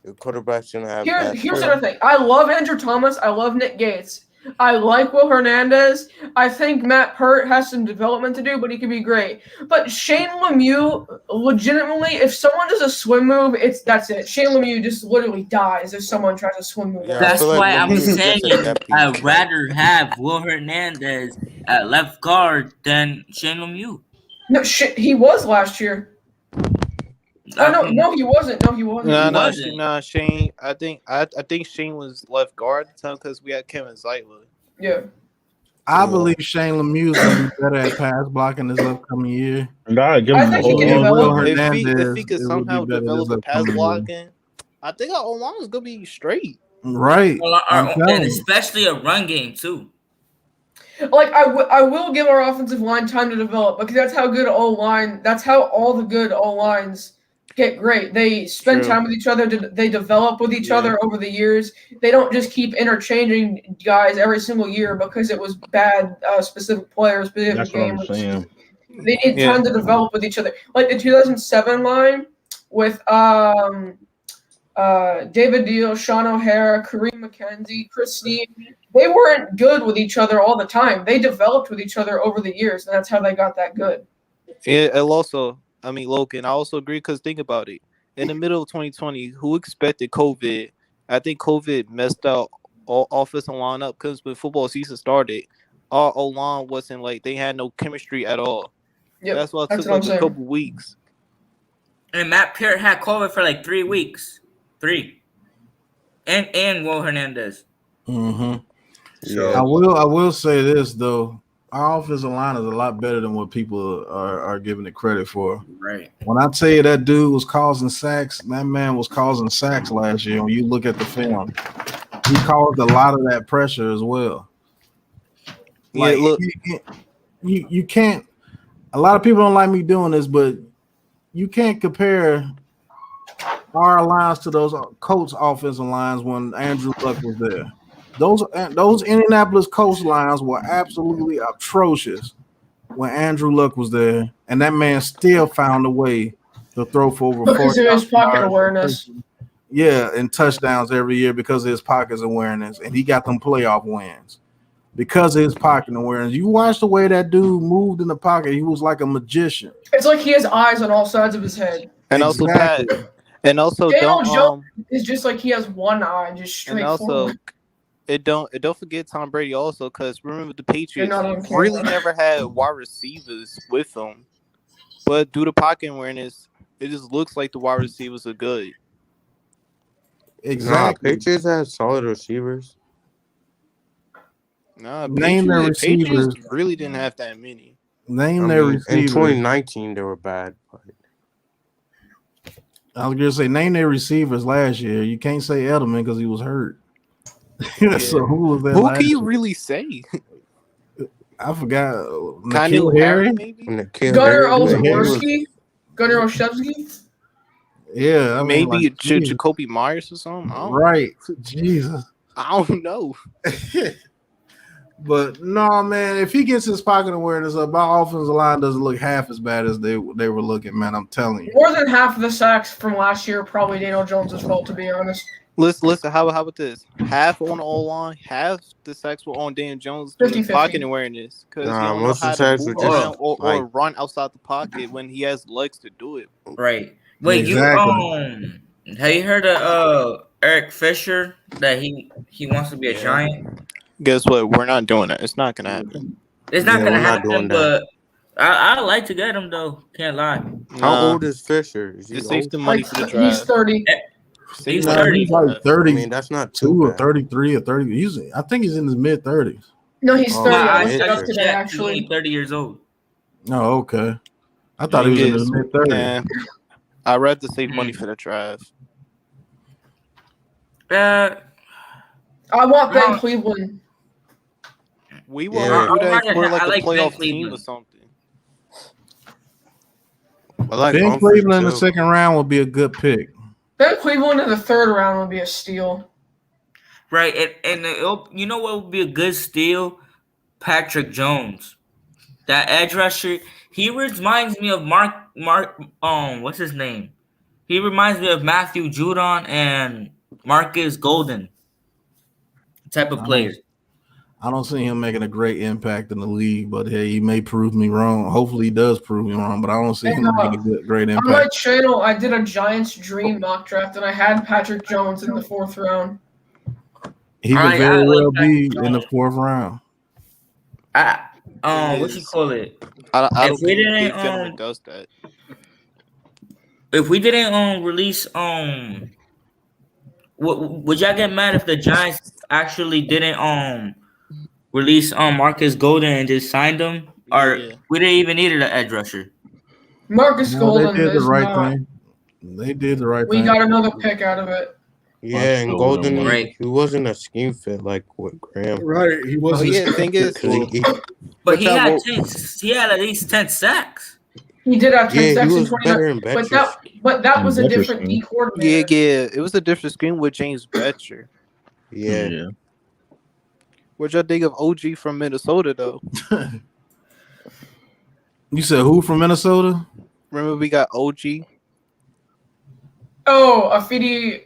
your quarterback shouldn't have. Here's another thing. I love Andrew Thomas. I love Nick Gates. I like Will Hernandez. I think Matt Pert has some development to do, but he could be great. But Shane Lemieux, legitimately, if someone does a swim move, that's it. Shane Lemieux just literally dies if someone tries a swim move. Yeah, that's why I'm saying I'd rather have Will Hernandez at left guard than Shane Lemieux. No, he was last year. No, he wasn't. No, he wasn't. No, Shane. I think Shane was left guard at the time because we had Kevin Zeitler. Yeah. I believe Shane Lemieux is going to be better at pass blocking this upcoming year. I think he can develop. If he could somehow develop the pass blocking, I think our O-line is going to be straight. Right. And especially a run game too. Like I will give our offensive line time to develop because that's how good O-line. That's how all the good O-lines get great. They spend time with each other. They develop with each other over the years. They don't just keep interchanging guys every single year because it was bad specific players, specific games. They need time to develop with each other. Like the 2007 line with David Deal, Sean O'Hara, Kareem McKenzie, Chris Snead, they weren't good with each other all the time. They developed with each other over the years, and that's how they got that good. Yeah, and also, I mean, Logan, I also agree because think about it. In the middle of 2020, who expected COVID? I think COVID messed out all offensive line up because when football season started, our O-line wasn't like they had no chemistry at all. Yep, that's why it that's took what I'm like a saying. couple weeks. And Matt Peart had COVID for like 3 weeks. 3. And Will Hernandez. Mm-hmm. So I will say this though. Our offensive line is a lot better than what people are giving it credit for. Right. When I tell you that dude was causing sacks, that man was causing sacks last year. When you look at the film, he caused a lot of that pressure as well. Like, yeah, look, you can't. A lot of people don't like me doing this, but you can't compare our lines to those Colts offensive lines when Andrew Luck was there. Those Indianapolis Colts lines were absolutely atrocious when Andrew Luck was there, and that man still found a way to throw for over 40 because of his pocket yards. awareness. Yeah, and touchdowns every year because of his pocket awareness, and he got them playoff wins because of his pocket awareness. You watch the way that dude moved in the pocket; he was like a magician. It's like he has eyes on all sides of his head. and also Pat, and also Daniel don't Jones is just like he has one eye, just straight and also forward. don't forget Tom Brady also because remember the Patriots not on camera. really never had wide receivers with them, but due to pocket awareness, it just looks like the wide receivers are good. Exactly. Nah, Patriots had solid receivers. Nah, Name their receivers. Patriots really didn't have that many. Name their receivers. In 2019, they were bad. But I was gonna say name their receivers last year. You can't say Edelman because he was hurt. So who was that? Who can you really say? I forgot. Kyle Harry, maybe. Gunnar Olszewski. Gunnar Olszewski. Yeah, I mean, maybe like, Jacoby Myers or something. Right, Jesus. I don't know. But no, man, if he gets his pocket awareness up, our offensive line doesn't look half as bad as they were looking, man. I'm telling you. More than half of the sacks from last year probably Daniel Jones' fault, to be honest. Listen. How about this? Half on the O-line, half the sacks were on Daniel Jones' pocket awareness because he don't know how to move around or run outside the pocket when he has legs to do it. Right. Wait, exactly. Have you heard of Eric Fisher that he wants to be a Giant? Guess what? We're not doing that. It's not gonna happen. It's not gonna happen, but I'd like to get him though. Can't lie. How old is Fisher? Is he just save the money for the draft. He's 30. He's 30. He's like 30. I mean, that's not 2 or 33 or 30. I think he's in his mid 30s. No, he's 30. I looked I up today, actually. He's 30 years old. Oh, okay. I thought he was in his mid 30s. I'd rather save money for the draft. I want Ben Cleveland. We want to do that for like a playoff team or something. Ben Cleveland in the second round would be a good pick. Ben Cleveland in the third round would be a steal. Right, and you know what would be a good steal? Patrick Jones. That edge rusher, he reminds me of Mark what's his name? He reminds me of Matthew Judon and Marcus Golden type of player. I don't see him making a great impact in the league, but hey, he may prove me wrong. Hopefully he does prove me wrong, but I don't see him making a great impact. On my channel, I did a Giants dream mock draft, and I had Patrick Jones in the 4th round. He could very well be in the 4th round. What you call it? I don't think Big Gentleman does that. If we didn't release would y'all get mad if the Giants actually didn't release Marcus Golden and just signed him? Or we didn't even need an edge rusher? Marcus Golden they did the right not. thing. They did the right thing. We got another pick out of it. Yeah, and Golden, he wasn't a scheme fit like with Graham. Right, he wasn't. The thing is, but he had at least 10 sacks. He did have 10 sacks in 29. But that was a different D coordinator. Yeah, it was a different scheme with James Betcher. Yeah. What y'all think of OG from Minnesota though? You said who from Minnesota? Remember we got OG. Oh, Afidi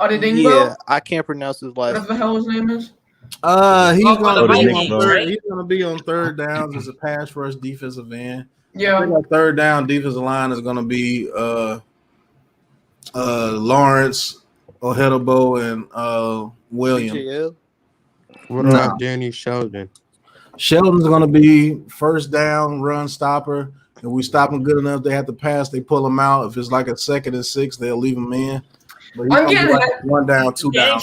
Adedingbo? Yeah, I can't pronounce his last Whatever the hell his name is. He's gonna be on Vikings, third. right? He's gonna be on third downs as a pass rush defensive end. Yeah. I think our third down defensive line is gonna be Lawrence, Ohedebo, and Williams. BJL? What about Danny Sheldon? Sheldon's gonna be first down run stopper. If we stop him good enough, they have to pass. They pull him out. If it's like a 2nd and 6, they'll leave him in. But he's I'm gonna be getting like 1 down, 2 down.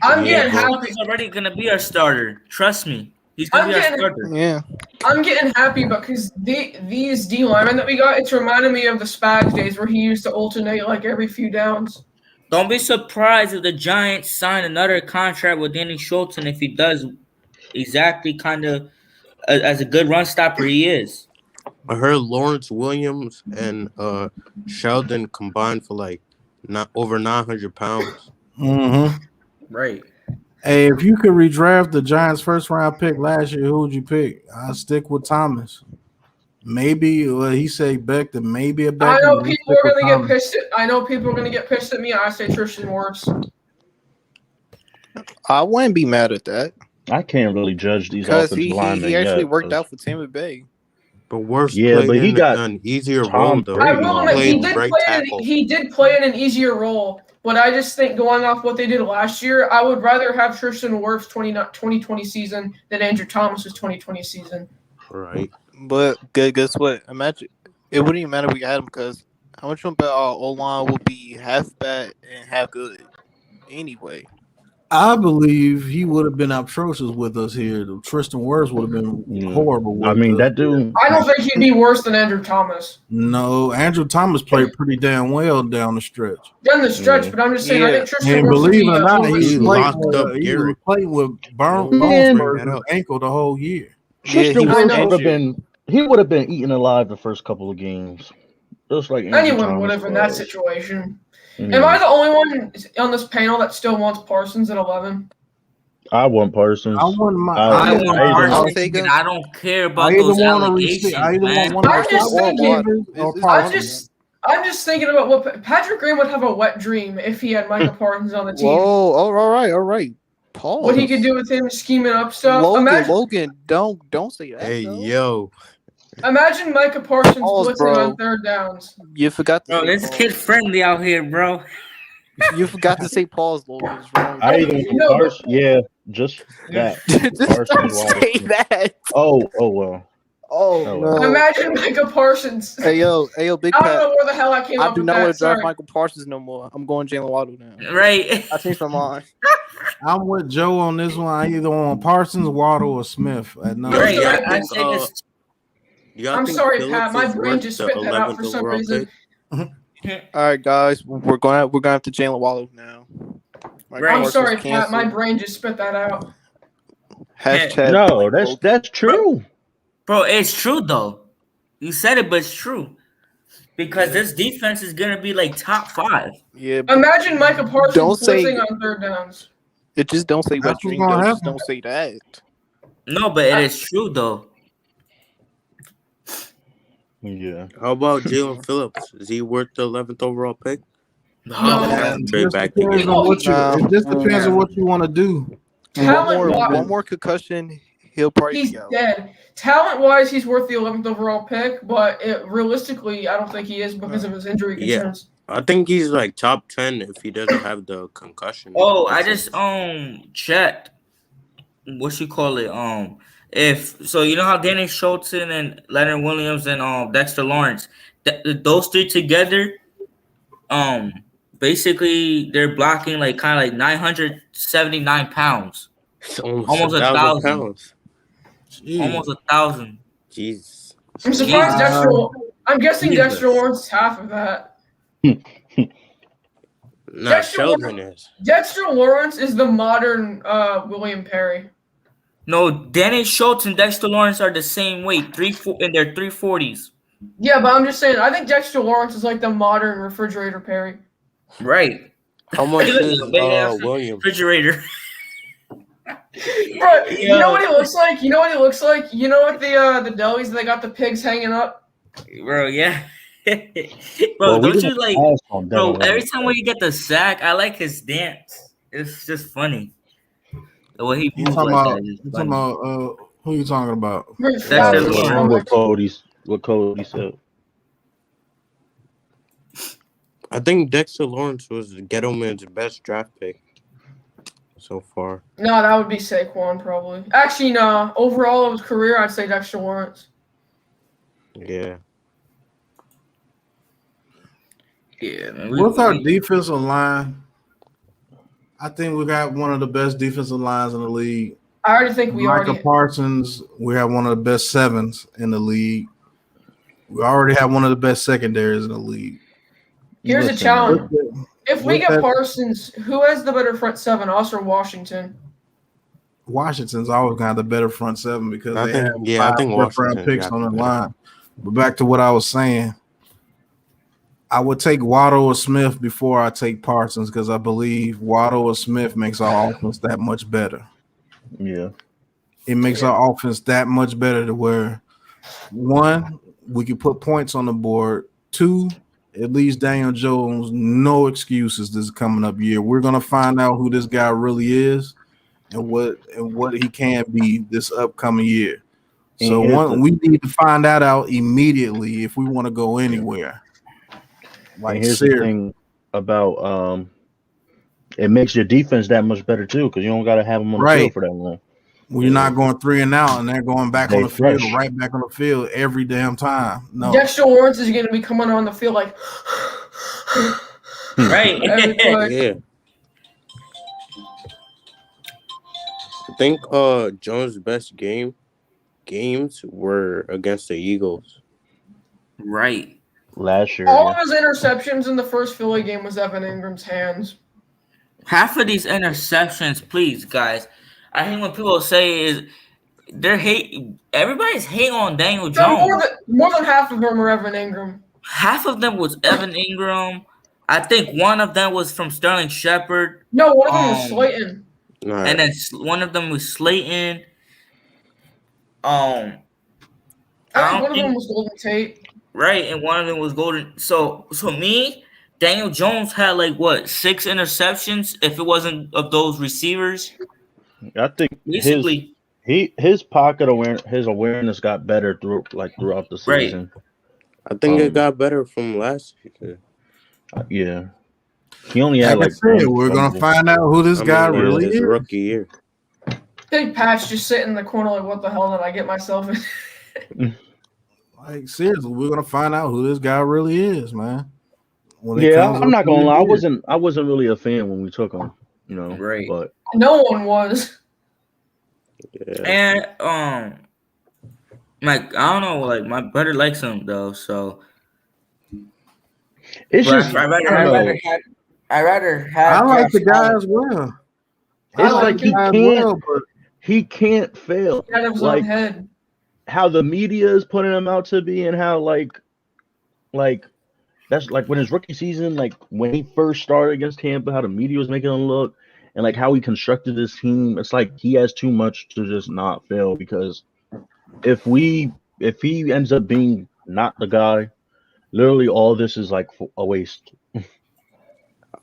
I'm getting happy. He's already gonna be our starter. Trust me, he's gonna be our starter. Yeah. I'm getting happy because these D linemen that we got, it's reminding me of the Spags days where he used to alternate like every few downs. Don't be surprised if the Giants sign another contract with Danny Schultz, if he does exactly kind of as a good run stopper he is. I heard Lawrence Williams and Sheldon combined for like not over 900 pounds. Mm-hmm. Right. Hey, if you could redraft the Giants' first round pick last year, who would you pick? I'll stick with Thomas. Maybe he said Becton, maybe a Becton. I know people are gonna get pissed. I know people are gonna get pissed at me. I say Tristan Wirfs. I wouldn't be mad at that. I can't really judge these because offensive linemen he actually yet, worked out for Tampa Bay. But Wirfs Yeah, but he got an easier Tom role though. I will admit, Played he did play in an easier role, but I just think going off what they did last year, I would rather have Tristan Wirfs' 2020 season than Andrew Thomas's 2020 season. Right. But guess what? Imagine it wouldn't even matter if we had him because how much bet our O-line will be half bad and half good anyway. I believe he would have been atrocious with us here. Tristan Wirfs would have been horrible. I mean, that dude. I don't think he'd be worse than Andrew Thomas. No, Andrew Thomas played pretty damn well down the stretch. Down the stretch, but I'm just saying, I think Tristan And Wirfs believe it or not, he was playing with Bonesberg's ankle the whole year. Tristan Wirfs would have been eaten alive the first couple of games. Just like anyone would have in that situation. Am I the only one on this panel that still wants Parsons at 11? I want Parsons. I want Parsons. I don't care about those allegations, man. I'm just thinking about what Patrick Graham would have a wet dream if he had Micah Parsons on the team. Whoa! All right. Pause. What he could do with him scheming up stuff. Logan, don't say that. Hey, yo. Imagine Micah Parsons blitzing on third downs. You forgot to say this kid friendly out here, bro. You forgot to say pause, Logan. Yeah, just that. Don't say that. Oh well. Oh no. Imagine Micah Parsons. Hey yo, Big Pat. I don't know where the hell I came up with that. I do not want to draft Michael Parsons no more. I'm going Jalen Waddle now. Right. I changed my mind. I'm with Joe on this one. I either want Parsons, Waddle, or Smith. Right. I say this. I'm sorry, Pat. My brain just spit that out for some reason. All right, guys, we're going to have to Jalen Waddle now. I'm sorry, Pat. My brain just spit that out. Hashtag no, that's true. Bro, it's true though. You said it, but it's true. Because this defense is gonna be like top 5. Yeah. Imagine Micah Parsons blitzing on third downs. It just don't say wet dream. Just don't say that. No, but it is true though. Yeah. How about Jalen Phillips? Is he worth the 11th overall pick? No. It just depends on what you want to do. One more concussion, he'll probably be out. Dead. Talent-wise, he's worth the 11th overall pick, but realistically, I don't think he is because of his injury concerns. Yeah. I think he's like top 10 if he doesn't have the concussion. Oh, I just checked. What you call it? If so, you know how Danny Schultz and Leonard Williams and Dexter Lawrence, those three together, basically they're blocking like kind of like 979 pounds. It's almost 1,000 pounds. Jeez. Almost 1,000. Jeez. I'm surprised Dexter. I'm guessing Dexter Lawrence is half of that. Nah, Sheldon is. Dexter Lawrence is the modern William Perry. No, Danny Schultz and Dexter Lawrence are the same weight, in their 340s. Yeah, but I'm just saying, I think Dexter Lawrence is like the modern refrigerator Perry. Right. How much is Williams? Refrigerator. Bro, you know what he looks like? You know what he looks like? You know what the delis they got the pigs hanging up? Bro, yeah. Bro, Well, we don't didn't you like, pass on bro? Devin Every Lawrence. time when you get the sack, I like his dance. It's just funny. The way he You moves talking like about? that is You talking funny. about? Who you talking about? Dexter What Lawrence. Cody said. I think Dexter Lawrence was Gettleman's best draft pick so far. No, that would be Saquon probably. Actually, no. Overall of his career, I'd say Dexter Lawrence. Yeah. Yeah, man. What's our defensive line? I think we got one of the best defensive lines in the league. I already think we Micah already. Parsons, we have one of the best sevens in the league. We already have one of the best secondaries in the league. Here's a Listen, challenge. man. If we With get that- Parsons, who has the better front seven, us or Washington? Washington's always got the better front seven because I they think- have yeah, I 5 think first round Washington's picks got on the the better. line. But back to what I was saying, I would take Waddle or Smith before I take Parsons because I believe Waddle or Smith makes our offense that much better. Yeah. It makes our offense that much better to where, one, we can put points on the board. Two, at least Daniel Jones, no excuses this coming up year. We're gonna find out who this guy really is and what he can be this upcoming year. So we need to find that out immediately if we want to go anywhere. Like, and here's the thing about it makes your defense that much better too because you don't got to have them on the field for that long. We're not going 3 and out, and they're going back on the fresh. field, right back on the field every damn time. No, Dexter Lawrence is going to be coming on the field like, right? Yeah. I think Jones' best games were against the Eagles. Right. Last year. All of his interceptions in the first Philly game was Evan Ingram's hands. Half of these interceptions, please, guys. I think what people say is everybody's hating on Daniel Jones. More than half of them are Evan Ingram. Half of them was Evan Ingram. I think one of them was from Sterling Shepard. No, one of them was Slayton. And then one of them was Slayton. I think one of them was Golden Tate. Right, and one of them was Golden. So me, Daniel Jones had 6 interceptions if it wasn't of those receivers. I think basically his pocket awareness got better throughout the season. Right. I think it got better from last season. Yeah. He only had we're gonna find out who this guy really is. Rookie year. Big Pat's just sitting in the corner like, what the hell did I get myself in? Like, seriously, we're gonna find out who this guy really is, man. I'm not gonna lie. I wasn't really a fan when we took him, Right. But no one was. Yeah. And I don't know, my brother likes him though, so it's just I rather have. I like the guy as well. It's like he can't fail. Out of his own head. How the media is putting him out to be, and how like that's when his rookie season, when he first started against Tampa, how the media was making him look, and how he constructed his team. It's like he has too much to just not fail, because if he ends up being not the guy, literally all this is a waste.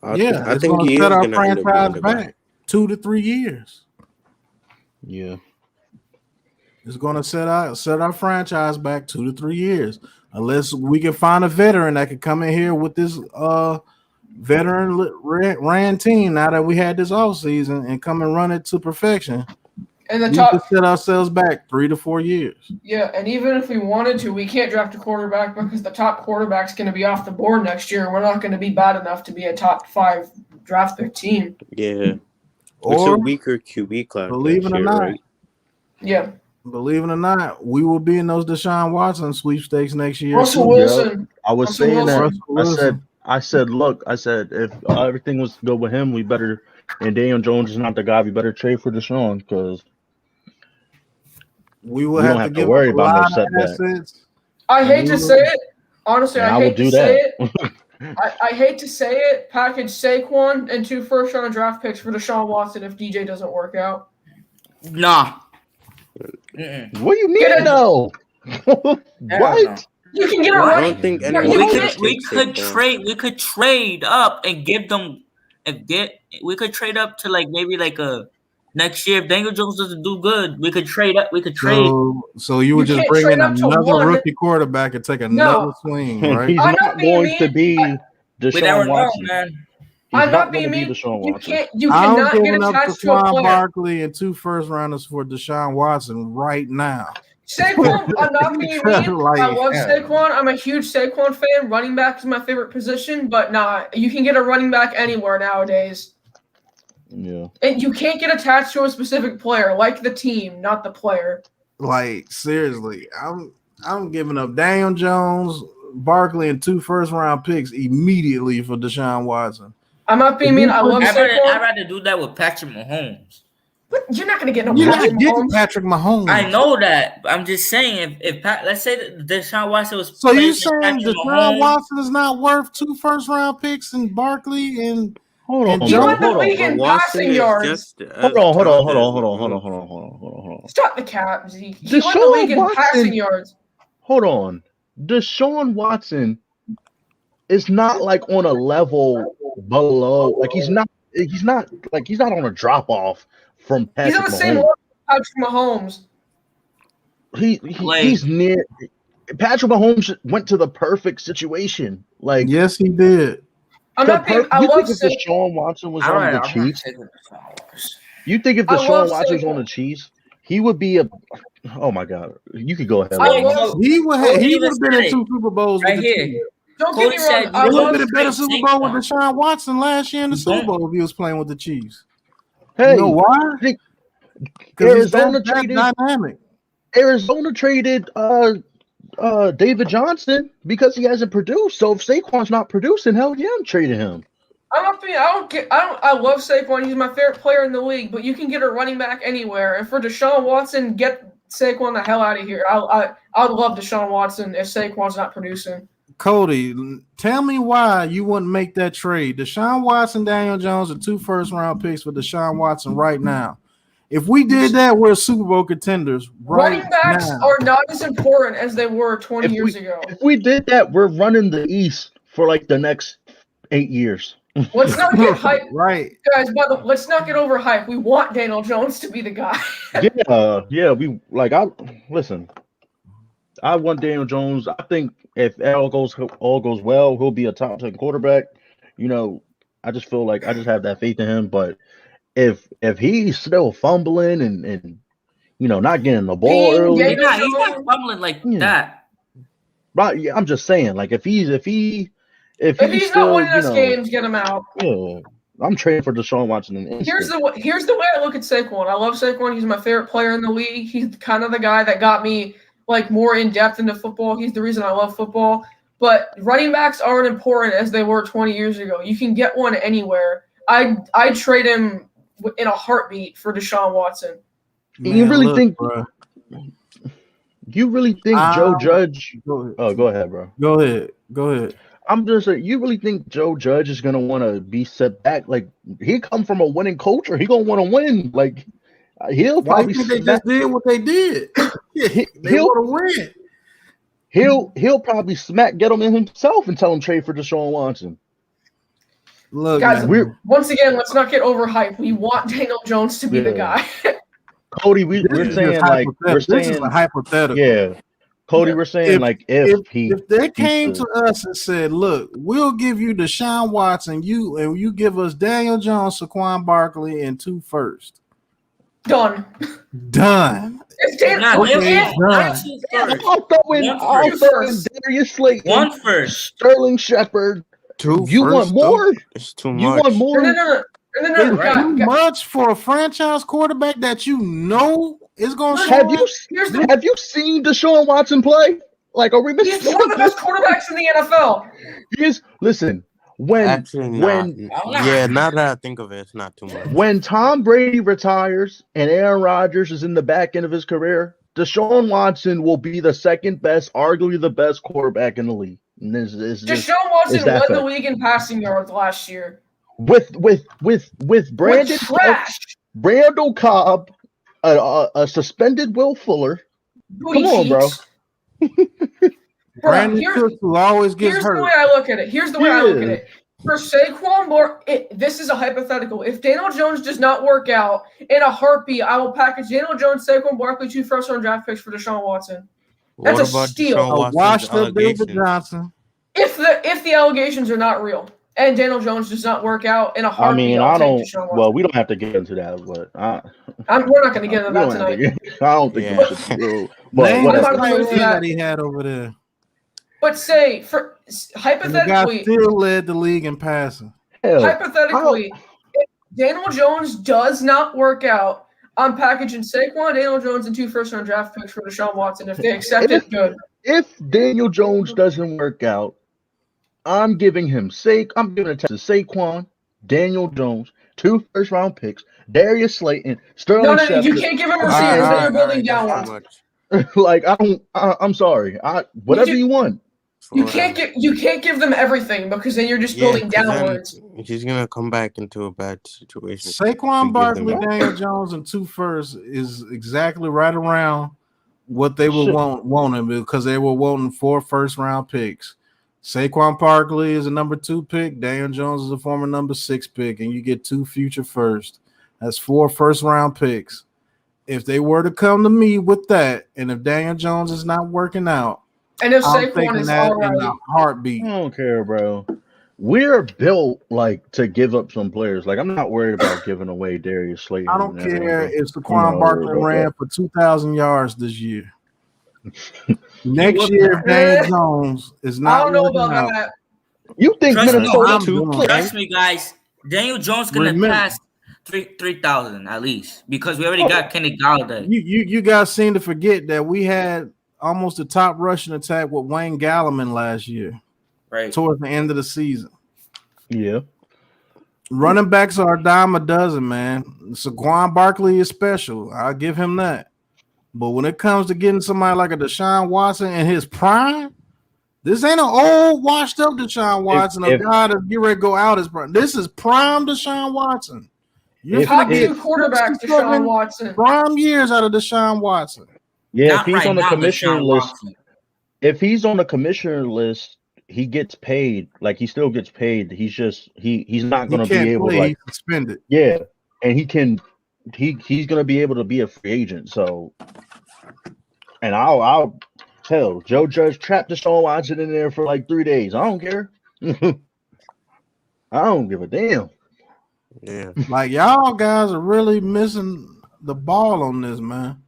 I think he set our franchise back 2 to 3 years. Yeah. It's going to set our franchise back 2 to 3 years, unless we can find a veteran that can come in here with this veteran ran team. Now that we had this offseason and come and run it to perfection, and we can set ourselves back 3 to 4 years. Yeah, and even if we wanted to, we can't draft a quarterback because the top quarterback's going to be off the board next year. We're not going to be bad enough to be a top 5 draft pick team. Yeah, it's a weaker QB class. Believe it or not, right? Yeah. Believe it or not, we will be in those Deshaun Watson sweepstakes next year. Russell Wilson. I was saying that. I said, look, if everything was good with him, we better. And Daniel Jones is not the guy. We better trade for Deshaun, because we will have to worry about no setback. I hate to say it. Honestly, I hate to say it. I hate to say it. Package Saquon and 2 first-round draft picks for Deshaun Watson if DJ doesn't work out. Nah. What do you mean? No. What? You can get a I running. don't think anyone We could trade up and give them we could trade up to like maybe like a next year if Daniel Jones doesn't do good. We could trade up. We could trade. So you would just bring in another rookie quarterback and take another swing, right? He's not going to be Deshaun Watson. Man. He's not going to be Deshaun Watson. You cannot get giving up attached to a Saquon player. Barkley and 2 first-rounders for Deshaun Watson right now. Saquon, I'm not being mean. I love Saquon. I'm a huge Saquon fan. Running back is my favorite position, but you can get a running back anywhere nowadays. Yeah. And you can't get attached to a specific player, like the team, not the player. Like, seriously, I'm giving up Daniel Jones, Barkley, and 2 first-round picks immediately for Deshaun Watson. I'm not being mean. I love Saquon. I'd rather do that with Patrick Mahomes. But you're not going to get Patrick Mahomes. I know that. But I'm just saying, if let's say that Deshaun Watson was so you saying Deshaun Watson is not worth 2 first-round picks and Barkley and Hold on. Hold on. Stop the cap, Zeke. He led the league in passing yards. Hold on. Deshaun Watson is not like on a level below. Like he's not on a drop off from Patrick Mahomes. He's on the same level as Patrick Mahomes. He's near. Patrick Mahomes went to the perfect situation. Like yes, he did. I'm not being. I love Deshaun Watson was on the Chiefs. You think if Deshaun Watson was on the Chiefs, he would be a? Oh my God! You could go ahead. He would have been in 2 Super Bowls right with the here. Chiefs. Don't get me wrong. He would have been a better Super Bowl with Deshaun Watson last year in the Super Bowl if he was playing with the Chiefs. Hey, you know why? Arizona traded dynamic. Arizona traded David Johnson because he hasn't produced. So if Saquon's not producing, hell yeah, I'm trading him. I love Saquon. He's my favorite player in the league. But you can get a running back anywhere. And for Deshaun Watson, get Saquon the hell out of here. I'd love Deshaun Watson if Saquon's not producing. Cody, tell me why you wouldn't make that trade. Deshaun Watson, Daniel Jones, and 2 first-round picks for Deshaun Watson right now. If we did that, we're Super Bowl contenders right Running backs are not as important as they were 20 years ago. If we did that, we're running the East for like the next 8 years. Let's not get hyped. Right. Guys, let's not get overhyped. We want Daniel Jones to be the guy. I want Daniel Jones. I think if all goes well, he'll be a top 10 quarterback. You know, I just feel like I just have that faith in him. But if he's still fumbling and you know not getting the ball early, he's not fumbling like that. Right? Yeah, I'm just saying, like if he's still, not winning us games, get him out. Yeah, I'm trading for Deshaun Watson. Here's the way I look at Saquon. I love Saquon. He's my favorite player in the league. He's kind of the guy that got me like more in depth into football. He's the reason I love football. But running backs aren't important as they were 20 years ago. You can get one anywhere. I'd trade him in a heartbeat for Deshaun Watson. Man, you really think Joe Judge? Oh, go ahead, bro. Go ahead. I'm just saying, you really think Joe Judge is gonna want to be set back? Like he come from a winning culture, he gonna want to win. Like he'll probably. They just did what they did. They want to win. He'll probably smack Gettleman himself and tell him trade for Deshaun Watson. Look, guys, once again, let's not get overhyped. We want Daniel Jones to be the guy. Cody, we're saying this is a hypothetical. Yeah, Cody, we're saying if they came to us and said, "Look, we'll give you Deshaun Watson, you give us Daniel Jones, Saquon Barkley, and 2 first." Done. I'll throw in Darius Slayton, 1 first, Sterling Shepard. 2 you first, want more? It's too much. You want more? No. Too much for a franchise quarterback that you know is going to show. Have you seen Deshaun Watson play? Like, are we missing? He's one of the best quarterbacks in the NFL. Listen. Now that I think of it, it's not too much. When Tom Brady retires and Aaron Rodgers is in the back end of his career, Deshaun Watson will be the second best, arguably the best quarterback in the league. Deshaun Watson led the league in passing yards last year. With Randall Cobb, a suspended Will Fuller. Come on, bro. Brandon Cooks, who always gets hurt. Here's the way I look at it. Here's the way I look at it. For Saquon, this is a hypothetical. If Daniel Jones does not work out, in a heartbeat, I will package Daniel Jones, Saquon Barkley, 2 first-round draft picks for Deshaun Watson. That's a steal. A washed-up David Johnson. If the allegations are not real and Daniel Jones does not work out in a heartbeat, I'll take Deshaun Watson. Well, we don't have to get into that, but we're not going to get into that tonight. I don't think we should do. But whatever that he had over there. But say for hypothetically, the guy still led the league in passing. Hypothetically, if Daniel Jones does not work out, I'm packaging Saquon, Daniel Jones, and 2 first-round draft picks for Deshaun Watson. If they accept it, good. If Daniel Jones doesn't work out, I'm giving it to Saquon, Daniel Jones, 2 first-round picks, Darius Slayton, Sterling Shepard. No, you can't give him receivers. Then you're building downwards. I'm sorry. Whatever you want. You can't give them everything because then you're just building downwards. He's gonna come back into a bad situation. Saquon Barkley, Daniel Jones, and 2 firsts is exactly right around what they were wanting because they were wanting 4 first-round picks. Saquon Barkley is a number 2 pick. Daniel Jones is a former number 6 pick, and you get 2 future firsts. That's 4 first-round picks. If they were to come to me with that, and if Daniel Jones is not working out, and if Saquon is all right, in a heartbeat. I don't care, bro. We're built to give up some players. I'm not worried about giving away Darius Slayton. I don't care if Saquon Barkley ran for 2,000 yards this year. Next year, if Daniel Jones is not. I don't know about that. You think Trust me, guys. Daniel Jones gonna pass 3,000 at least because we already got Kenny Galladay. You guys seem to forget that we had almost a top rushing attack with Wayne Galliman last year, right towards the end of the season. Yeah, running backs are a dime a dozen, man. Saquon Barkley is special. I'll give him that. But when it comes to getting somebody like a Deshaun Watson in his prime, this ain't an old washed up Deshaun Watson, a guy that's get ready to go out his prime. This is prime Deshaun Watson. You're top 2 quarterbacks, Deshaun Watson. Prime years out of Deshaun Watson. Yeah, if he's on the commissioner list, he gets paid. He still gets paid. He's just he's not going to be able to he's suspended. Yeah, and he's going to be able to be a free agent. So, and I'll tell Joe Judge trapped Deshaun Watson in there for 3 days. I don't care. I don't give a damn. Yeah, y'all guys are really missing the ball on this, man.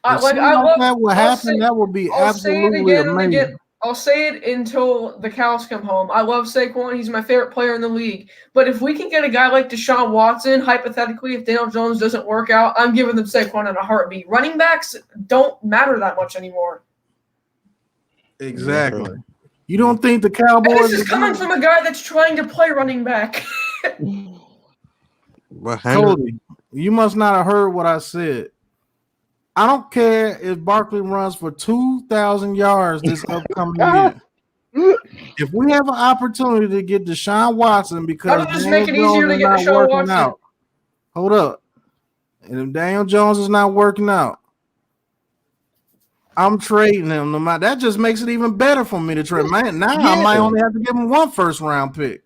I love that would happen. That would be absolutely amazing. I'll say it until the cows come home. I love Saquon. He's my favorite player in the league. But if we can get a guy like Deshaun Watson, hypothetically, if Daniel Jones doesn't work out, I'm giving them Saquon in a heartbeat. Running backs don't matter that much anymore. Exactly. You don't think the Cowboys? And this is coming from a guy that's trying to play running back. Cody, you must not have heard what I said. I don't care if Barkley runs for 2,000 yards this upcoming year. If we have an opportunity to get Deshaun Watson because just make it easier to get Deshaun Watson. Hold up. And if Daniel Jones is not working out, I'm trading him. That just makes it even better for me to trade. Man, now I might only have to give him 1 first-round pick.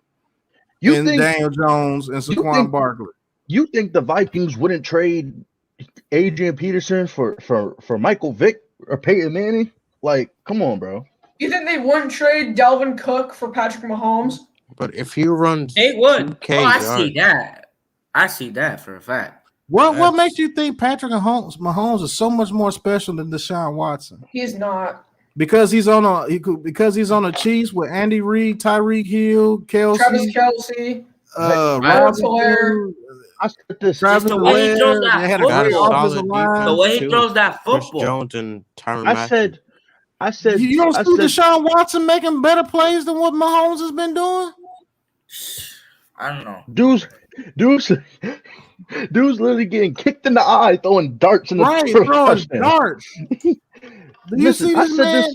Daniel Jones and Saquon Barkley. You think the Vikings wouldn't trade Adrian Peterson for Michael Vick or Peyton Manning? Come on, bro. You think they wouldn't trade Dalvin Cook for Patrick Mahomes? But if he runs, they would. I see that. I see that for a fact. What makes you think Patrick Mahomes is so much more special than Deshaun Watson? He is not. Because he's on a Chiefs with Andy Reid, Tyreek Hill, Kelsey, Travis Kelce, Robert Flair. The way he throws that football. Chris Jones and Tyron I said you don't see Deshaun Watson making better plays than what Mahomes has been doing? I don't know. Dude's literally getting kicked in the eye, throwing darts in the throwing darts. Do you see this man?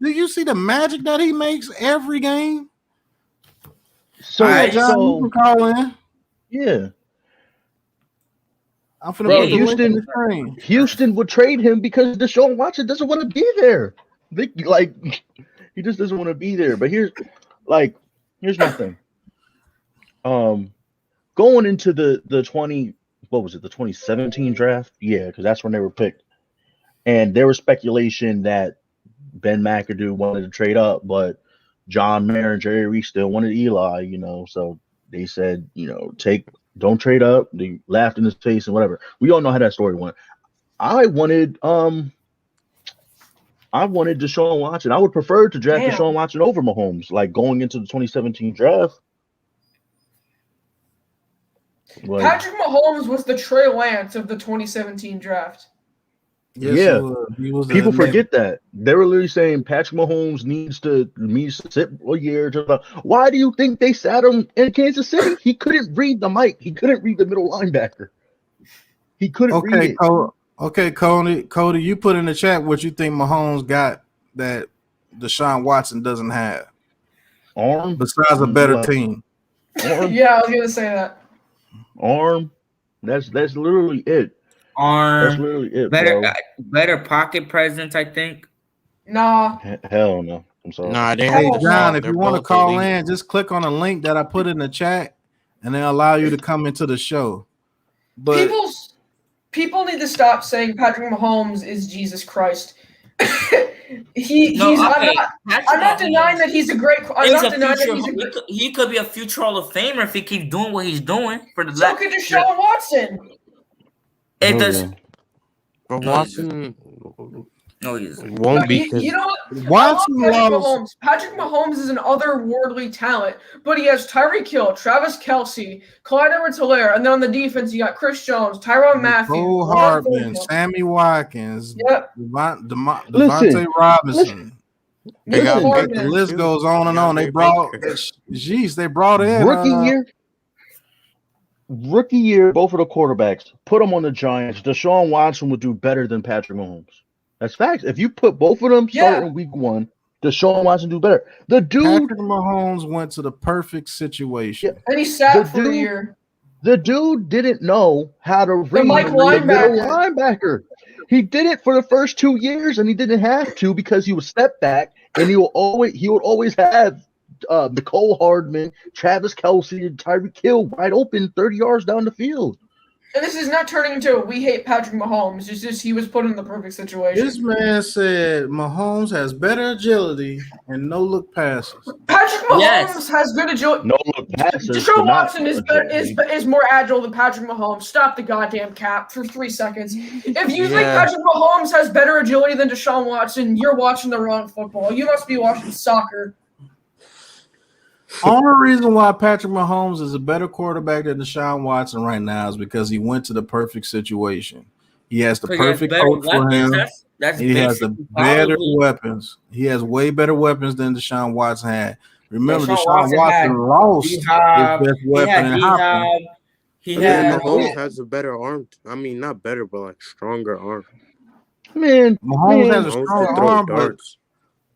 Do you see the magic that he makes every game? So, John, you can call in. Yeah. I'm finna Houston would trade him because Deshaun Watson doesn't want to be there. He just doesn't want to be there. But here's my thing. Going into the 2017 draft? Yeah, because that's when they were picked. And there was speculation that Ben McAdoo wanted to trade up, but John Mayer and Jerry Reese still wanted Eli, so they said, don't trade up. They laughed in his face and whatever. We all know how that story went. I wanted Deshaun Watson. I would prefer to draft Deshaun Watson over Mahomes, like going into the 2017 draft. Patrick Mahomes was the Trey Lance of the 2017 draft. Yes, he was people forget that. They were literally saying Patrick Mahomes needs to sit a year. Why do you think they sat him in Kansas City? He couldn't read the mic. He couldn't read the middle linebacker. He couldn't read it. Okay, Cody, you put in the chat what you think Mahomes got that Deshaun Watson doesn't have. Arm, besides a better team. Arm. Yeah, I was gonna say that. Arm. That's literally it. Arm. That's literally it. Better pocket presence, I think. Nah. Hell no. I'm sorry. Nah, they hey John, if you want to call in, just click on the link that I put in the chat, and they'll allow you to come into the show. But people need to stop saying Patrick Mahomes is Jesus Christ. I'm not denying that he's a great. He could be a future Hall of Famer if he keeps doing what he's doing for the. So could Deshaun Watson. It does. But Watson. No, he won't be. You know what? Patrick Mahomes is an otherworldly talent, but he has Tyreek Hill, Travis Kelce, Clyde Edwards-Helaire, and then on the defense you got Chris Jones, Tyrann Mathieu, Cole Hardman, Sammy Watkins, Devontae Robinson. The list goes on and on. They brought in rookie year, both of the quarterbacks. Put them on the Giants. Deshaun Watson would do better than Patrick Mahomes. That's facts. If you put both of them starting week one, Deshaun Watson do better. The dude Patrick Mahomes went to the perfect situation. And he sat for a year. The dude didn't know how to read the middle linebacker. He did it for the first 2 years, and he didn't have to because he was step back, and he would always have Nicole Hardman, Travis Kelce, and Tyreek Hill wide open 30 yards down the field. And this is not turning into we hate Patrick Mahomes. It's just he was put in the perfect situation. This man said Mahomes has better agility and no look passes. Patrick Mahomes has good agility. No look passes. Deshaun Watson is more agile than Patrick Mahomes. Stop the goddamn cap for 3 seconds. If you think Patrick Mahomes has better agility than Deshaun Watson, you're watching the wrong football. You must be watching soccer. Only reason why Patrick Mahomes is a better quarterback than Deshaun Watson right now is because he went to the perfect situation. He has the perfect coach for him. He has the better weapons. He has way better weapons than Deshaun Watson had. Remember, Deshaun Watson lost his best weapon in Hopkins. Mahomes has a better arm. I mean, not better, but like stronger arm. Mahomes has a stronger arm, but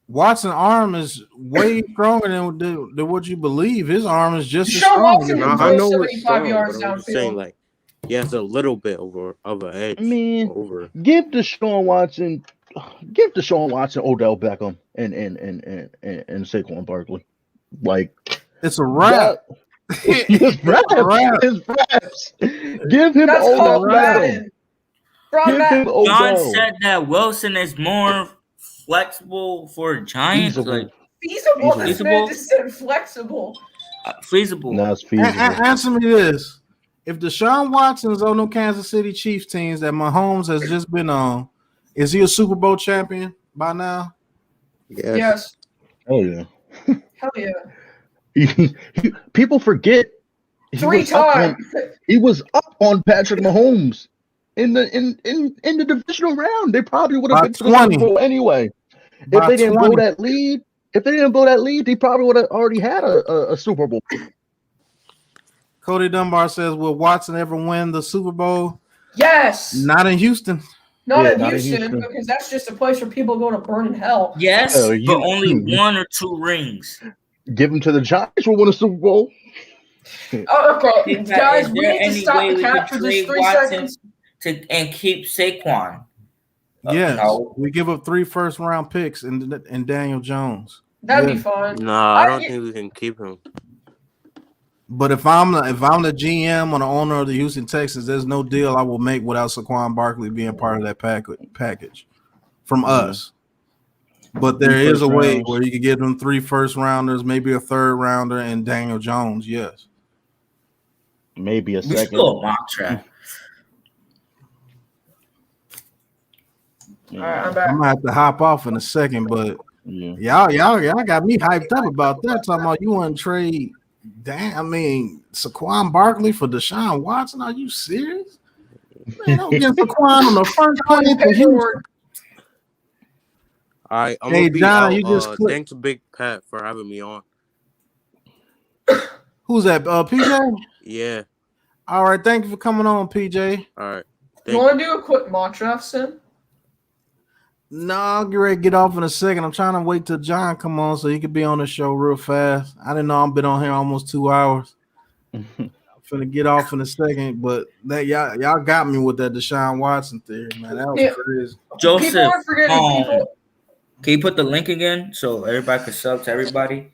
Watson's arm is way stronger than what you believe. His arm is just as strong. I know it's strong, but I'm saying like he has a little bit of an edge. Give Deshaun Watson Odell Beckham and Saquon Barkley. Like it's a wrap. It's raps. Give him Odell Beckham. John said that Wilson is more flexible for Giants. Feasible. This man just said flexible. Feasible. No, it's feasible. Answer me this: if Deshaun Watson is on the Kansas City Chiefs teams that Mahomes has just been on, is he a Super Bowl champion by now? Yes. Oh yeah. Hell yeah. People forget 3 times. He was up on Patrick Mahomes in the divisional round. They probably would have been to the Super Bowl anyway. If they didn't blow that lead, they probably would have already had a Super Bowl. Cody Dunbar says, will Watson ever win the Super Bowl? Yes. Not in Houston. Not in Houston, because that's just a place where people go to burn in hell. Yes, but only 1 or 2 rings. Give them to the Giants. We'll win a Super Bowl. Okay, guys, we need to stop the cap for just 3 seconds. And keep Saquon. Yes, we give up 3 first-round picks and Daniel Jones. That'd be fine. Nah, I don't think we can keep him. But if I'm the GM or the owner of the Houston Texans, there's no deal I will make without Saquon Barkley being part of that package from us. But there is a way where you can give them 3 first-rounders, maybe a 3rd rounder, and Daniel Jones. Yes, maybe a second. Still a mock draft. All right, I'm back. I'm gonna have to hop off in a second, but y'all got me hyped up about that. Talking about you want to trade. Damn, I mean Saquon Barkley for Deshaun Watson. Are you serious? Man, I'm getting Saquon on the first play to Houston. All right, I'm gonna be John, out. Thanks to Big Pat for having me on. Who's that? PJ? Yeah. All right, thank you for coming on, PJ. All right. You want to do a quick mock draft, Sim? No, I'll get ready to get off in a second. I'm trying to wait till John come on so he could be on the show real fast. I didn't know I've been on here almost 2 hours. I'm finna get off in a second, but that y'all got me with that Deshaun Watson theory, man. That was crazy. Joseph, people are forgetting people. Can you put the link again so everybody can sub to everybody,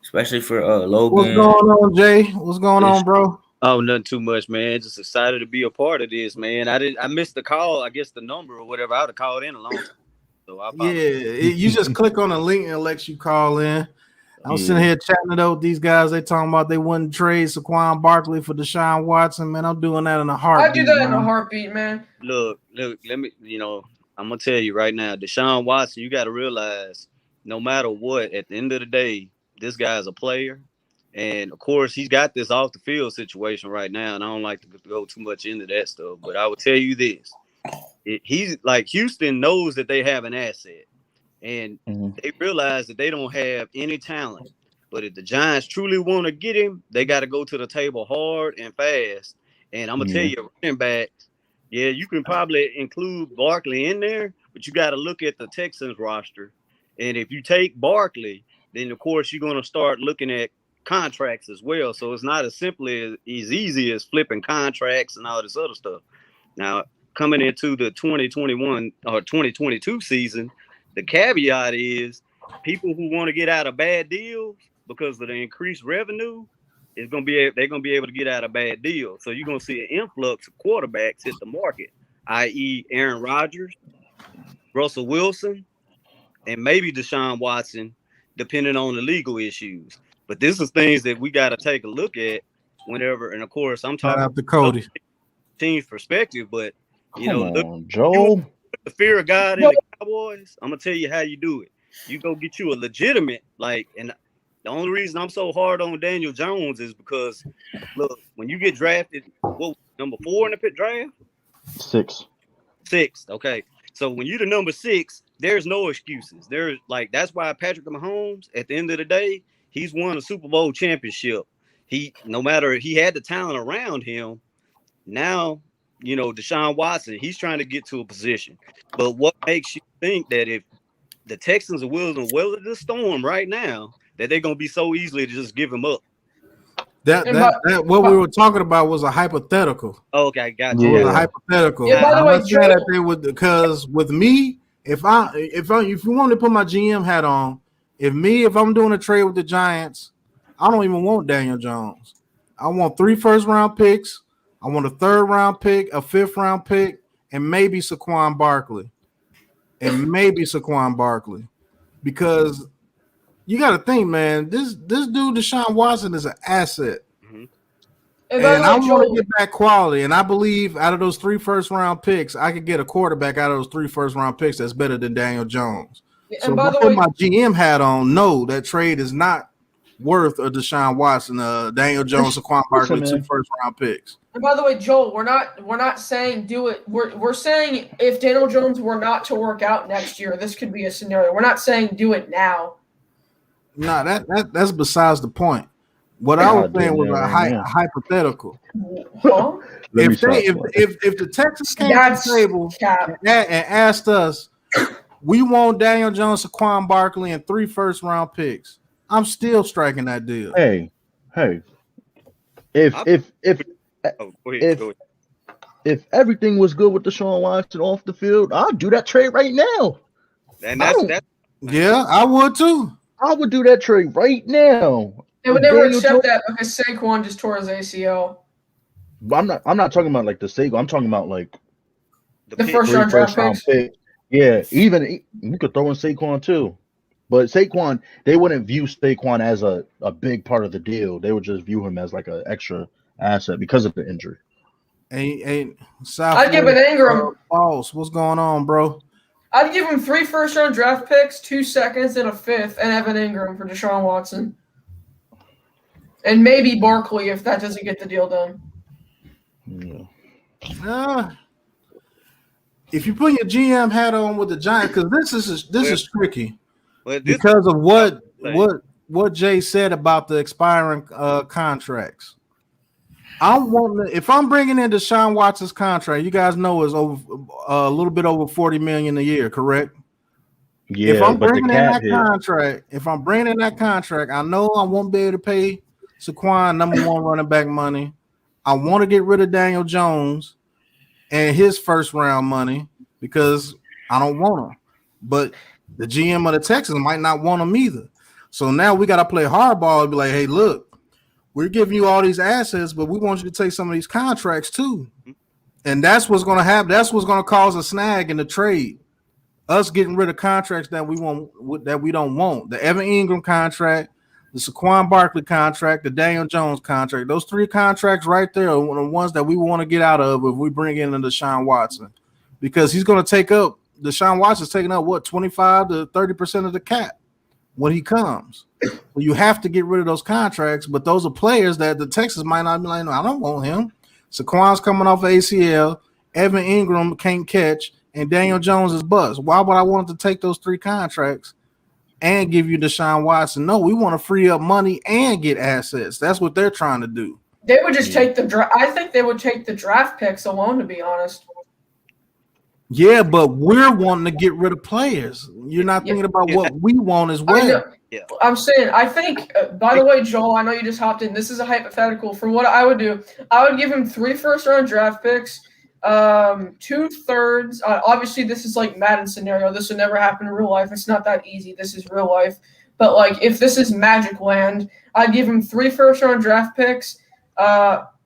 especially for Logan? What's going on, Jay? What's going on, bro? Oh, nothing too much, man. Just excited to be a part of this, man. I missed the call. I guess the number or whatever. I would have called in a long time. So you just click on the link and it lets you call in. I'm sitting here chatting it up with these guys. They talking about they wouldn't trade Saquon Barkley for Deshaun Watson. Man, I'm doing that in a heartbeat. I do that in a heartbeat, man. Look. Let me. I'm gonna tell you right now, Deshaun Watson. You got to realize, no matter what, at the end of the day, this guy's a player, and of course, he's got this off the field situation right now. And I don't like to go too much into that stuff, but I would tell you this: he's like Houston knows that they have an asset. And they realize that they don't have any talent. But if the Giants truly want to get him, they got to go to the table hard and fast. And I'm going to tell you, running backs, you can probably include Barkley in there, but you got to look at the Texans roster. And if you take Barkley, then, of course, you're going to start looking at contracts as well. So it's not as easy as flipping contracts and all this other stuff. Now, coming into the 2021 or 2022 season, the caveat is people who want to get out of bad deals because of the increased revenue they're gonna be able to get out of bad deals. So you're gonna see an influx of quarterbacks hit the market, i.e. Aaron Rodgers, Russell Wilson, and maybe Deshaun Watson, depending on the legal issues. But this is things that we got to take a look at whenever. And of course, I'm talking about the Cody team's perspective, but Joel. The fear of God in the Cowboys, I'm gonna tell you how you do it. You go get you a legitimate, and the only reason I'm so hard on Daniel Jones is because, look, when you get drafted, what number 4 in the draft? 6. Okay. So when you're the number 6, there's no excuses. That's why Patrick Mahomes, at the end of the day, he's won a Super Bowl championship. No matter he had the talent around him, now. Deshaun Watson, he's trying to get to a position. But what makes you think that if the Texans are willing to weather the storm right now, that they're going to be so easily to just give him up? That what we were talking about was a hypothetical. Okay, gotcha. It was a hypothetical. Yeah, by the way, that they would, because with me, if you want to put my GM hat on, if I'm doing a trade with the Giants, I don't even want Daniel Jones. I want 3 first-round picks. I want a 3rd round pick, a 5th round pick, and maybe Saquon Barkley. Because you got to think, man, this dude, Deshaun Watson, is an asset. And I want to get back quality. And I believe out of those 3 first-round picks, I could get a quarterback out of those 3 first-round picks that's better than Daniel Jones. So if I put my GM hat on, no, that trade is not worth a Deshaun Watson, Daniel Jones, Saquon Barkley, 2 first-round picks. And by the way, Joel, we're not saying do it. We're saying if Daniel Jones were not to work out next year, this could be a scenario. We're not saying do it now. No, that's besides the point. What I was saying was a hypothetical. Huh? If the Texans came to the table and asked us, we want Daniel Jones, Saquon Barkley, and 3 first-round picks, I'm still striking that deal. Hey, if everything was good with Deshaun Watson off the field, I'll do that trade right now. And I would too. I would do that trade right now. They would never accept that because Saquon just tore his ACL. I'm not talking about like the Saquon. I'm talking about like the first round draft picks. Pick. Yeah, even you could throw in Saquon too. But Saquon, they wouldn't view Saquon as a big part of the deal. They would just view him as like an extra asset because of the injury. Hey, I'd give an Ingram. Boss, what's going on, bro? I'd give him 3 first-round draft picks, 2 seconds, and a 5th, and Evan Ingram for Deshaun Watson. And maybe Barkley if that doesn't get the deal done. Yeah. If you put your GM hat on with the Giants, because this is tricky. Because of what Jay said about the expiring contracts. If I'm bringing in Deshaun Watson's contract, you guys know is over a little bit over $40 million a year, correct? Yeah. If I'm bringing in that contract, I know I won't be able to pay Saquon number 1 running back money. I want to get rid of Daniel Jones and his first round money because I don't want him. But the GM of the Texans might not want him either. So now we got to play hardball and be like, hey, look. We're giving you all these assets, but we want you to take some of these contracts too. And that's what's going to happen. That's what's going to cause a snag in the trade. Us getting rid of contracts that we don't want. The Evan Ingram contract, the Saquon Barkley contract, the Daniel Jones contract. Those 3 contracts right there are the ones that we want to get out of if we bring in Deshaun Watson. Because he's going to take up, Deshaun Watson's taking up, 25 to 30% of the cap when he comes. Well, you have to get rid of those contracts, but those are players that the Texans might not be like, no, I don't want him. Saquon's coming off ACL, Evan Ingram can't catch, and Daniel Jones is bust. Why would I want to take those 3 contracts and give you Deshaun Watson? No, we want to free up money and get assets. That's what they're trying to do. They would just take the draft. I think they would take the draft picks alone, to be honest. Yeah, but we're wanting to get rid of players. You're not thinking about what we want as well. I'm saying, I think, by the way, Joel, I know you just hopped in. This is a hypothetical. For what I would do, I would give him 3 first-round draft picks, 2/3. Obviously, this is like Madden scenario. This would never happen in real life. It's not that easy. This is real life. But, like, if this is Magic Land, I'd give him 3 first-round draft picks,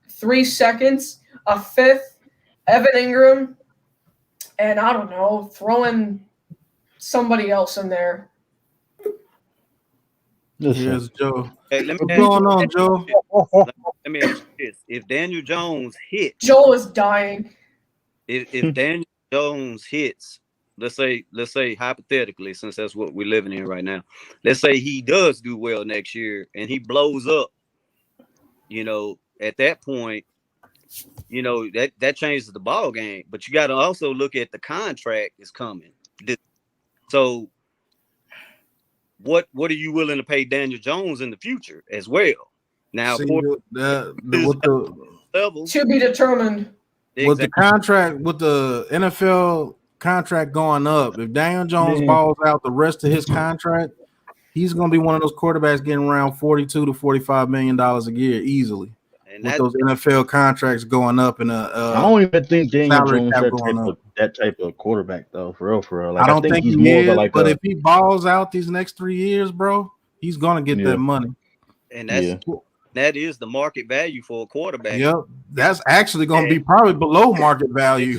3 seconds, a 5th, Evan Ingram, and I don't know, throw in somebody else in there. Here's Joe. Hey, what's going on, Joe? Let me ask you this: if Daniel Jones hits, Joel is dying. If Daniel Jones hits, let's say hypothetically, since that's what we're living in right now, let's say he does do well next year and he blows up. At that point, that changes the ball game. But you got to also look at the contract is coming. So, what are you willing to pay Daniel Jones in the future as well? Now, to be determined. With the contract, with the NFL contract going up, if Daniel Jones balls out the rest of his contract, he's going to be one of those quarterbacks getting around $42 to $45 million a year easily. And with those NFL contracts going up, and I don't even think Daniel Jones that type of quarterback though. For real. Like, I don't think he's more of like. But if he balls out these next 3 years, bro, he's gonna get that money. And that is the market value for a quarterback. Yep, that's actually gonna be probably below market value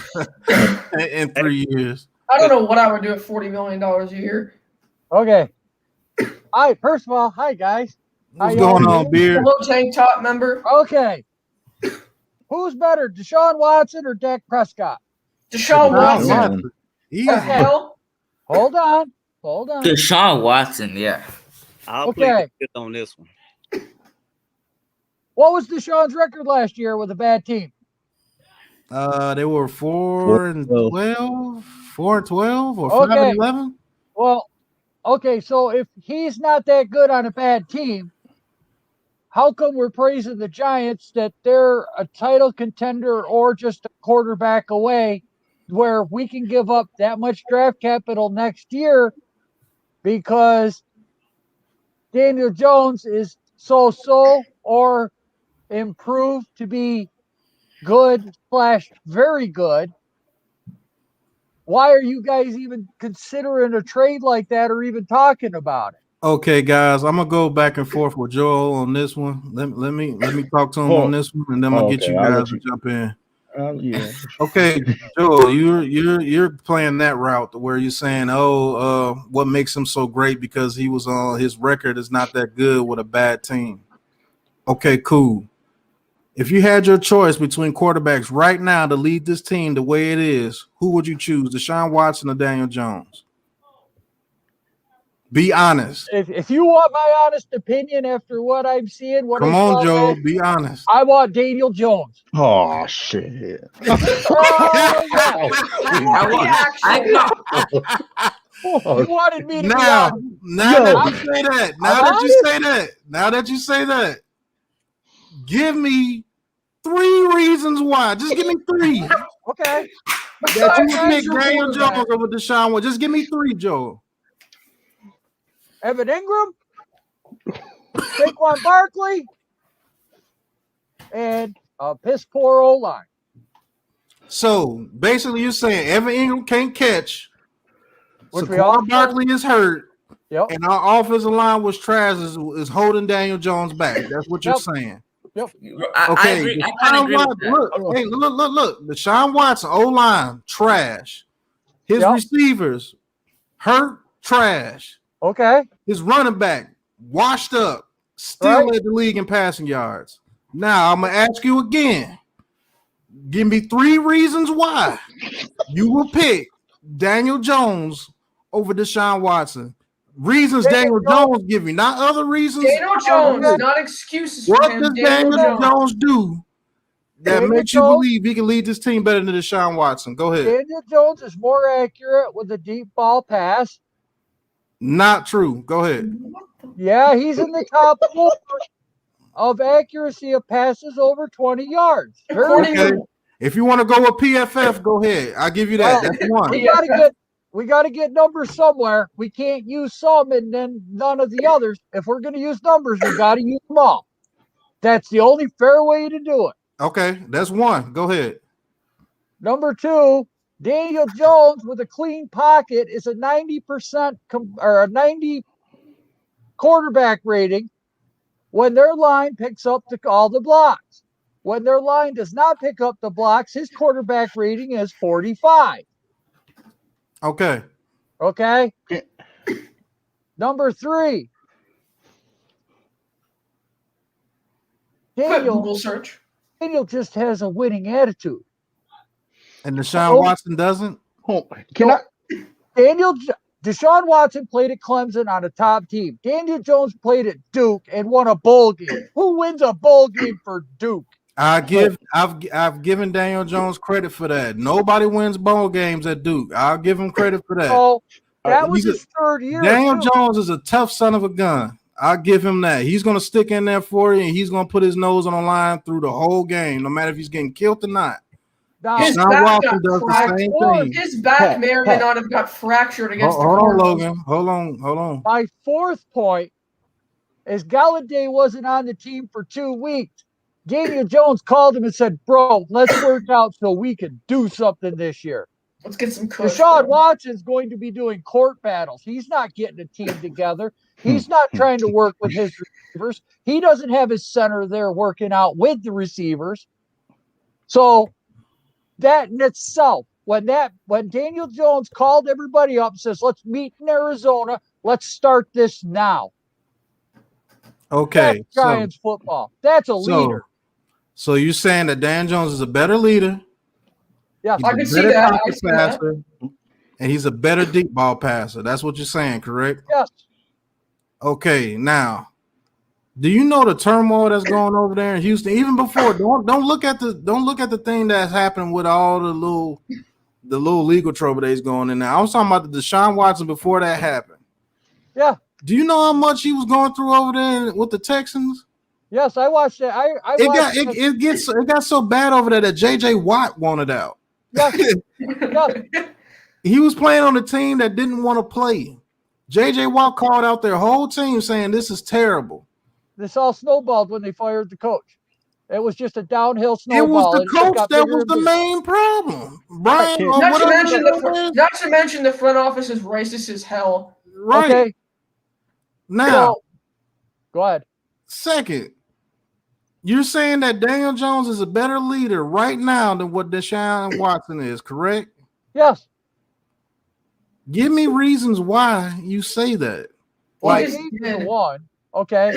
in 3 years. I don't know what I would do at $40 million a year. Okay. All right. First of all, hi guys. What's going on, Beard? Hello, tank top member. Okay. Who's better, Deshaun Watson or Dak Prescott? Deshaun Watson. The hell? Hold on. Deshaun Watson, yeah. I'll play on this one. What was Deshaun's record last year with a bad team? They were 4-12, 4-12, or 5-11. Well, okay, so if he's not that good on a bad team, how come we're praising the Giants that they're a title contender or just a quarterback away, where we can give up that much draft capital next year because Daniel Jones is so or improved to be good / very good? Why are you guys even considering a trade like that or even talking about it? Okay, guys, I'm gonna go back and forth with Joel on this one. Let me talk to him on this one, and then I'm gonna get okay, you I'll guys let to you. jump in. Yeah. Okay, Joel, you're playing that route where you're saying, what makes him so great because he was on his record is not that good with a bad team. Okay, cool. If you had your choice between quarterbacks right now to lead this team the way it is, who would you choose, Deshaun Watson or Daniel Jones? Be honest. If you want my honest opinion after what I'm seeing, what Come I on, saw Joel. last Be year, honest. I want Daniel Jones. Oh shit! Oh yeah. You wanted me to be honest. Now that you say that, now that you say that, give me 3 reasons why. Just give me 3. Okay. That you would pick Daniel Jones over Deshaun Watson. Just give me 3, Joel. Evan Ingram, Saquon Barkley, and a piss poor O-line. So basically, you're saying Evan Ingram can't catch. Which we all Saquon Barkley is hurt. Yep. And our offensive line was trash is holding Daniel Jones back. That's what you're saying. Yep. I agree. I kind of agree with that. Look. Deshaun Watson, O-line, trash. His receivers, hurt, trash. Okay. His running back, washed up, still led the league in passing yards. Now, I'm going to ask you again. Give me 3 reasons why you will pick Daniel Jones over Deshaun Watson. Reasons Daniel Jones give you, not other reasons. Daniel Jones, not excuses. What does Daniel Jones do that makes you believe he can lead this team better than Deshaun Watson? Go ahead. Daniel Jones is more accurate with a deep ball pass. Not true. Go ahead. Yeah, he's in the top 4 of accuracy of passes over 20 yards. Okay. If you want to go with PFF, go ahead. I'll give you that. That's one. We got to get numbers somewhere. We can't use some and then none of the others. If we're going to use numbers, we got to use them all. That's the only fair way to do it. Okay, that's one. Go ahead. Number 2, Daniel Jones with a clean pocket is a 90% or a 90 quarterback rating when their line picks up all the blocks. When their line does not pick up the blocks, his quarterback rating is 45. Okay. Okay. Number 3. Google search. Daniel just has a winning attitude. And Deshaun Watson doesn't? Deshaun Watson played at Clemson on a top team. Daniel Jones played at Duke and won a bowl game. Who wins a bowl game for Duke? I've given Daniel Jones credit for that. Nobody wins bowl games at Duke. I'll give him credit for that. So that was his 3rd year. Daniel Jones is a tough son of a gun. I'll give him that. He's going to stick in there for you, and he's going to put his nose on the line through the whole game, no matter if he's getting killed or not. His back got cracked. His back may or may not have got fractured against the Hold on, Logan. Hold on. My 4th point is Galladay wasn't on the team for 2 weeks. Daniel Jones called him and said, bro, let's work out so we can do something this year. Let's get some kush. Deshaun Watson's going to be doing court battles. He's not getting a team together. He's not trying to work with his receivers. He doesn't have his center there working out with the receivers. So that in itself, when Daniel Jones called everybody up and says, let's meet in Arizona, let's start this now. Okay. That's Giants football. That's a leader. So you're saying that Dan Jones is a better leader? Yes, I can see that. And he's a better deep ball passer. That's what you're saying, correct? Yes. Okay, now, do you know the turmoil that's going over there in Houston? Even before, don't look at the thing that's happened with all the little legal trouble that's going in there. I was talking about the Deshaun Watson before that happened. Yeah. Do you know how much he was going through over there with the Texans? Yes, I watched that. It got so bad over there that JJ Watt wanted out. Yes. He was playing on a team that didn't want to play. JJ Watt called out their whole team saying this is terrible. This all snowballed when they fired the coach. It was just a downhill snowball. It was the coach that was the main problem. Brian, not to mention the front office is racist as hell. Right. Okay. Now, go ahead. Second, you're saying that Daniel Jones is a better leader right now than what Deshaun Watson is, correct? Yes. Give me reasons why you say that. Well, one, okay.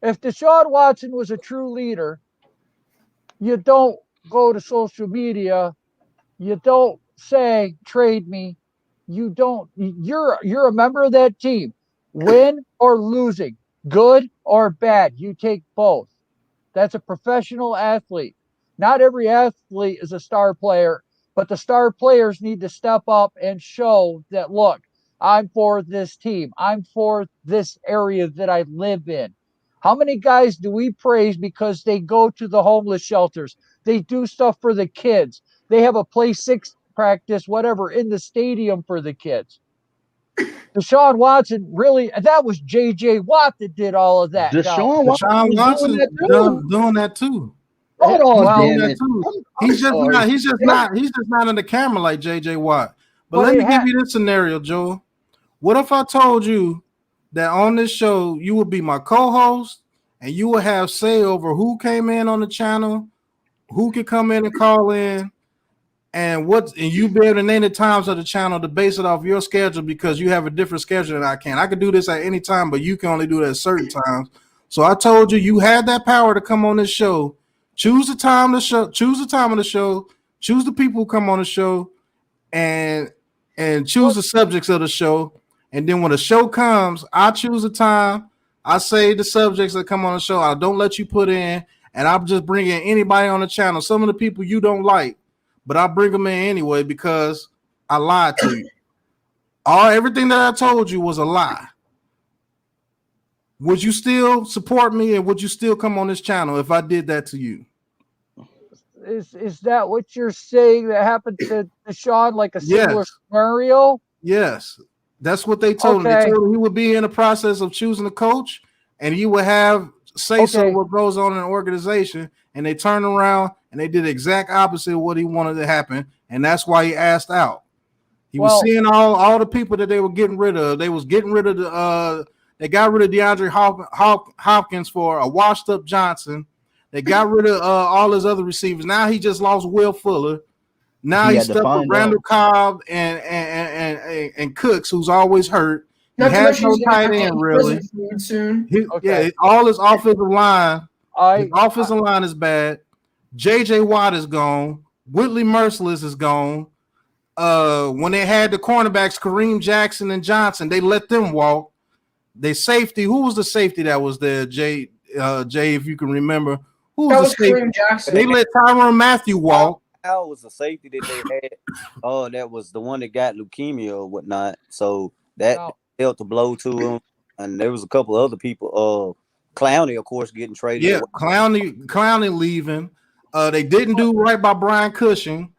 If Deshaun Watson was a true leader, you don't go to social media. You don't say trade me. You don't. You're a member of that team. Win or losing, good or bad, you take both. That's a professional athlete. Not every athlete is a star player, but the star players need to step up and show that, look, I'm for this team. I'm for this area that I live in. How many guys do we praise because they go to the homeless shelters? They do stuff for the kids. They have a play six practice, whatever, in the stadium for the kids. Deshaun Watson really, that was J.J. Watt that did all of that. Deshaun Watson doing that too. Hold on, damn that it. too. I'm He's just sorry. not. He's just not. He's just not in the camera like J.J. Watt. But let me give you this scenario, Joe. What if I told you that on this show you would be my co-host and you would have say over who came in on the channel, who could come in and call in, and you be able to name the times of the channel to base it off your schedule because you have a different schedule than I can. I could do this at any time, but you can only do it at certain times. So I told you had that power to come on this show. Choose the time of the show, choose the people who come on the show, and choose the subjects of the show. And then when the show comes, I choose the time. I say the subjects that come on the show. I don't let you put in, and I'll just bring in anybody on the channel. Some of the people you don't like, but I bring them in anyway because I lied to you. Everything that I told you was a lie. Would you still support me, and would you still come on this channel if I did that to you? Is that what you're saying that happened to Deshaun, like a similar scenario? Yes, that's what they told him. They told him he would be in the process of choosing a coach, and he would have so what goes on in an organization. And they turned around and they did the exact opposite of what he wanted to happen, and that's why he asked out. He was seeing all the people that they were getting rid of. They was getting rid of they got rid of DeAndre Hopkins for a washed up Johnson. They got rid of all his other receivers. Now he just lost Will Fuller. Now he's stuck with Randall Cobb and Cooks, who's always hurt. He has no tight end really. Soon. Yeah, all his offensive line. His offensive line is bad. J.J. Watt is gone. Whitley Merciless is gone. When they had the cornerbacks, Kareem Jackson and Johnson, they let them walk. They safety. Who was the safety that was there? Jay, if you can remember. Who was the safety? Kareem Jackson. They let Tyrann Mathieu walk. Al was the safety that they had. Oh, that was the one that got leukemia or whatnot. So that dealt the blow to him. And there was a couple other people. Clowney, of course, getting traded. Yeah, Clowney leaving. They didn't do right by Brian Cushing.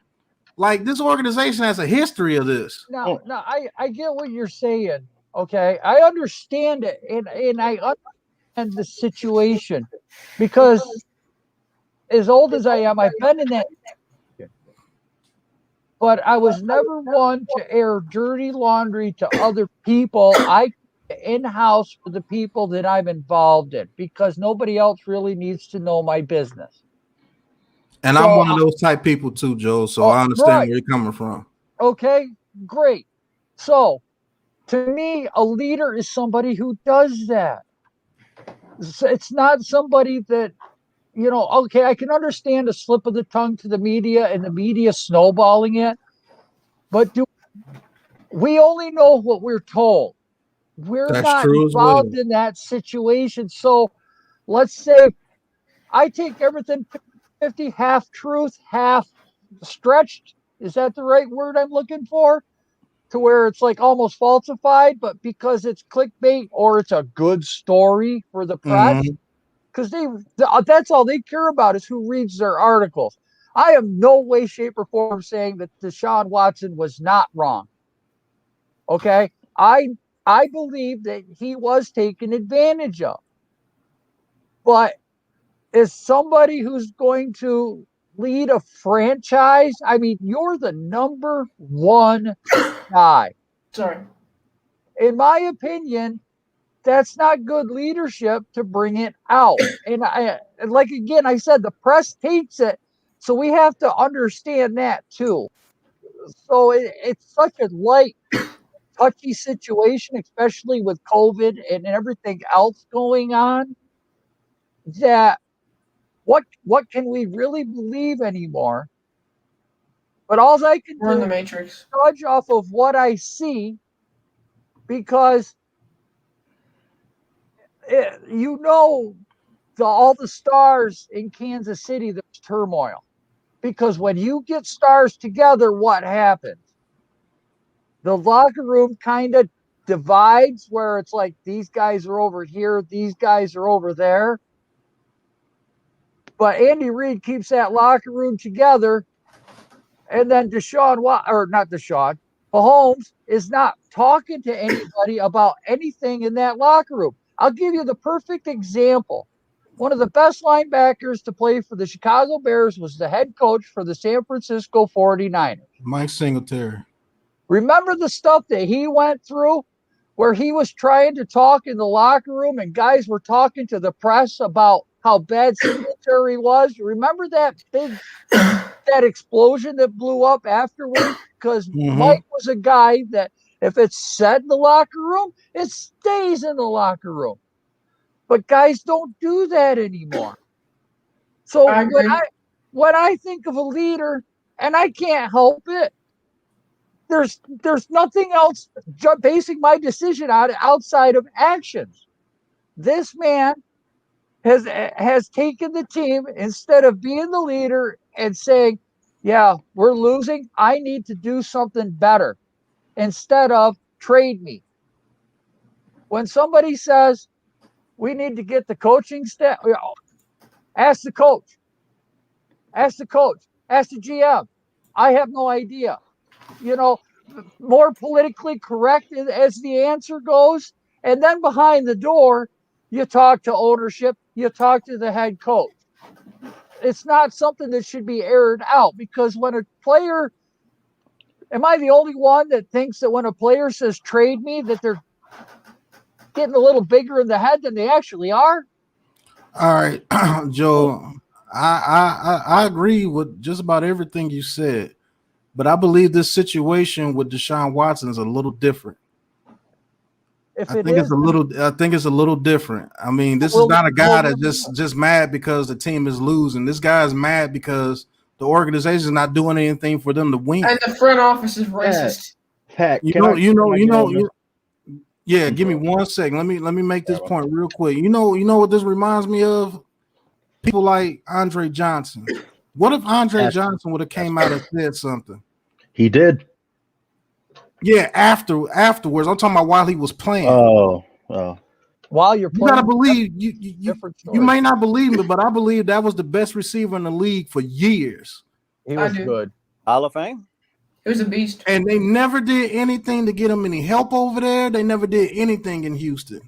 Like, this organization has a history of this. No, I get what you're saying. Okay, I understand it, and I understand the situation because as old as I am, I've been in that. But I was never one to air dirty laundry to other people. I in-house for the people that I'm involved in because nobody else really needs to know my business. And I'm one of those type people too, Joe. So I understand where you're coming from. Okay, great. So to me, a leader is somebody who does that. It's not somebody that, okay, I can understand a slip of the tongue to the media and the media snowballing it, but we only know what we're told. We're not involved in that situation. So let's say I take everything 50, half truth, half stretched. Is that the right word I'm looking for? To where it's like almost falsified, but because it's clickbait or it's a good story for the press, because that's all they care about is who reads their articles. I am no way, shape, or form saying that Deshaun Watson was not wrong. Okay, I believe that he was taken advantage of, but as somebody who's going to lead a franchise, I mean, you're the number one guy. Sorry. In my opinion, that's not good leadership to bring it out. And like again, I said the press hates it, so we have to understand that too. So it's such a light, touchy situation, especially with COVID and everything else going on. That what can we really believe anymore? But all I can We're in do the is Matrix. judge off of what I see, because all the stars in Kansas City, there's turmoil. Because when you get stars together, what happens? The locker room kind of divides, where it's like these guys are over here, these guys are over there. But Andy Reid keeps that locker room together. And then Mahomes is not talking to anybody about anything in that locker room. I'll give you the perfect example. One of the best linebackers to play for the Chicago Bears was the head coach for the San Francisco 49ers. Mike Singletary. Remember the stuff that he went through where he was trying to talk in the locker room and guys were talking to the press about how bad Singletary was? Remember that explosion that blew up afterwards? Because Mike was a guy that if it's said in the locker room, it stays in the locker room. But guys don't do that anymore. So when I think of a leader, and I can't help it, there's nothing else basing my decision on outside of actions. This man has taken the team, instead of being the leader and saying, yeah, we're losing, I need to do something better, instead of trade me. When somebody says we need to get the coaching staff, ask the coach, ask the GM. I have no idea. More politically correct as the answer goes. And then behind the door, you talk to ownership, you talk to the head coach. It's not something that should be aired out, because when a player, am I the only one that thinks that when a player says trade me, that they're getting a little bigger in the head than they actually are? All right, Joe, I agree with just about everything you said, but I believe this situation with Deshaun Watson is a little different. I think it's a little different. I mean, this is not a guy that's just mad because the team is losing. This guy is mad because the organization is not doing anything for them to win. And the front office is racist. Pat, yeah, give me 1 second. Let me make this point real quick. You know what this reminds me of? People like Andre Johnson. What if Andre Johnson would have came out and said something? He did. Yeah, afterwards. I'm talking about while he was playing. Oh. While you're playing, you gotta believe you may not believe me, but I believe that was the best receiver in the league for years. He was good. Hall of Fame. He was a beast. And they never did anything to get him any help over there. They never did anything in Houston.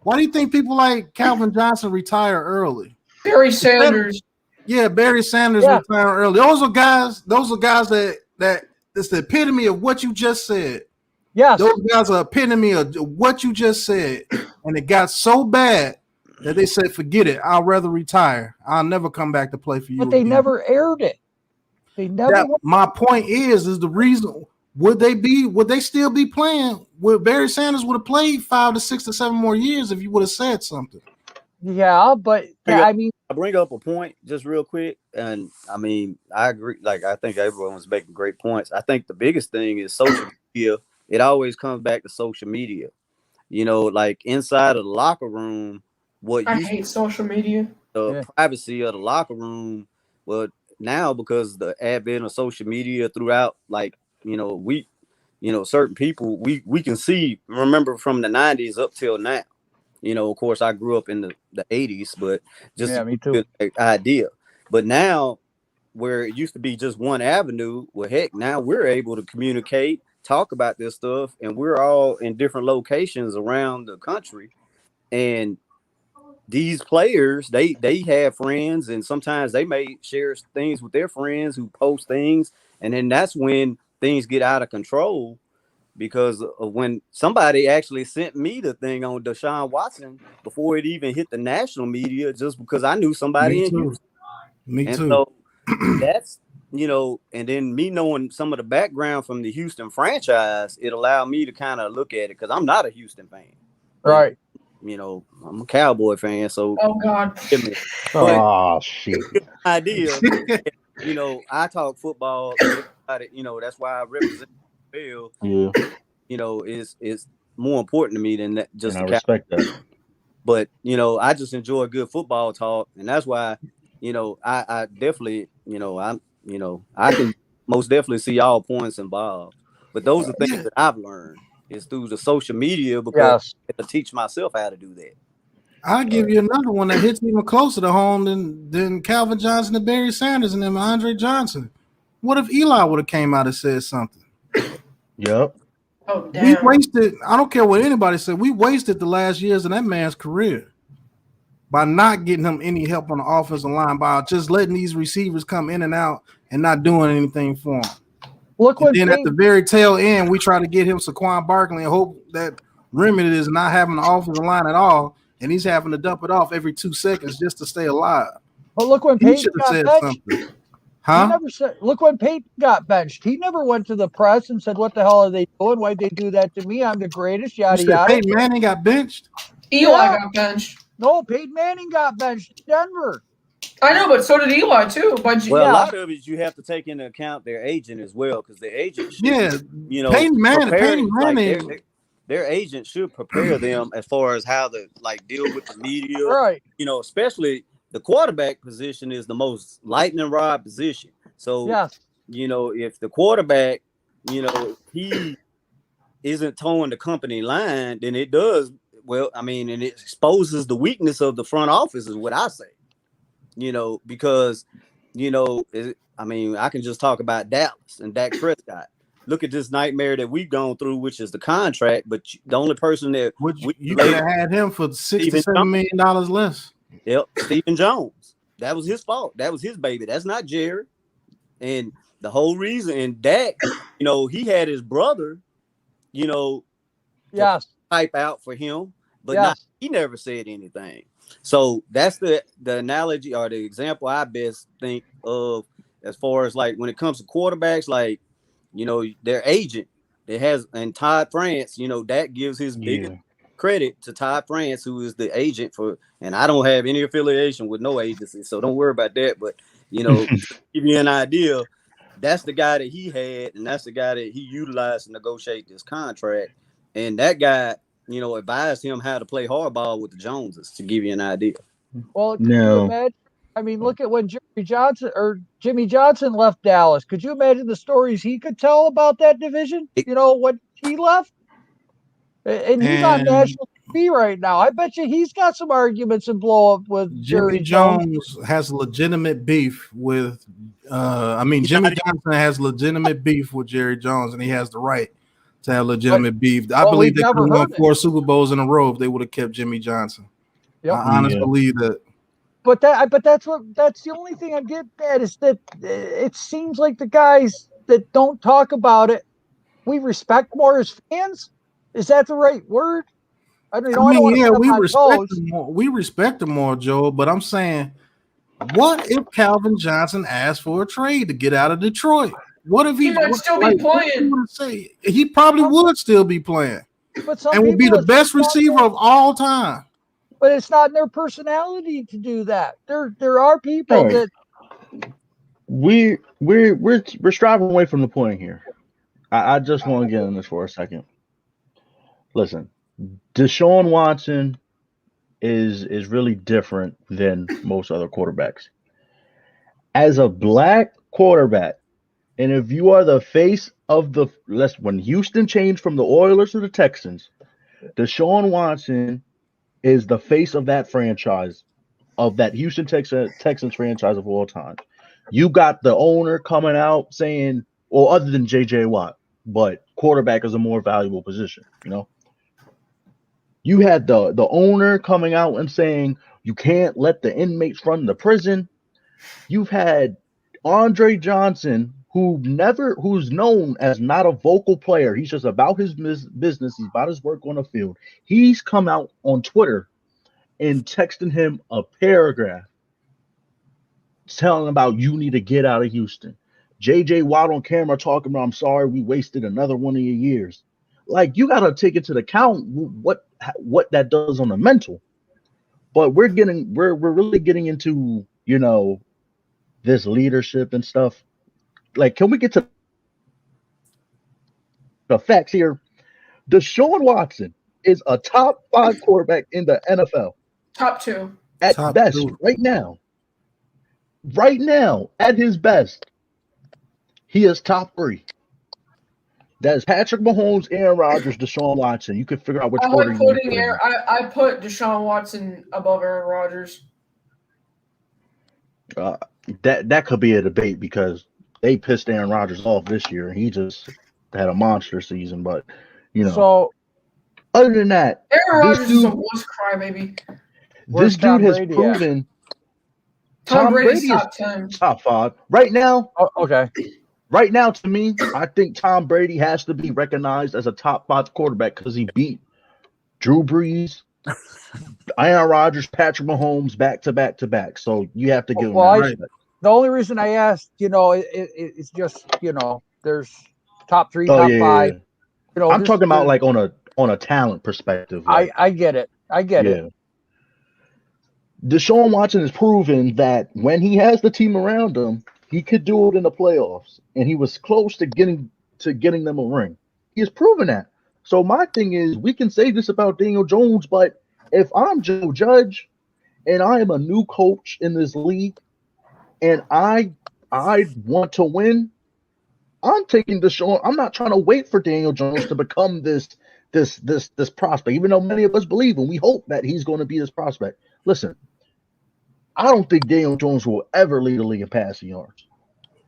Why do you think people like Calvin Johnson retire early? Barry Sanders. Barry Sanders retired early. Those are guys that it's the epitome of what you just said. Yes. Those guys are epitome of what you just said. And it got so bad that they said, forget it. I'll rather retire. I'll never come back to play for you. But they never aired it. My point is the reason would they still be playing? Would Barry Sanders would have played 5 to 6 to 7 more years if you would have said something? Yeah, but I bring up a point just real quick, and I mean I agree. Like I think everyone was making great points. I think the biggest thing is social media. It always comes back to social media. Like inside of the locker room, I hate social media. The privacy of the locker room. Well, now because the advent of social media throughout, certain people we can see. Remember from the 90s up till now. Of course, I grew up in the 80s, but just me too. An idea. But now, where it used to be just one avenue, well, heck, now we're able to communicate, talk about this stuff, and we're all in different locations around the country. And these players, they have friends, and sometimes they may share things with their friends who post things, and then that's when things get out of control. because when somebody actually sent me the thing on Deshaun Watson before it even hit the national media, just because I knew somebody in Houston. Me too. So that's, and then me knowing some of the background from the Houston franchise, it allowed me to kind of look at it because I'm not a Houston fan. Right. I'm a Cowboy fan, so oh God. Oh shit. idea. I talk football and everybody, that's why I represent Bill. Yeah. Is more important to me than that, just And I the respect that. But I just enjoy good football talk, and that's why I definitely I can most definitely see all points involved. But those are things that I've learned is through the social media because I had to teach myself how to do that. I'll give you another one that hits even closer to home than Calvin Johnson and Barry Sanders and them Andre Johnson. What if Eli would have came out and said something? Yep. Oh, damn. We wasted, I don't care what anybody said, we wasted the last years of that man's career by not getting him any help on the offensive line, by just letting these receivers come in and out and not doing anything for him. Look and then at the very tail end, we try to get him Saquon Barkley and hope that Remedy is not having the offensive line at all, and he's having to dump it off every 2 seconds just to stay alive. But look when Peyton got said benched. Something. Huh? He never said. Look when Peyton got benched. He never went to the press and said, "What the hell are they doing? Why'd they do that to me? I'm the greatest." Yada yada. Peyton Manning got benched. Eli got benched. No, Peyton Manning got benched in Denver. I know, but so did Eli too. But a lot of it you have to take into account their agent as well, because the agent should, Peyton Manning. Their agent should prepare them as far as how to deal with the media, right? Especially the quarterback position is the most lightning rod position. So, if the quarterback, he isn't towing the company line, then it does well. I mean, and it exposes the weakness of the front office, is what I say. Because, I can just talk about Dallas and Dak Prescott. Look at this nightmare that we've gone through, which is the contract. But the only person that you could have had him for $67 million less. Yep, Stephen Jones. That was his fault. That was his baby. That's not Jerry. And the whole reason, and Dak, he had his brother, type out for him, but he never said anything. So that's the analogy or the example I best think of as far as when it comes to quarterbacks, their agent that has, and Todd France, that gives his biggest credit to Todd France, who is the agent for, and I don't have any affiliation with no agency, so don't worry about that. But to give you an idea, that's the guy that he had, and that's the guy that he utilized to negotiate this contract. And that guy, advised him how to play hardball with the Joneses, to give you an idea. Well, could you imagine? I mean, look at when Jimmy Johnson left Dallas. Could you imagine the stories he could tell about that division? When he left? And he's on national TV right now. I bet you he's got some arguments and blow up with Jimmy Jones has legitimate beef with Jimmy Johnson has legitimate beef with Jerry Jones, and he has the right to have legitimate beef. I believe they could have won 4 Super Bowls in a row if they would have kept Jimmy Johnson. Yep. I honestly believe that. But that's the only thing I get at is that it seems like the guys that don't talk about it, we respect more as fans. Is that the right word? I don't know. We respect them more, Joe. But I'm saying, what if Calvin Johnson asked for a trade to get out of Detroit? What if he might still be playing? He probably would still be playing, and would be the best receiver of all time. But it's not in their personality to do that. There are people that we're striving away from the point here. I just want to get in this for a second. Listen, Deshaun Watson is really different than most other quarterbacks. As a black quarterback, and if you are the face of when Houston changed from the Oilers to the Texans, Deshaun Watson is the face of that franchise, of that Houston Texans franchise of all time. You got the owner coming out saying, well, other than J.J. Watt, but quarterback is a more valuable position, You had the owner coming out and saying you can't let the inmates run the prison. You've had Andre Johnson, who's known as not a vocal player. He's just about his business. He's about his work on the field. He's come out on Twitter and texting him a paragraph telling him about you need to get out of Houston. JJ Watt on camera talking about, I'm sorry we wasted another one of your years. Like, you got to take into account what that does on the mental. But we're really getting into, this leadership and stuff. Like, can we get to the facts here? Deshaun Watson is a top 5 quarterback in the NFL. Top 2. At best, right now. Right now, at his best, he is top 3. That is Patrick Mahomes, Aaron Rodgers, Deshaun Watson. You can figure out which order you want to put in. I put Deshaun Watson above Aaron Rodgers. That could be a debate because they pissed Aaron Rodgers off this year, and he just had a monster season. But so other than that, Aaron Rodgers is a wuss crybaby. This dude has proven. Tom Brady's top 10. Top 5 right now. Oh, okay. Right now, to me, I think Tom Brady has to be recognized as a top 5 quarterback because he beat Drew Brees, Aaron Rodgers, Patrick Mahomes back to back. So you have to give him that respect. The only reason I asked, it's just, there's top 3, top 5. Yeah. I'm talking about like on a talent perspective. Like, I get it. I get it. Deshaun Watson has proven that when he has the team around him, he could do it in the playoffs, and he was close to getting them a ring. He has proven that. So my thing is, we can say this about Daniel Jones, but if I'm Joe Judge and I am a new coach in this league, and I want to win, I'm taking Deshaun. I'm not trying to wait for Daniel Jones to become this prospect, even though many of us believe and we hope that he's going to be this prospect. Listen, I don't think Daniel Jones will ever lead the league in passing yards.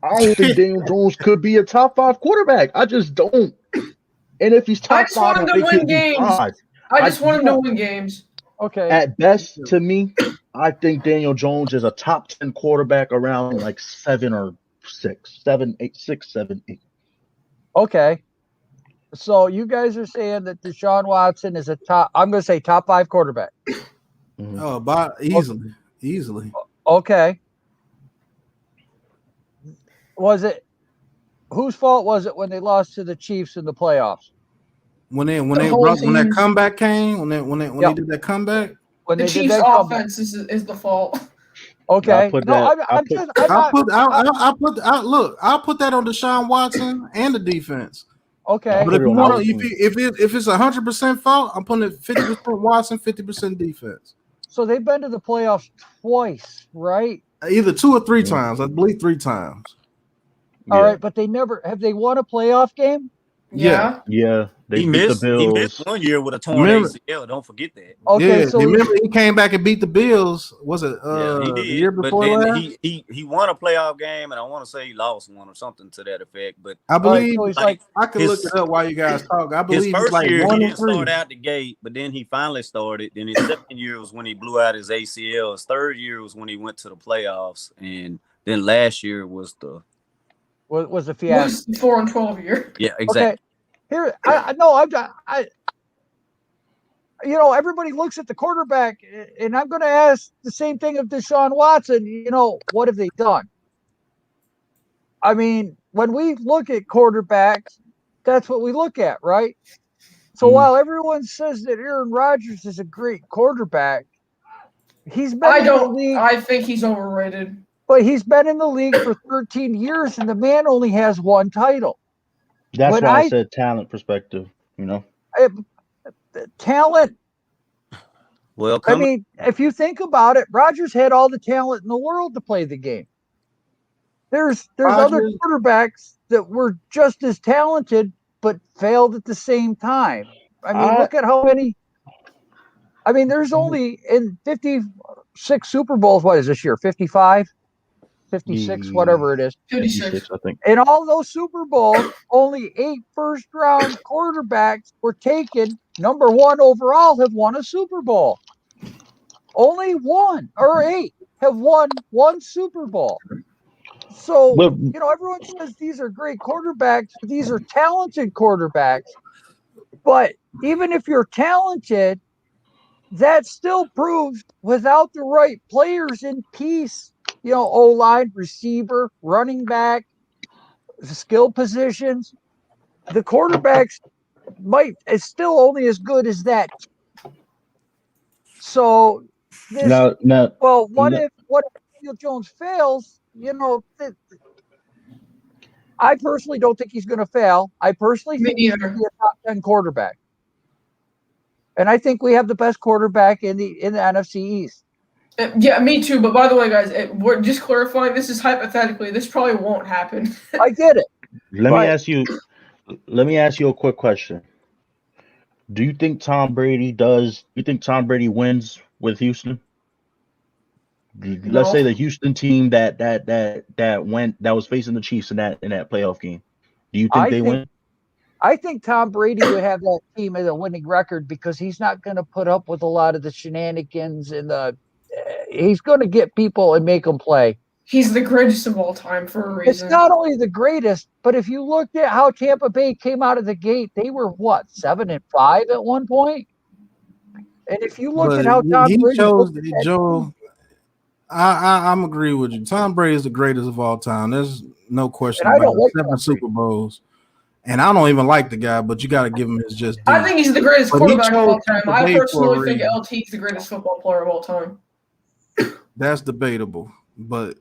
I don't think Daniel Jones could be a top 5 quarterback. I just don't. And if he's top 5, I just want him to win games. I just want him to win games. Okay. At best, to me, I think Daniel Jones is a top 10 quarterback around like 7 or 6, 7, 8, 6, 7, 8. Okay. So you guys are saying that Deshaun Watson is I'm going to say top 5 quarterback. Oh, easily. Okay. Whose fault was it when they lost to the Chiefs in the playoffs? When that comeback came, when they did that comeback, when the Chiefs' offense is the fault. Okay. Look, I'll put that on Deshaun Watson and the defense. Okay. But if it's 100% fault, I'm putting it 50% Watson, 50% defense. So they've been to the playoffs twice, right? Either 2 or 3 times. I believe 3 times. All right, but have they won a playoff game? Yeah. They beat the Bills. He missed one year with a torn ACL. Don't forget that. Okay, so remember he came back and beat the Bills. Was it he did, the year before but then last? He won a playoff game, and I want to say he lost one or something to that effect. But I believe I can look it up while you guys talk. I believe his first year he didn't 1-3. start out the gate, but then he finally started. Then his second year was when he blew out his ACL. His third year was when he went to the playoffs, and then last year was the fiasco. 4-12 year. Yeah, exactly. Okay. Here, everybody looks at the quarterback, and I'm going to ask the same thing of Deshaun Watson. What have they done? I mean, when we look at quarterbacks, that's what we look at, right? So while everyone says that Aaron Rodgers is a great quarterback, he's been in the league. I think he's overrated. But he's been in the league for 13 years, and the man only has 1 title. That's why I said talent perspective, Talent. Well, I mean, if you think about it, Rodgers had all the talent in the world to play the game. There's other quarterbacks that were just as talented but failed at the same time. I mean, look at how many. I mean, there's only in 56 Super Bowls. What is this year? 55? 56, whatever it is. 56, I think. In all those Super Bowls, only 8 first-round quarterbacks were taken. Number 1 overall have won a Super Bowl. Only 1 or 8 have won 1 Super Bowl. So, everyone says these are great quarterbacks. These are talented quarterbacks. But even if you're talented, that still proves without the right players in piece, O-line, receiver, running back, skill positions, the quarterbacks is still only as good as that. So this, what if Daniel Jones fails? I personally don't think he's going to fail. I personally think he's going to be a top 10 quarterback. And I think we have the best quarterback in the NFC East. Yeah, me too. But by the way, guys, we're just clarifying. This is hypothetically. This probably won't happen. I get it. Let me ask you a quick question. Do you think Tom Brady wins with Houston? Let's say the Houston team that was facing the Chiefs in that playoff game. Do you think they win? I think Tom Brady would have that team as a winning record because he's not going to put up with a lot of the shenanigans and he's going to get people and make them play. He's the greatest of all time for a reason. It's not only the greatest, but if you looked at how Tampa Bay came out of the gate, they were 7-5 at one point. And if you look at how Tom Brady chose Joe, I'm agree with you. Tom Brady is the greatest of all time. There's no question about it. 7 Super Bowls. And I don't even like the guy, but you got to give him his just due. I think he's the greatest quarterback of all time. I personally think LT is the greatest football player of all time. That's debatable, but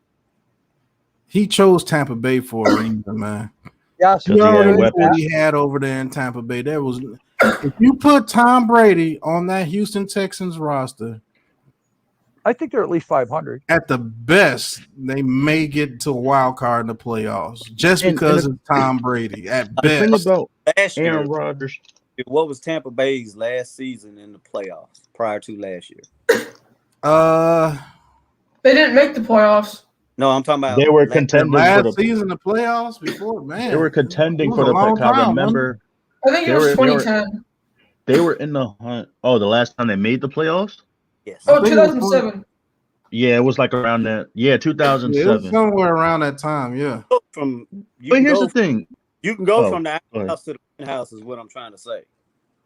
he chose Tampa Bay for a reason, man. Yes, you know what he had over there in Tampa Bay. If you put Tom Brady on that Houston Texans roster, I think they're at least 500. At the best, they may get to a wild card in the playoffs just because it's Tom Brady. At best, think about last year, Aaron Rodgers. What was Tampa Bay's last season in the playoffs prior to last year? They didn't make the playoffs. No, I'm talking about they were contending last for the season, the playoffs before. Man, they were contending for the playoffs. I remember. I think it was 2010. They were in the hunt. Oh, the last time they made the playoffs? Yes. Oh, 2007. Yeah, it was like around that. Yeah, 2007. Yeah, it was somewhere around that time. Yeah. But here's the thing: you can go from the house to the penthouse, is what I'm trying to say.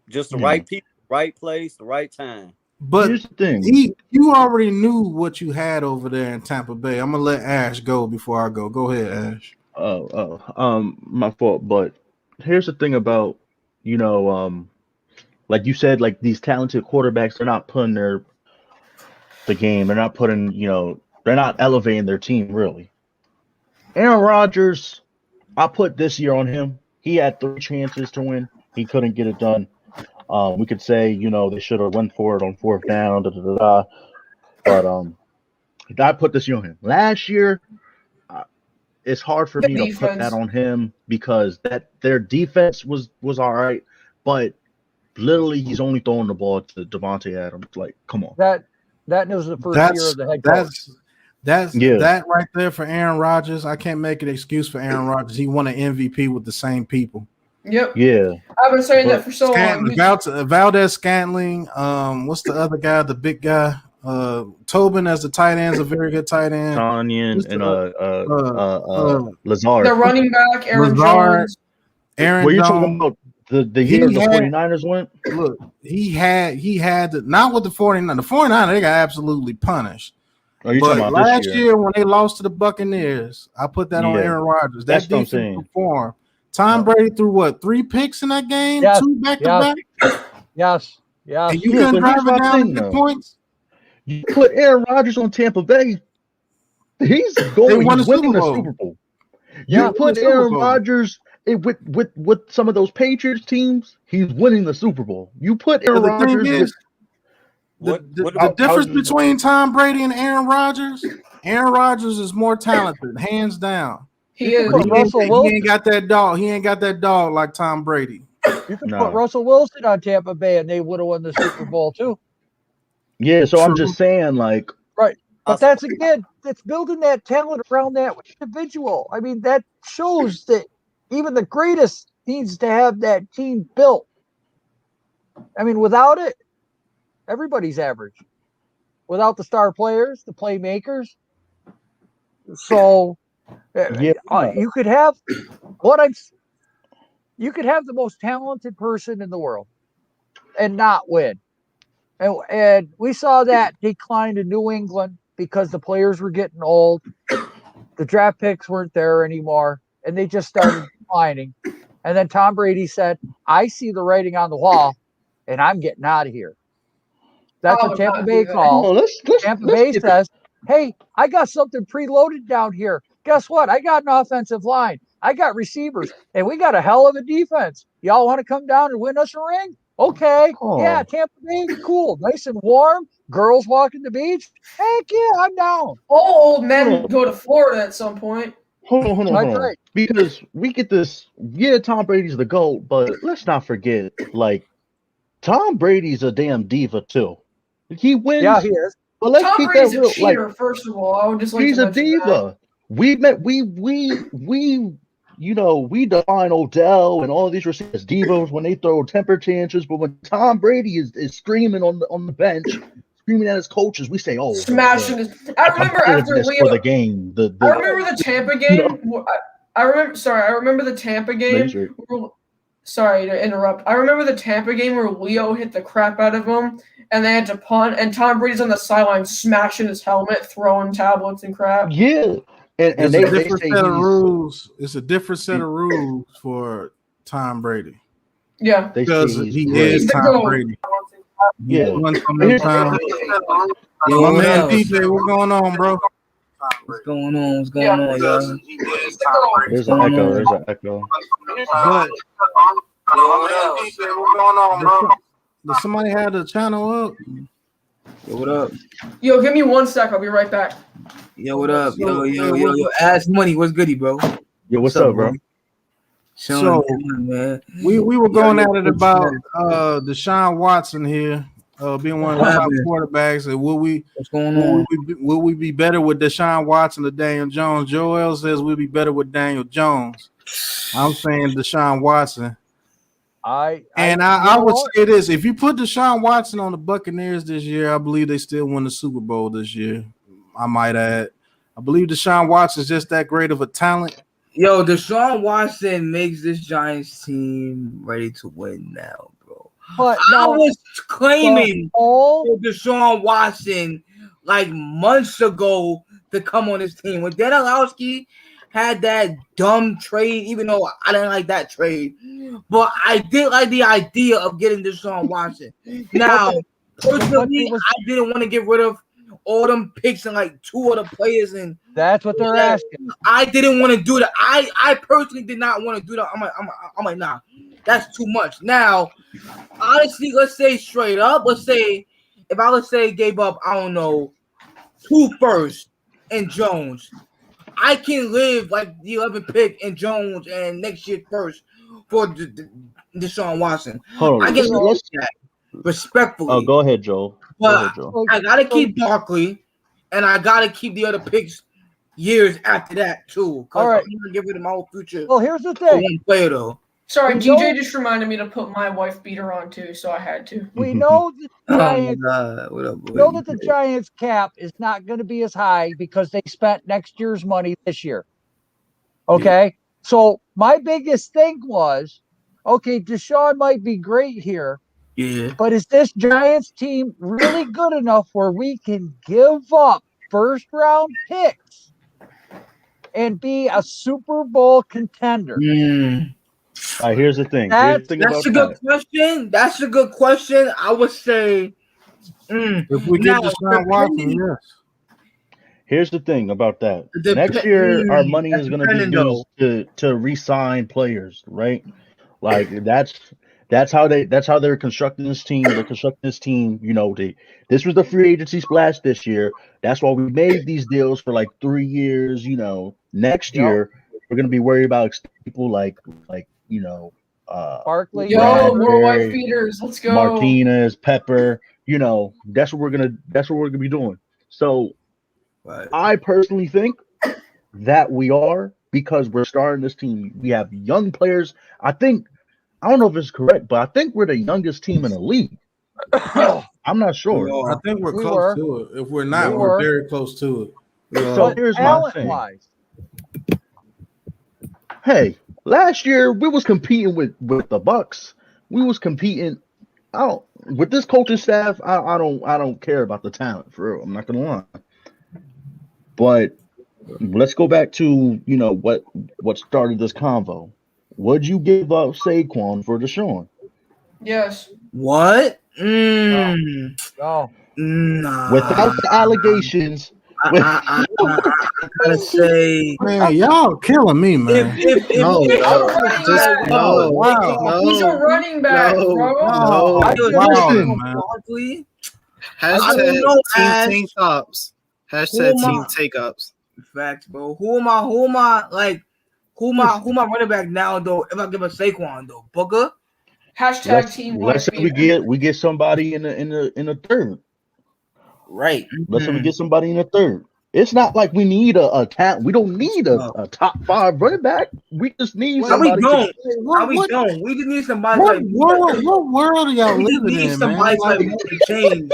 Just the right people, right place, the right time. But here's the thing: you already knew what you had over there in Tampa Bay. I'm gonna let Ash go before I go. Go ahead, Ash. My fault. But here's the thing about like you said, like these talented quarterbacks, they're not putting the game. They're not putting, they're not elevating their team really. Aaron Rodgers, I put this year on him. He had 3 chances to win. He couldn't get it done. We could say, they should have went for it on 4th down, but I put this year on him. Last year, it's hard for me to put that on him because their defense was all right, but literally he's only throwing the ball to Devontae Adams. Like, come on. That was the first year of the head coach. That right there for Aaron Rodgers. I can't make an excuse for Aaron Rodgers. He won an MVP with the same people. Yep. Yeah. I've been saying that for so long. Valdez Scantling. What's the other guy? The big guy. Tobin as the tight end is a very good tight end. Tanyan and Lazard. The running back, Aaron Jones. Aaron Were you Jones. talking about the year the 49ers went? Look, he had not with the 49ers. The 49ers, they got absolutely punished. Are you but talking about last this year when they lost to the Buccaneers, I put that on Aaron Rodgers. That defense performed. Tom Brady threw 3 picks in that game? Yes, 2 back-to-back? Yes. And you couldn't drive it down to get points? You put Aaron Rodgers on Tampa Bay, he's winning the Super Bowl. You put Aaron Rodgers with some of those Patriots teams, he's winning the Super Bowl. You put Aaron Rodgers the difference between Tom Brady and Aaron Rodgers is more talented, hands down. He is. He ain't got that dog. He ain't got that dog like Tom Brady. You could put Russell Wilson on Tampa Bay and they would have won the Super Bowl too. Yeah, so I'm just saying, like, right. But that's building that talent around that individual. I mean, that shows that even the greatest needs to have that team built. I mean, without it, everybody's average. Without the star players, the playmakers. So You could have you could have the most talented person in the world and not win. And we saw that decline in New England because the players were getting old. The draft picks weren't there anymore, and they just started declining. And then Tom Brady said, I see the writing on the wall, and I'm getting out of here. That's what Tampa Bay calls. Tampa Bay says, hey, I got something preloaded down here. Guess what? I got an offensive line. I got receivers, and we got a hell of a defense. Y'all want to come down and win us a ring? Okay. Yeah, Tampa Bay, cool. Nice and warm. Girls walking the beach. Heck yeah, I'm down. All old men go to Florida at some point. Hold on. Because we get this, Tom Brady's the GOAT, but let's not forget, like, Tom Brady's a damn diva too. He wins. Yeah, he is. But let's Tom keep Brady's that real. a cheater, first of all. I would just like he's to a mention diva. that. We define Odell and all these receivers divas when they throw temper tantrums, but when Tom Brady is screaming on the bench, screaming at his coaches, we say, "Oh, smashing his." I remember after Leo for the game. I remember the Tampa game. I remember the Tampa game. Sorry to interrupt. I remember the Tampa game where Leo hit the crap out of him, and they had to punt, and Tom Brady's on the sideline smashing his helmet, throwing tablets and crap. Yeah. And it's a different set of rules. It's a different set of rules for Tom Brady. Yeah, because he is Tom Brady. Yeah. My man DJ, what's going on, bro? What's going on? What's going on, y'all? There's an echo. There's an echo. But does somebody have the channel up? Yo, what up? Yo, give me 1 sec. I'll be right back. Yo, what up? Yo. Ask Money, what's goody, bro? Yo, what's up, bro? So we were going at it about Deshaun Watson here being one of the top quarterbacks, and what's going on? Will we be better with Deshaun Watson or Daniel Jones? Joel says we'll be better with Daniel Jones. I'm saying Deshaun Watson. I would say this: if you put Deshaun Watson on the Buccaneers this year, I believe they still win the Super Bowl this year. I might add, I believe Deshaun Watson is just that great of a talent. Yo, Deshaun Watson makes this Giants team ready to win now, bro. But I was claiming for Deshaun Watson like months ago to come on this team. When Danilowski had that dumb trade, even though I didn't like that trade, but I did like the idea of getting Deshaun Watson. Now, personally, I didn't want to get rid of all them picks and like two other players, and that's what they're asking. I didn't want to do that. I personally did not want to do that. I'm like, nah, that's too much. Now, honestly, let's say straight up, let's say gave up, I don't know, 2 firsts and Jones, I can live like the 11th pick in Jones and next year first for Deshaun Watson. Hold on, I can live that respectfully. Oh, go ahead, Joel. But I gotta keep Barkley, and I gotta keep the other picks years after that too. All right, I'm gonna give it my whole future. Well, here's the thing. One player though. Sorry, DJ just reminded me to put my wife beater on too, so I had to. We know that the Giants, the Giants cap is not going to be as high because they spent next year's money this year. Okay, yeah. So my biggest thing was, okay, Deshaun might be great here. Yeah. But is this Giants team really good enough where we can give up first round picks and be a Super Bowl contender? All right, here's the thing. That's a good question. That's a good question. I would say if we get Deshaun Watson, yes. Here's the thing about that. Next year, our money is going to be used to re-sign players, right? Like that's how they're constructing this team. They're constructing this team. You know, this was the free agency splash this year. That's why we made these deals for like 3 years. You know, next year we're going to be worried about people like you know, Barkley. Yo, more white feeders. Let's go. Martinez, Pepper. You know, that's what we're gonna be doing. So, I personally think that we are, because we're starting this team. We have young players. I don't know if it's correct, but I think we're the youngest team in the league. I'm not sure. I think we're close to it. If we're not, we're very close to it. So here's my thing. Hey, last year we was competing with the Bucks. We was competing. With this coaching staff. I don't care about the talent for real. I'm not gonna lie. But let's go back to what started this convo. Would you give up Saquon for Deshaun? Yes. What? No. Nah. Without the allegations. I gotta say, man, y'all killing me, man. If he's a running back, bro. Barkley. Hashtag team tops. Hashtag team take ups. Facts, bro. Who am I running back now though? If I give a Saquon though, Booker. Hashtag team. Let's say we get somebody in the third. Right. Let's say we get somebody in the third. It's not like we need a talent. We don't need a top 5 running back. We just need somebody. We don't. We just need somebody. What world are y'all living in, man? Change.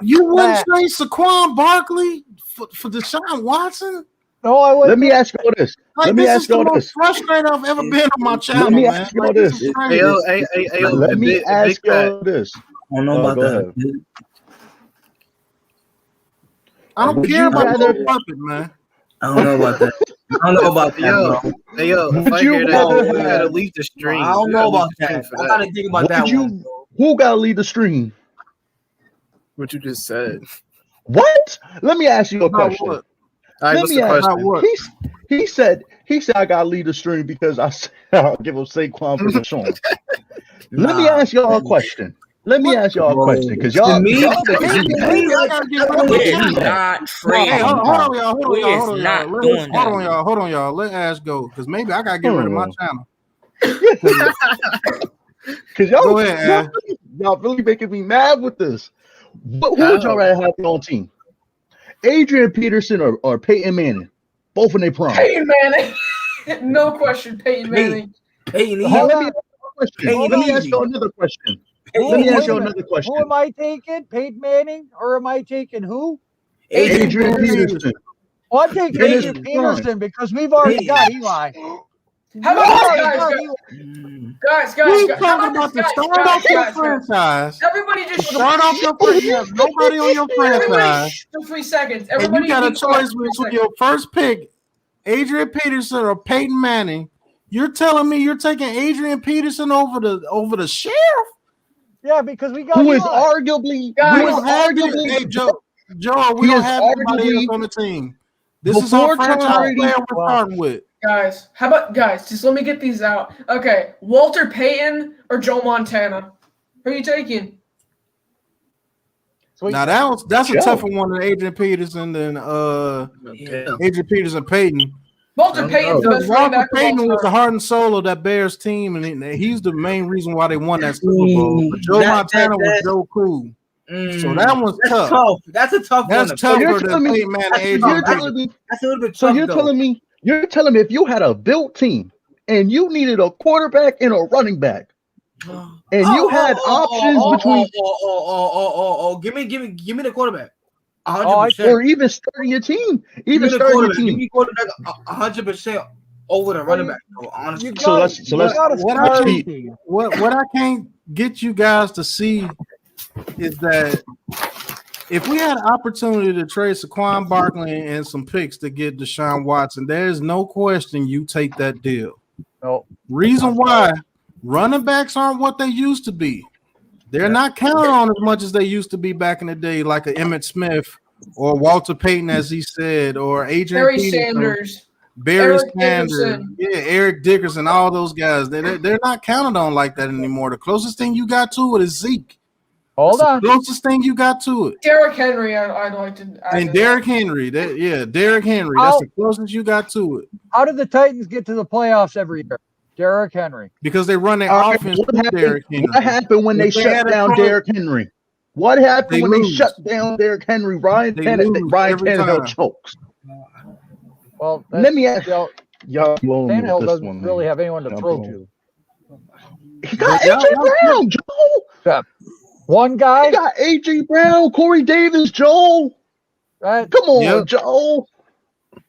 You wouldn't say Saquon Barkley for Deshaun Watson? No, I wouldn't. Let me ask you all this. Like, Let me ask you all this. Frustrated I've ever been on my channel. Let me ask you all this. Let me ask you all this. I don't know about that. I don't care about the puppet, man. I don't know about that. I don't know about that. Hey, yo, if I hear that, you gotta leave the stream. I don't know about that. I gotta think about that one. Who gotta lead the stream? What you just said. What? Let me ask you a question. All right, Let me ask you. He said I gotta lead the stream because I'll give him Saquon for Deshaun. Let me ask y'all a question. Because y'all Hey, hold on, y'all. Let Ash go because maybe I gotta get rid of my channel. Because y'all really making me mad with this. But who would y'all rather have on team? Adrian Peterson or Peyton Manning? Both in their prime. Peyton Manning. No question, Peyton Manning. Let me ask you another question. Let me ask you another question. Who am I taking? Peyton Manning or am I taking who? Adrian Peterson. Oh, I'm taking Adrian Peterson because we've already got Eli. How about guys? We're talking about the start off your franchise. Everybody just start off your franchise. Nobody on your franchise. 3 seconds. And you got a choice between your first pick, Adrian Peterson or Peyton Manning. You're telling me you're taking Adrian Peterson over the sheriff? Yeah, because we got who is arguably hey, Joe, we don't have anybody else on the team. This is our franchise player we're starting with. Guys, how about just let me get these out. Okay, Walter Payton or Joe Montana? Who are you taking? Now that's a tougher one than Adrian Peterson than Adrian Peterson Peyton. Walter Payton's the best running back. Walter Payton was the heart and soul of that Bears team, and he's the main reason why they won that Super Bowl. But Joe Montana was Joe Cool. So that one's tough. That's a tough one. That's tougher than Peyton Manning. That's a little bit tough. So you're telling me if you had a built team and you needed a quarterback and a running back, and you had options between give me the quarterback. 100%. Or even starting your team. Give me quarterback 100% over the running back. Honestly. What I can't get you guys to see is that if we had an opportunity to trade Saquon Barkley and some picks to get Deshaun Watson, there's no question you take that deal. No. Reason why running backs aren't what they used to be. They're not counted on as much as they used to be back in the day, like a Emmitt Smith or Walter Payton, as he said, or Adrian Peterson, Barry Sanders, Eric Dickerson, all those guys. They're not counted on like that anymore. The closest thing you got to it is Zeke. Hold on. The closest thing you got to it. Derrick Henry, I'd like to. And Derrick Henry, Derrick Henry. That's the closest you got to it. How did the Titans get to the playoffs every year? Derrick Henry. Because they run their offense with Derrick Henry. What happened when they shut down Derrick Henry? What happened when they shut down Derrick Henry? Ryan Tannehill chokes. Well, let me ask y'all. Tannehill doesn't really have anyone to throw to. He got AJ Brown, Joe. One guy. He got AJ Brown, Corey Davis, Joel. Come on, Joel.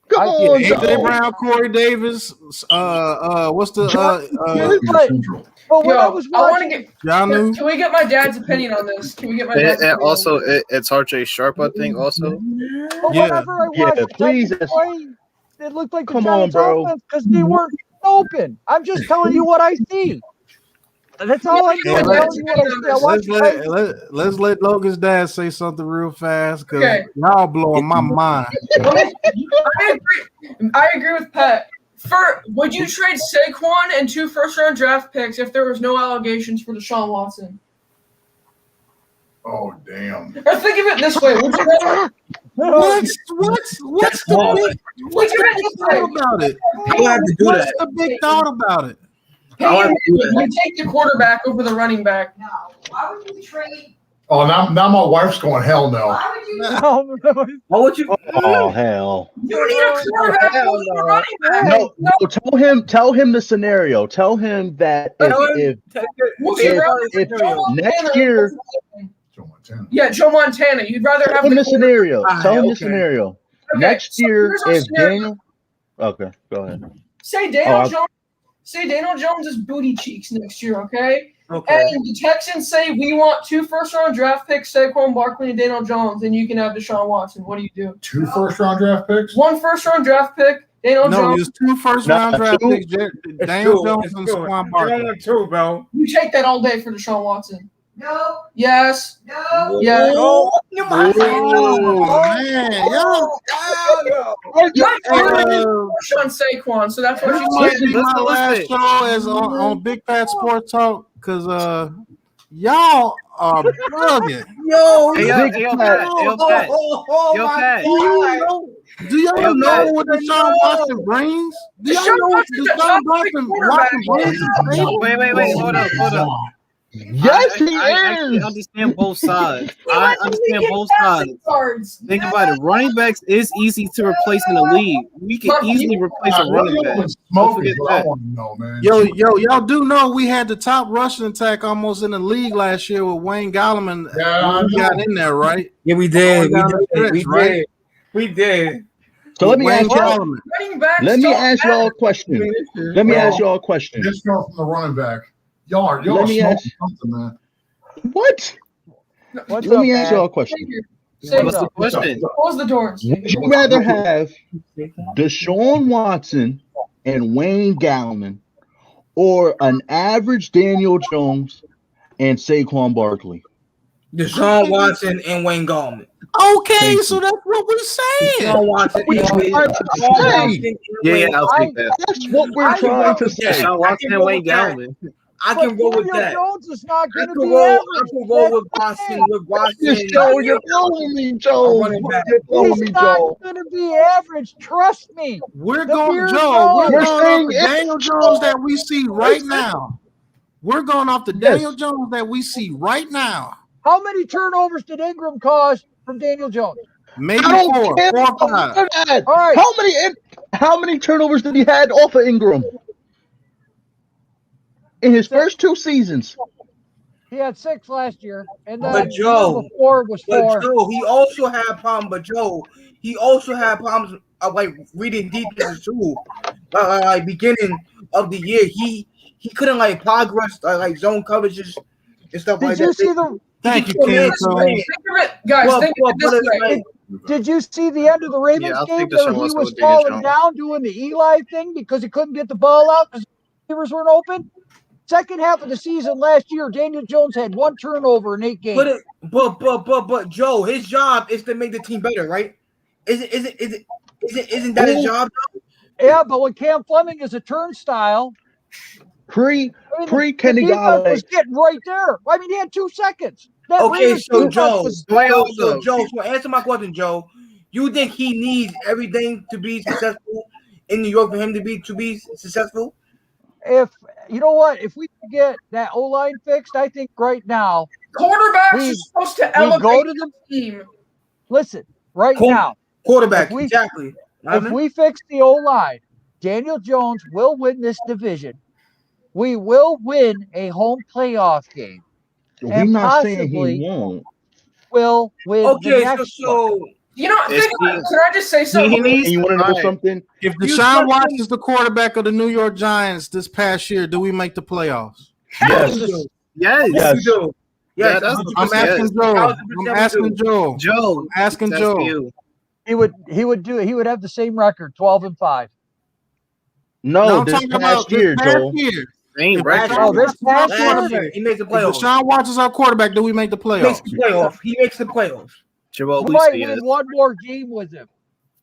Come on, AJ Brown, Corey Davis. What's the But when I was watching, can we get my dad's opinion on this? Can we get my dad's And opinion? also, it's RJ Sharp, I think. Also, but whenever I watched the Titans play, it looked like the Giants' offense because they weren't open. I'm just telling you what I see. That's all I'm doing. Telling you what I see. I watch let's let Logan's dad say something real fast because y'all blowing my mind. I agree with Pat. Would you trade Saquon and 2 first-round draft picks if there was no allegations for Deshaun Watson? Oh damn! Or think of it this way: would you rather? What's the big thought about it? What's the big thought about it? You take the quarterback over the running back. No. Why would you trade? Oh, now my wife's going hell no. Why would you? Why would you? Oh hell! You need a quarterback over the running back. No, tell him the scenario. Tell him that if next year. Yeah, Joe Montana. You'd rather have the scenario. Tell him the scenario. Okay, Next year, here's our if scenario. Daniel. Okay, go ahead. Say Daniel Jones is booty cheeks next year, okay? And the Texans say we want 2 first-round draft picks, Saquon Barkley and Daniel Jones, and you can have Deshaun Watson. What do you do? 2 first-round draft picks? 1 first-round draft pick, Daniel Jones. No, it's 2 first-round draft picks. Daniel Jones and Saquon Barkley. 2, bro. You take that all day for Deshaun Watson. No. Yes. No. Yes. Oh, man. On Saquon, so that's what This you might said. be my last show as on Big Pat Sports Talk because y'all are bugging. Yo, Pat. Do y'all know what Deshaun Watson brings? Do y'all know what Deshaun Watson brings? Wait, hold up. Yes, he is. I understand both sides. I understand both sides. Think about it. Running backs is easy to replace in the league. We can easily replace a running back. Don't forget that. Y'all do know we had the top rushing attack almost in the league last year with Wayne Gallman. We got in there, right? Yeah, we did. We did. So let me ask y'all a question. Let me ask y'all a question. Just go from the running back. Y'all are smoking something, man. What? Let me ask y'all a question. What's the question? Close the doors. Would you rather have Deshaun Watson and Wayne Gallman or an average Daniel Jones and Saquon Barkley? Deshaun Watson and Wayne Gallman. Okay, so that's what we're saying. Deshaun Watson. I'll take that. That's what we're trying to say. Deshaun Watson and Wayne Gallman. I can roll with that. Jones is not going to be I can roll with Watson. You're blowing me, Joe. He's not going to be average. Trust me. We're going, Joe. We're going off the Daniel Jones that we see right now. We're going off the Daniel Jones that we see right now. How many turnovers did Ingram cause from Daniel Jones? Maybe 4 or 5. All right. How many turnovers did he had off of Ingram? In his first 2 seasons. He had 6 last year, and then but Joe, before was 4. Joe, he also had problems. But Joe, he also had problems like reading defenses too. Like beginning of the year, he couldn't like progress like zone coverages and stuff like that. Did you see the? Thank you, Ken. Guys, think of it this way. Did you see the end of the Ravens game where he was falling down doing the Eli thing because he couldn't get the ball out because the receivers weren't open? Second half of the season last year, Daniel Jones had 1 turnover in 8 games. But Joe, his job is to make the team better, right? Isn't that his job? Yeah, but when Cam Fleming is a turnstile, Kenny Galladay was getting right there. I mean, he had 2 seconds. So answer my question, Joe. You think he needs everything to be successful in New York for him to be successful? If you know what, if we could get that O-line fixed, I think right now quarterbacks are supposed to elevate go to the team. Listen, now, quarterback exactly. If we fix the O-line, Daniel Jones will win this division. We will win a home playoff game. We're not saying he won't. Will win the next one. You know, can I just say something? You want to know something? If Deshaun Watson is the quarterback of the New York Giants this past year, do we make the playoffs? Yes. Yes. You do. Yes, yeah, I'm asking Joe. I'm asking Joe. Joe. I'm asking Joe. He would have the same record, 12-5. No, this past year, Joel. This past year, he makes the playoffs. If Deshaun Watson's our quarterback, do we make the playoffs? He makes the playoffs. Joel, we might win one more game with him.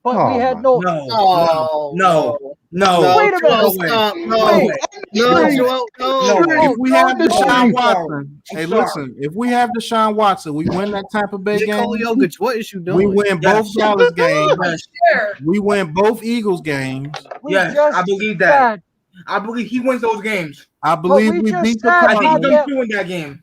But we had no. No. Wait a minute. No. If we have Deshaun Watson, hey, listen. If we have Deshaun Watson, we win that Tampa Bay game. Jokic, what is you doing? We win both Dallas games. We win both Eagles games. Yes, I believe that. I believe he wins those games. I believe we beat the I Cardinals. think he's doing that game.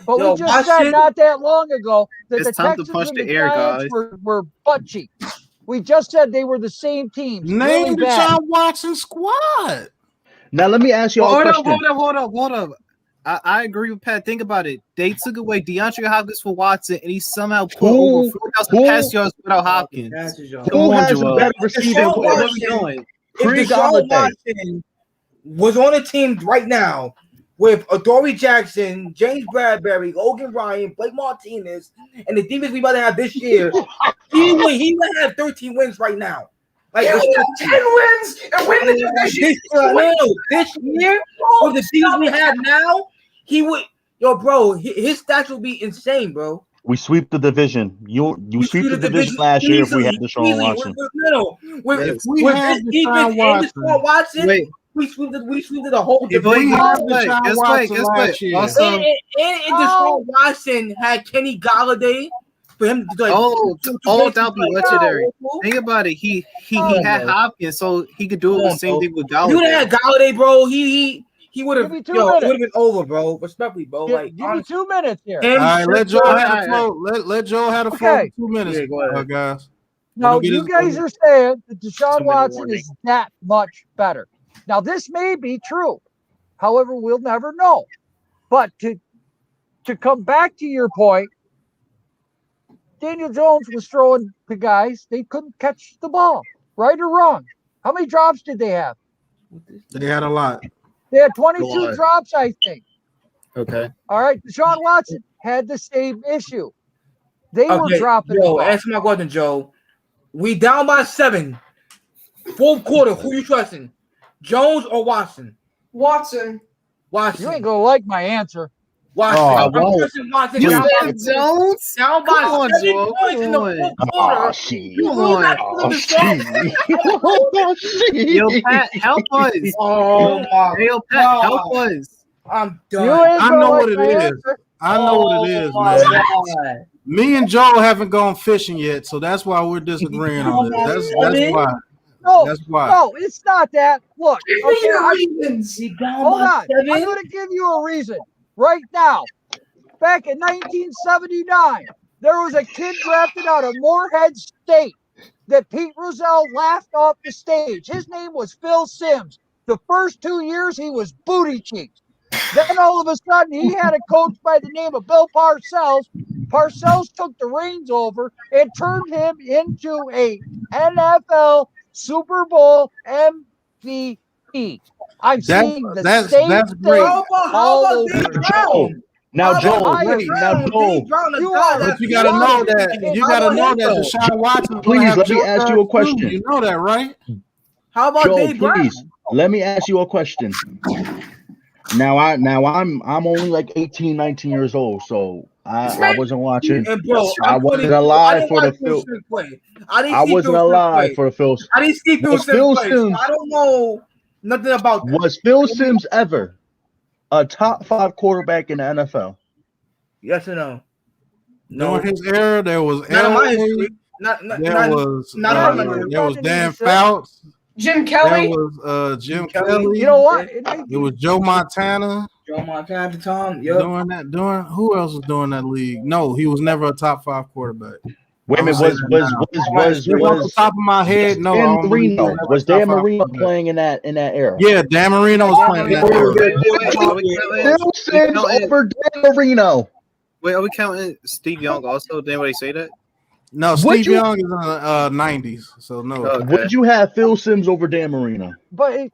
But we just said not that long ago that it's the time Texans to punch and the the air, Giants guys. were butt cheeks. We just said they were the same teams. Name really Deshaun Watson squad. Now let me ask you all a question. Hold up. I agree with Pat. Think about it. They took away DeAndre Hopkins for Watson, and he somehow put over 4,000 pass yards without Hopkins. Who has a better receiver? What are we doing? If Deshaun Watson was on a team right now with Adoree Jackson, James Bradbury, Logan Ryan, Blake Martinez, and the defense we about to have this year, he would have 13 wins right now. Like, he would have 10 wins and win the division. This year, with the teams we have now, he would. Yo, bro, his stats will be insane, bro. We sweep the division. You sweep the division last year if we had Deshaun Watson. With this defense and Deshaun Watson, we sweep the whole division. Guess what? Also, and Deshaun Watson had Kenny Galladay for him to that'll be legendary. Think about it. He had Hopkins, so he could do the same thing with Galladay. You had Galladay, bro. He would have been over, bro. Respectfully, bro. Give me 2 minutes here. All right, let Joe have the flow. Let Joe have the flow for 2 minutes, guys. Now, you guys are saying that Deshaun Watson is that much better. Now, this may be true. However, we'll never know. But to come back to your point, Daniel Jones was throwing the guys. They couldn't catch the ball. Right or wrong? How many drops did they have? They had a lot. They had 22 drops, I think. Okay. All right. Deshaun Watson had the same issue. They were dropping the ball. Answer my question, Joe. We down by 7. Fourth quarter. Who you trusting? Jones or Watson? Watson. You ain't gonna like my answer. Watson. I'm trusting Watson. You said Jones? Down by 7 points in the fourth quarter. Yo, Pat, help us. Yo, Pat, help us. I'm done. I know what it is. I know what it is, man. Me and Joe haven't gone fishing yet, so that's why we're disagreeing on this. That's why. That's why. No, it's not that. Look, okay, hold on. I'm seven? going to give you a reason right now. Back in 1979, there was a kid drafted out of Moorhead State that Pete Rozelle laughed off the stage. His name was Phil Simms. The first 2 years, he was booty cheeks. Then all of a sudden, he had a coach by the name of Bill Parcells. Parcells took the reins over and turned him into a NFL Super Bowl MVP. I've seen the same thing all over. Joe. Now, Joe. But you gotta know that. You gotta know that Deshaun Watson. Please let me ask you a question. You know that, right? How about Joe? Dave Brown? Please let me ask you a question. Now I'm only like 18, 19 years old, so I wasn't watching. And bro, I wasn't alive for the Phil. I wasn't alive for the Phil. I didn't see Phil Simms. I don't know nothing about that. Was Phil Simms ever a top 5 quarterback in the NFL? Yes or no? During his era, there was There was Dan Fouts. Jim Kelly. There was Jim Kelly. You know what? It was Joe Montana. Joe Montana at the time. Doing who else was doing that league? No, he was never a top 5 quarterback. Wait a minute, was off the top of my head? No, Dan Marino. Was Dan Marino playing in that era? Yeah, Dan Marino was playing in that era. Phil Simms over Dan Marino. Wait, are we counting Steve Young also? Did anybody say that? No, Steve Young is in the 90s, so no. Okay. Would you have Phil Simms over Dan Marino? But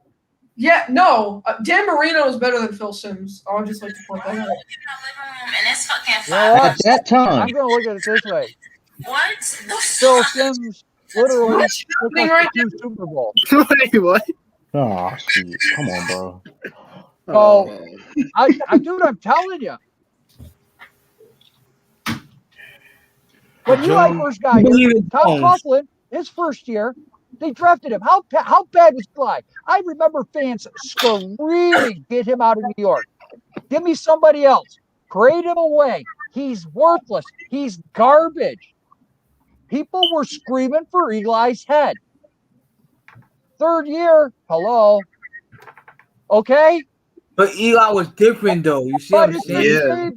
yeah, no, Dan Marino is better than Phil Simms. I would just like to point that out. You know what? At that time, I'm going to look at it this way. What? Phil Simms literally What's took happening us right to 2 Super Bowls. Wait, what? Oh, Steve, come on, bro. So, dude, I'm telling you. When Eli first got here, Tom Coughlin, his first year, they drafted him. How bad was Eli? I remember fans screaming, "Get him out of New York! Give me somebody else. Trade him away. He's worthless. He's garbage." People were screaming for Eli's head. Third year, hello. Okay? But Eli was different, though. You see what I'm saying?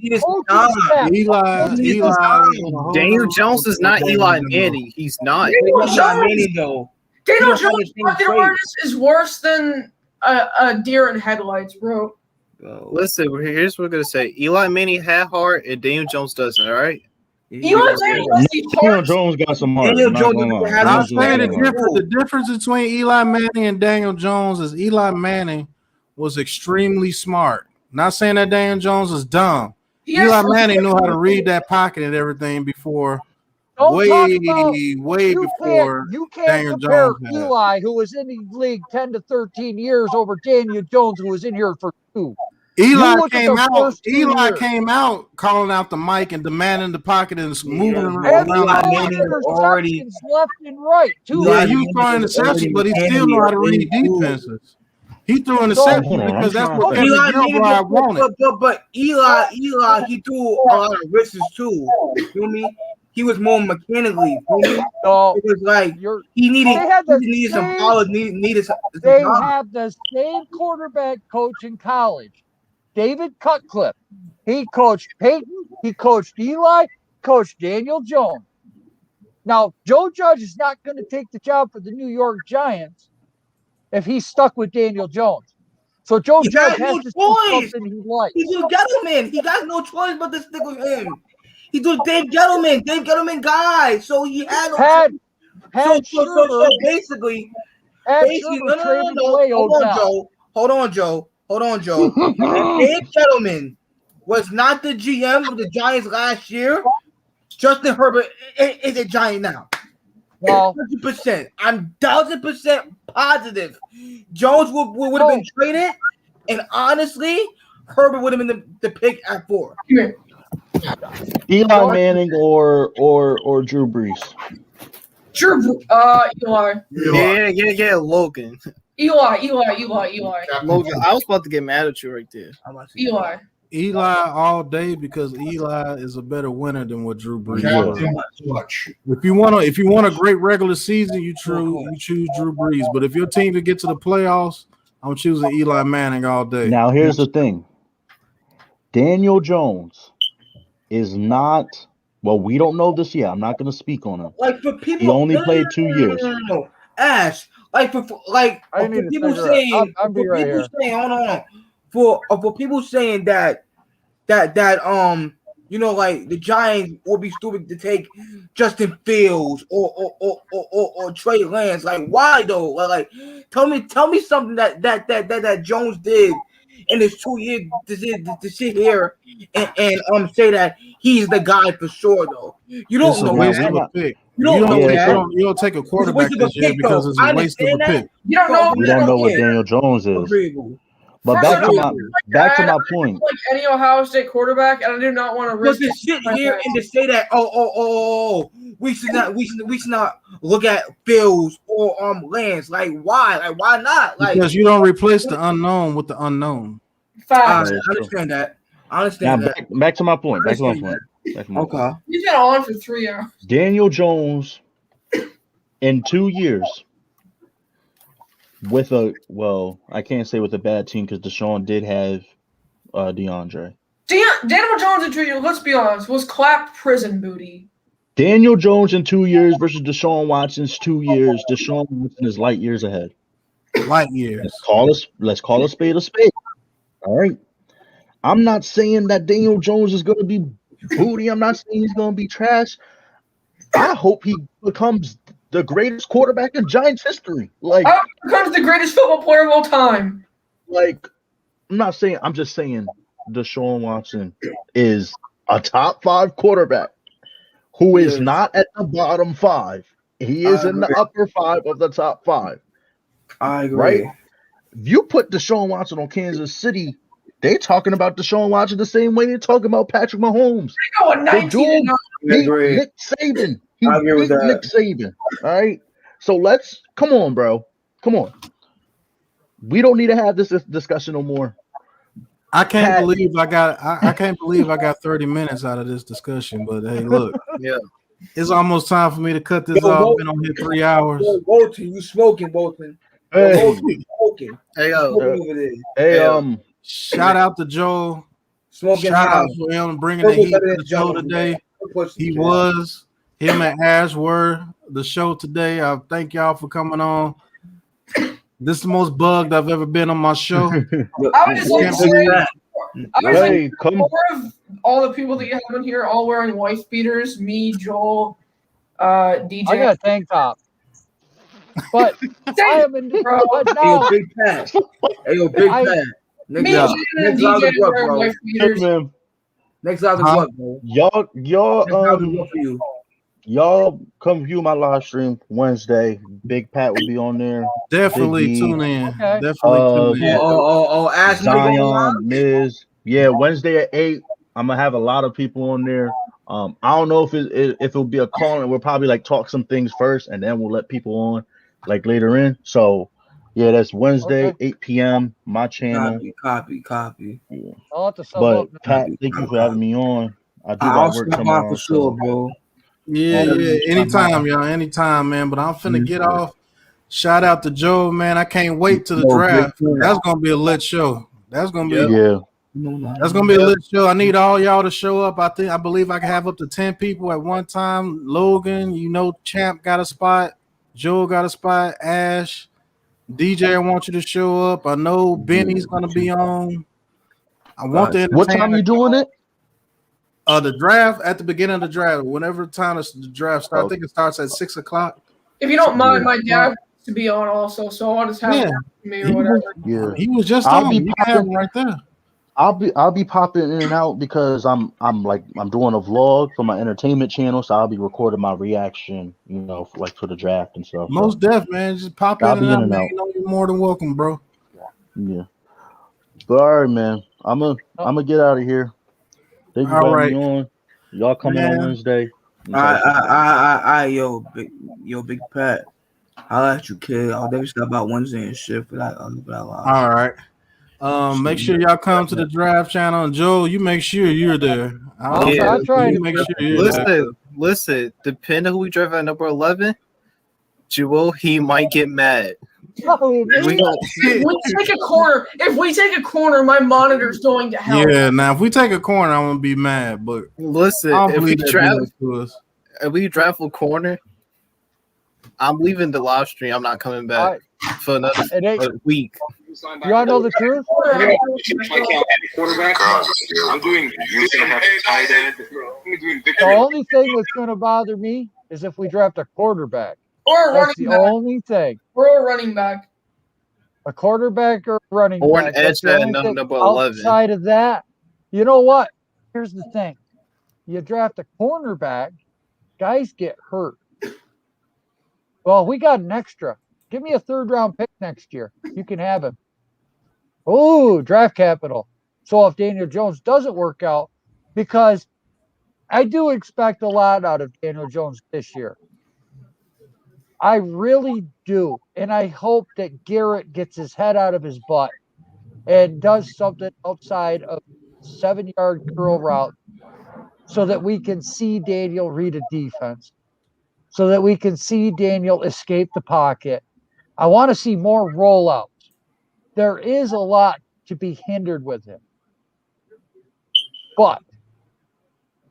Daniel Jones is not Eli Manning. He's not. Daniel Manning, though. Daniel Jones' pocket awareness is worse than a deer in headlights, bro. Listen, here's what we're gonna say. Eli Manning had heart, and Daniel Jones doesn't. All right. Daniel Jones got some heart. I'm saying the difference between Eli Manning and Daniel Jones is Eli Manning was extremely smart. Not saying that Daniel Jones is dumb. Eli Manning knew how to read that pocket and everything before. Way before you can't Daniel compare Jones had. Eli, who was in the league 10 to 13 years, over Daniel Jones, who was in here for 2. Eli came out calling out the mic and demanding the pocket and moving around. Interceptions left and right, too. Yeah, he was throwing interceptions, but he still knew how to read defenses. He threw interceptions because that's what Kevin Gilbride wanted. But Eli, he threw a lot of wrists too. You feel me? He was more mechanically. So it was like he needed some power. They have the same quarterback coach in college, David Cutcliffe. He coached Peyton. He coached Eli. Coached Daniel Jones. Now, Joe Judge is not going to take the job for the New York Giants if he's stuck with Daniel Jones. So Joe Judge has to do something he likes. He's a Gettleman. He got no choice but to stick with him. He do Dave Gettleman guy. So he had no so basically, hold on, Joe. Dave Gettleman was not the GM of the Giants last year. Justin Herbert is a Giant now. Well, 100%. I'm 1,000% positive. Jones would have been traded, and honestly, Herbert would have been the pick at 4. Eli Manning or Drew Brees. Eli. Yeah, Logan. Eli. Logan, I was about to get mad at you right there. Eli all day because Eli is a better winner than what Drew Brees is. If you want a great regular season, you choose Drew Brees. But if your team to get to the playoffs, I'm choosing Eli Manning all day. Now here's the thing. Daniel Jones is not. Well, we don't know this yet. I'm not going to speak on him. Like for people, he only played 2 years. No. Ash, like for people saying, hold on. For people saying that you know, like the Giants will be stupid to take Justin Fields or Trey Lance. Like, why though? Like, tell me something that Jones did in his 2 years to sit here and say that he's the guy for sure though. You don't know that. You don't take a quarterback this year because it's a waste of a pick. You don't know. We don't know what Daniel Jones is. But back to my point. Like any Ohio State quarterback, and I do not want to risk to sit here and to say that we should not look at Fields or Lance. Like why? Like why not? Like because you don't replace the unknown with the unknown. I understand that. Back to my point. Okay. He's been on for 3 hours. Daniel Jones in 2 years with I can't say with a bad team because Deshaun did have DeAndre. Daniel Jones in 2 years, let's be honest, was clapped prison booty. Daniel Jones in 2 years versus Deshaun Watson's 2 years. Deshaun Watson is light years ahead. Light years. Let's call a spade a spade. All right. I'm not saying that Daniel Jones is going to be booty. I'm not saying he's going to be trash. I hope he becomes the greatest quarterback in Giants history. Like, I hope he becomes the greatest football player of all time. Like, I'm just saying Deshaun Watson is a top 5 quarterback who is not at the bottom 5. He is in the upper 5 of the top 5. I agree. Right? If you put Deshaun Watson on Kansas City, they talking about Deshaun Watson the same way they're talking about Patrick Mahomes. They go 19 beat Nick Saban. He I agree with beat that. Nick Saban. All right. So come on, bro. Come on. We don't need to have this discussion no more. I can't believe I got 30 minutes out of this discussion. But hey, look, it's almost time for me to cut this off. Been on here 3 hours. Bolton, you smoking, Bolton? Hey, smoking. Hey, shout out to Joe. Smoking shout high. out to him bringing the heat to the show today. Him and Ash were the show today. I thank y'all for coming on. This is the most bugged I've ever been on my show. I would just like to say, more of all the people that you have in here, all wearing wife beaters. Me, Joel, DJ. I got a tank top. But I am in bro. But now, hey, Big Pat. Hey, yo, Big Pat. Me and DJ are wearing wife beaters. Next live is what, bro? Y'all come view my live stream Wednesday. Big Pat will be on there. Definitely tune in. Okay. Definitely tune in. Ask Zion, Miz. Yeah, Wednesday at 8. I'm gonna have a lot of people on there. I don't know if it'll be a call, and we'll probably like talk some things first, and then we'll let people on like later in. So yeah, that's Wednesday, 8 p.m. my channel. Copy. Yeah. I'll have to sub But up. Pat, thank you for having me on. I do got work tomorrow. For sure, bro. Yeah. Anytime, y'all. Anytime, man. But I'm finna get off. Shout out to Joe, man. I can't wait to the draft. That's gonna be a lit show. That's gonna be That's gonna be a lit show. I need all y'all to show up. I believe I can have up to 10 people at one time. Logan, Champ got a spot. Joe got a spot. Ash, DJ, I want you to show up. I know Benny's gonna be on. I want the What time you doing it? The draft at the beginning of the draft. Whenever time the draft starts, I think it starts at 6 o'clock. If you don't mind, my dad to be on also, so I'll just have me or whatever. Yeah, he was just on. You have him right there. I'll be popping in and out because I'm doing a vlog for my entertainment channel, so I'll be recording my reaction, for the draft and stuff. Most def, man. Just pop in and out. You're more than welcome, bro. Yeah. But all right, man. I'm gonna get out of here. Thank you for having me on. Y'all coming on Wednesday. Yo, Big Pat. I'll let you, kid. I'll definitely stop about Wednesday and shit for that. All right. Make sure y'all come to the draft channel, and Joe, you make sure you're there. I'll try to make sure you're there. Listen. Depending who we draft at number 11, Joel, he might get mad. If we take a corner, my monitor's going to hell. Yeah, now if we take a corner, I'm gonna be mad. But listen, if we draft a corner, I'm leaving the live stream. I'm not coming back for another week. You all know the truth? The only thing that's going to bother me is if we draft a quarterback. Or a That's the only thing. Or a running back. A quarterback or a running or back. Or an edge at number 11. Outside of that, you know what? Here's the thing. You draft a cornerback, guys get hurt. Well, we got an extra. Give me a 3rd-round pick next year. You can have him. Oh, draft capital. So if Daniel Jones doesn't work out, because I do expect a lot out of Daniel Jones this year. I really do. And I hope that Garrett gets his head out of his butt and does something outside of 7-yard curl route so that we can see Daniel read a defense, so that we can see Daniel escape the pocket. I want to see more rollouts. There is a lot to be hindered with him. But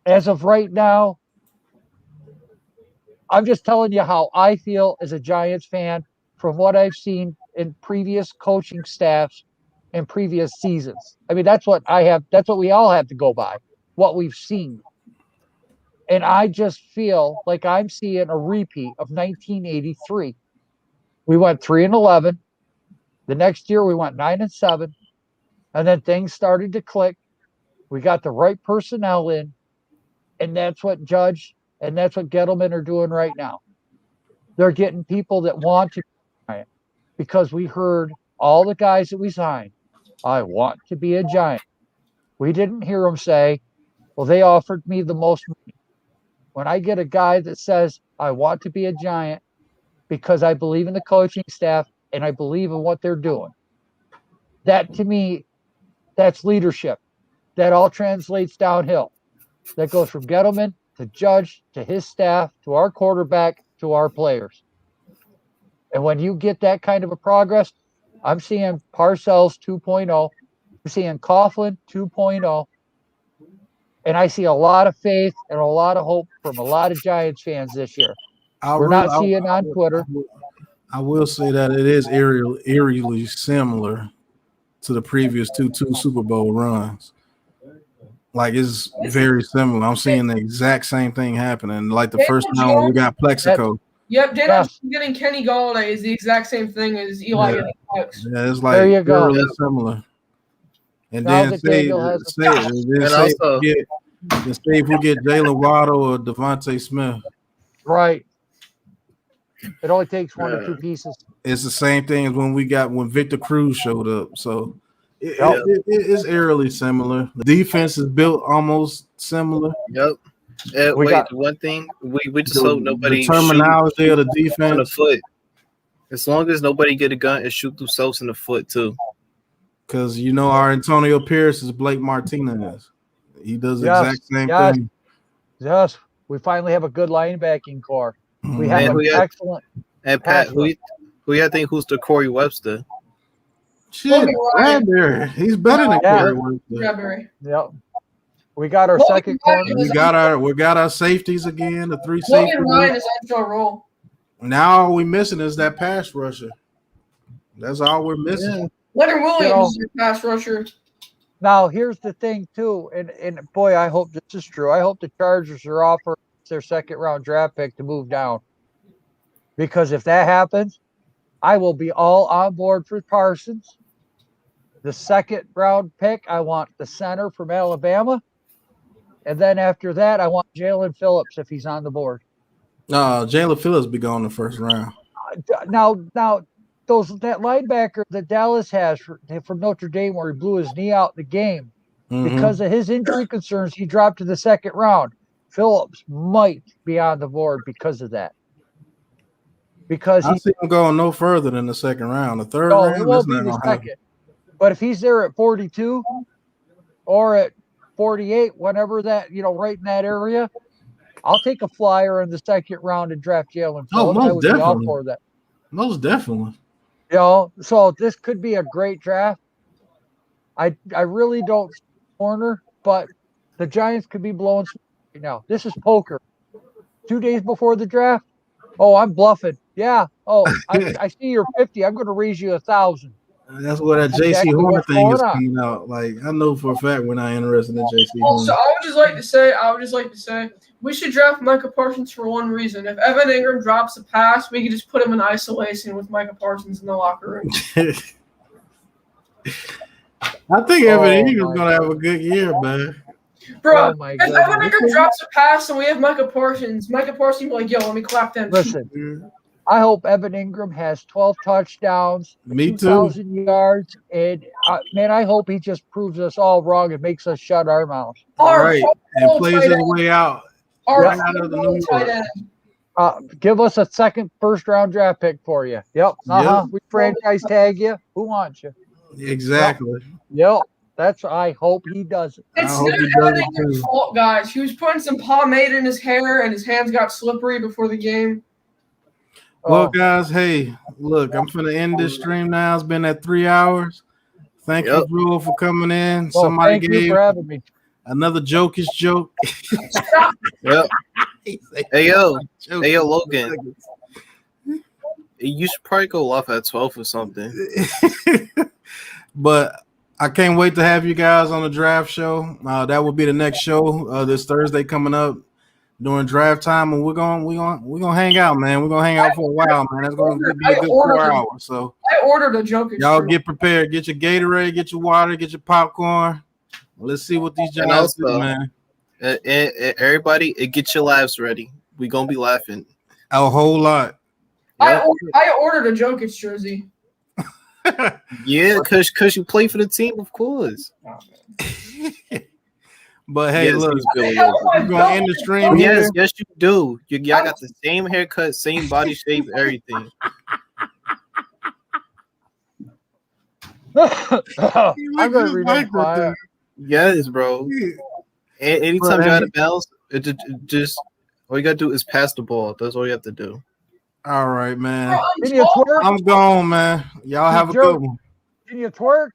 as of right now, I'm just telling you how I feel as a Giants fan from what I've seen in previous coaching staffs and previous seasons. I mean, that's what I have. That's what we all have to go by, what we've seen. And I just feel like I'm seeing a repeat of 1983. We went 3-11. The next year we went 9-7, and then things started to click. We got the right personnel in, and that's what Judge and that's what Gettleman are doing right now. They're getting people that want to be Giant because we heard all the guys that we signed. I want to be a Giant. We didn't hear them say, well, they offered me the most money. When I get a guy that says, I want to be a Giant because I believe in the coaching staff and I believe in what they're doing, that to me, that's leadership. That all translates downhill. That goes from Gettleman to Judge to his staff to our quarterback to our players. And when you get that kind of a progress, I'm seeing Parcells 2.0. I'm seeing Coughlin 2.0. And I see a lot of faith and a lot of hope from a lot of Giants fans this year. We're not seeing on Twitter. I will say that it is eerily similar to the previous two Super Bowl runs. Like, it's very similar. I'm seeing the exact same thing happening. Like the first time when we got Plexico. Yep, Daniel getting Kenny Galladay is the exact same thing as Eli getting Plex. Yeah, it's like really similar. And now then say if we get Jalen Waddle or Devontae Smith. Right. It only takes one or two pieces. It's the same thing as when Victor Cruz showed up. So it's eerily similar. The defense is built almost similar. Yep. One thing we just hope nobody the terminology of the defense on the foot. As long as nobody get a gun and shoot themselves in the foot too. Because our Antonio Pierce is Blake Martinez. He does the exact same thing. Yes, we finally have a good linebacking core. We have an excellent. And Pat, who you think who's the Corey Webster? Shit, Bradbury. He's better than Corey Webster. Bradbury. Yep. We got our second corner. We got our safeties again. The three Logan safeties. Ryan is on our roll. Now all we're missing is that pass rusher. That's all we're missing. Yeah. Leonard Williams is your pass rusher. Now here's the thing too, and boy, I hope this is true. I hope the Chargers are offering their second round draft pick to move down. Because if that happens, I will be all on board for Parsons. The second round pick, I want the center from Alabama. And then after that, I want Jalen Phillips if he's on the board. No, Jalen Phillips be going in the first round. Now, that linebacker that Dallas has from Notre Dame, where he blew his knee out in the game, because of his injury concerns, he dropped to the second round. Phillips might be on the board because of that. Because I see him going no further than the second round. The third round, it won't be the second. But if he's there at 42 or at 48, whenever that, right in that area, I'll take a flyer in the second round and draft Jalen Phillips. Most I would definitely. be all for that. Most definitely. So this could be a great draft. I really don't corner, but the Giants could be blowing right now. This is poker. 2 days before the draft. Oh, I'm bluffing. Yeah. Oh, I see you're 50. I'm going to raise you 1,000. That's what that JC Horner thing is coming out. Like, I know for a fact we're not interested in JC Horner. So I would just like to say, we should draft Micah Parsons for one reason. If Evan Ingram drops a pass, we can just put him in isolation with Micah Parsons in the locker room. I think Evan Ingram's going to have a good year, man. Bro, if Evan Ingram drops a pass and we have Micah Parsons will be like, yo, let me clap them. Listen, I hope Evan Ingram has 12 touchdowns, 2,000 yards, and man, I hope he just proves us all wrong and makes us shut our mouths. Right, and plays his way out. Right out of the New York. Give us a second first-round draft pick for you. Yep. We franchise tag you. Who wants you? Exactly. Yep. I hope he does it. It's not Evan Ingram's fault, guys. He was putting some pomade in his hair, and his hands got slippery before the game. Well, guys, hey, look, I'm finna end this stream now. It's been at 3 hours. Thank you, Drew, for coming in. Somebody thank you for having me. Another jokish joke. Yep. Hey, yo, Logan. You should probably go off at 12 or something. But I can't wait to have you guys on the draft show. That will be the next show this Thursday coming up. during draft time, and we're gonna hang out, man. We're gonna hang out for a while, man. That's gonna be a good 4 hours. So I ordered a Jokic. y'all get prepared. Get your Gatorade, get your water, get your popcorn. Let's see what these Giants do, man. Everybody, get your laughs ready. We gonna be laughing a whole lot. I ordered a Jokic jersey. Yeah, cause you play for the team, of course. But hey, look, you gonna end the stream? Yes, you do. Y'all got the same haircut, same body shape, everything. I'm gonna remain quiet. Yes, bro. Anytime you got a bounce, it just all you gotta do is pass the ball. That's all you have to do. All right, man. Can you twerk? I'm gone, man. Y'all have a good one. Can you twerk?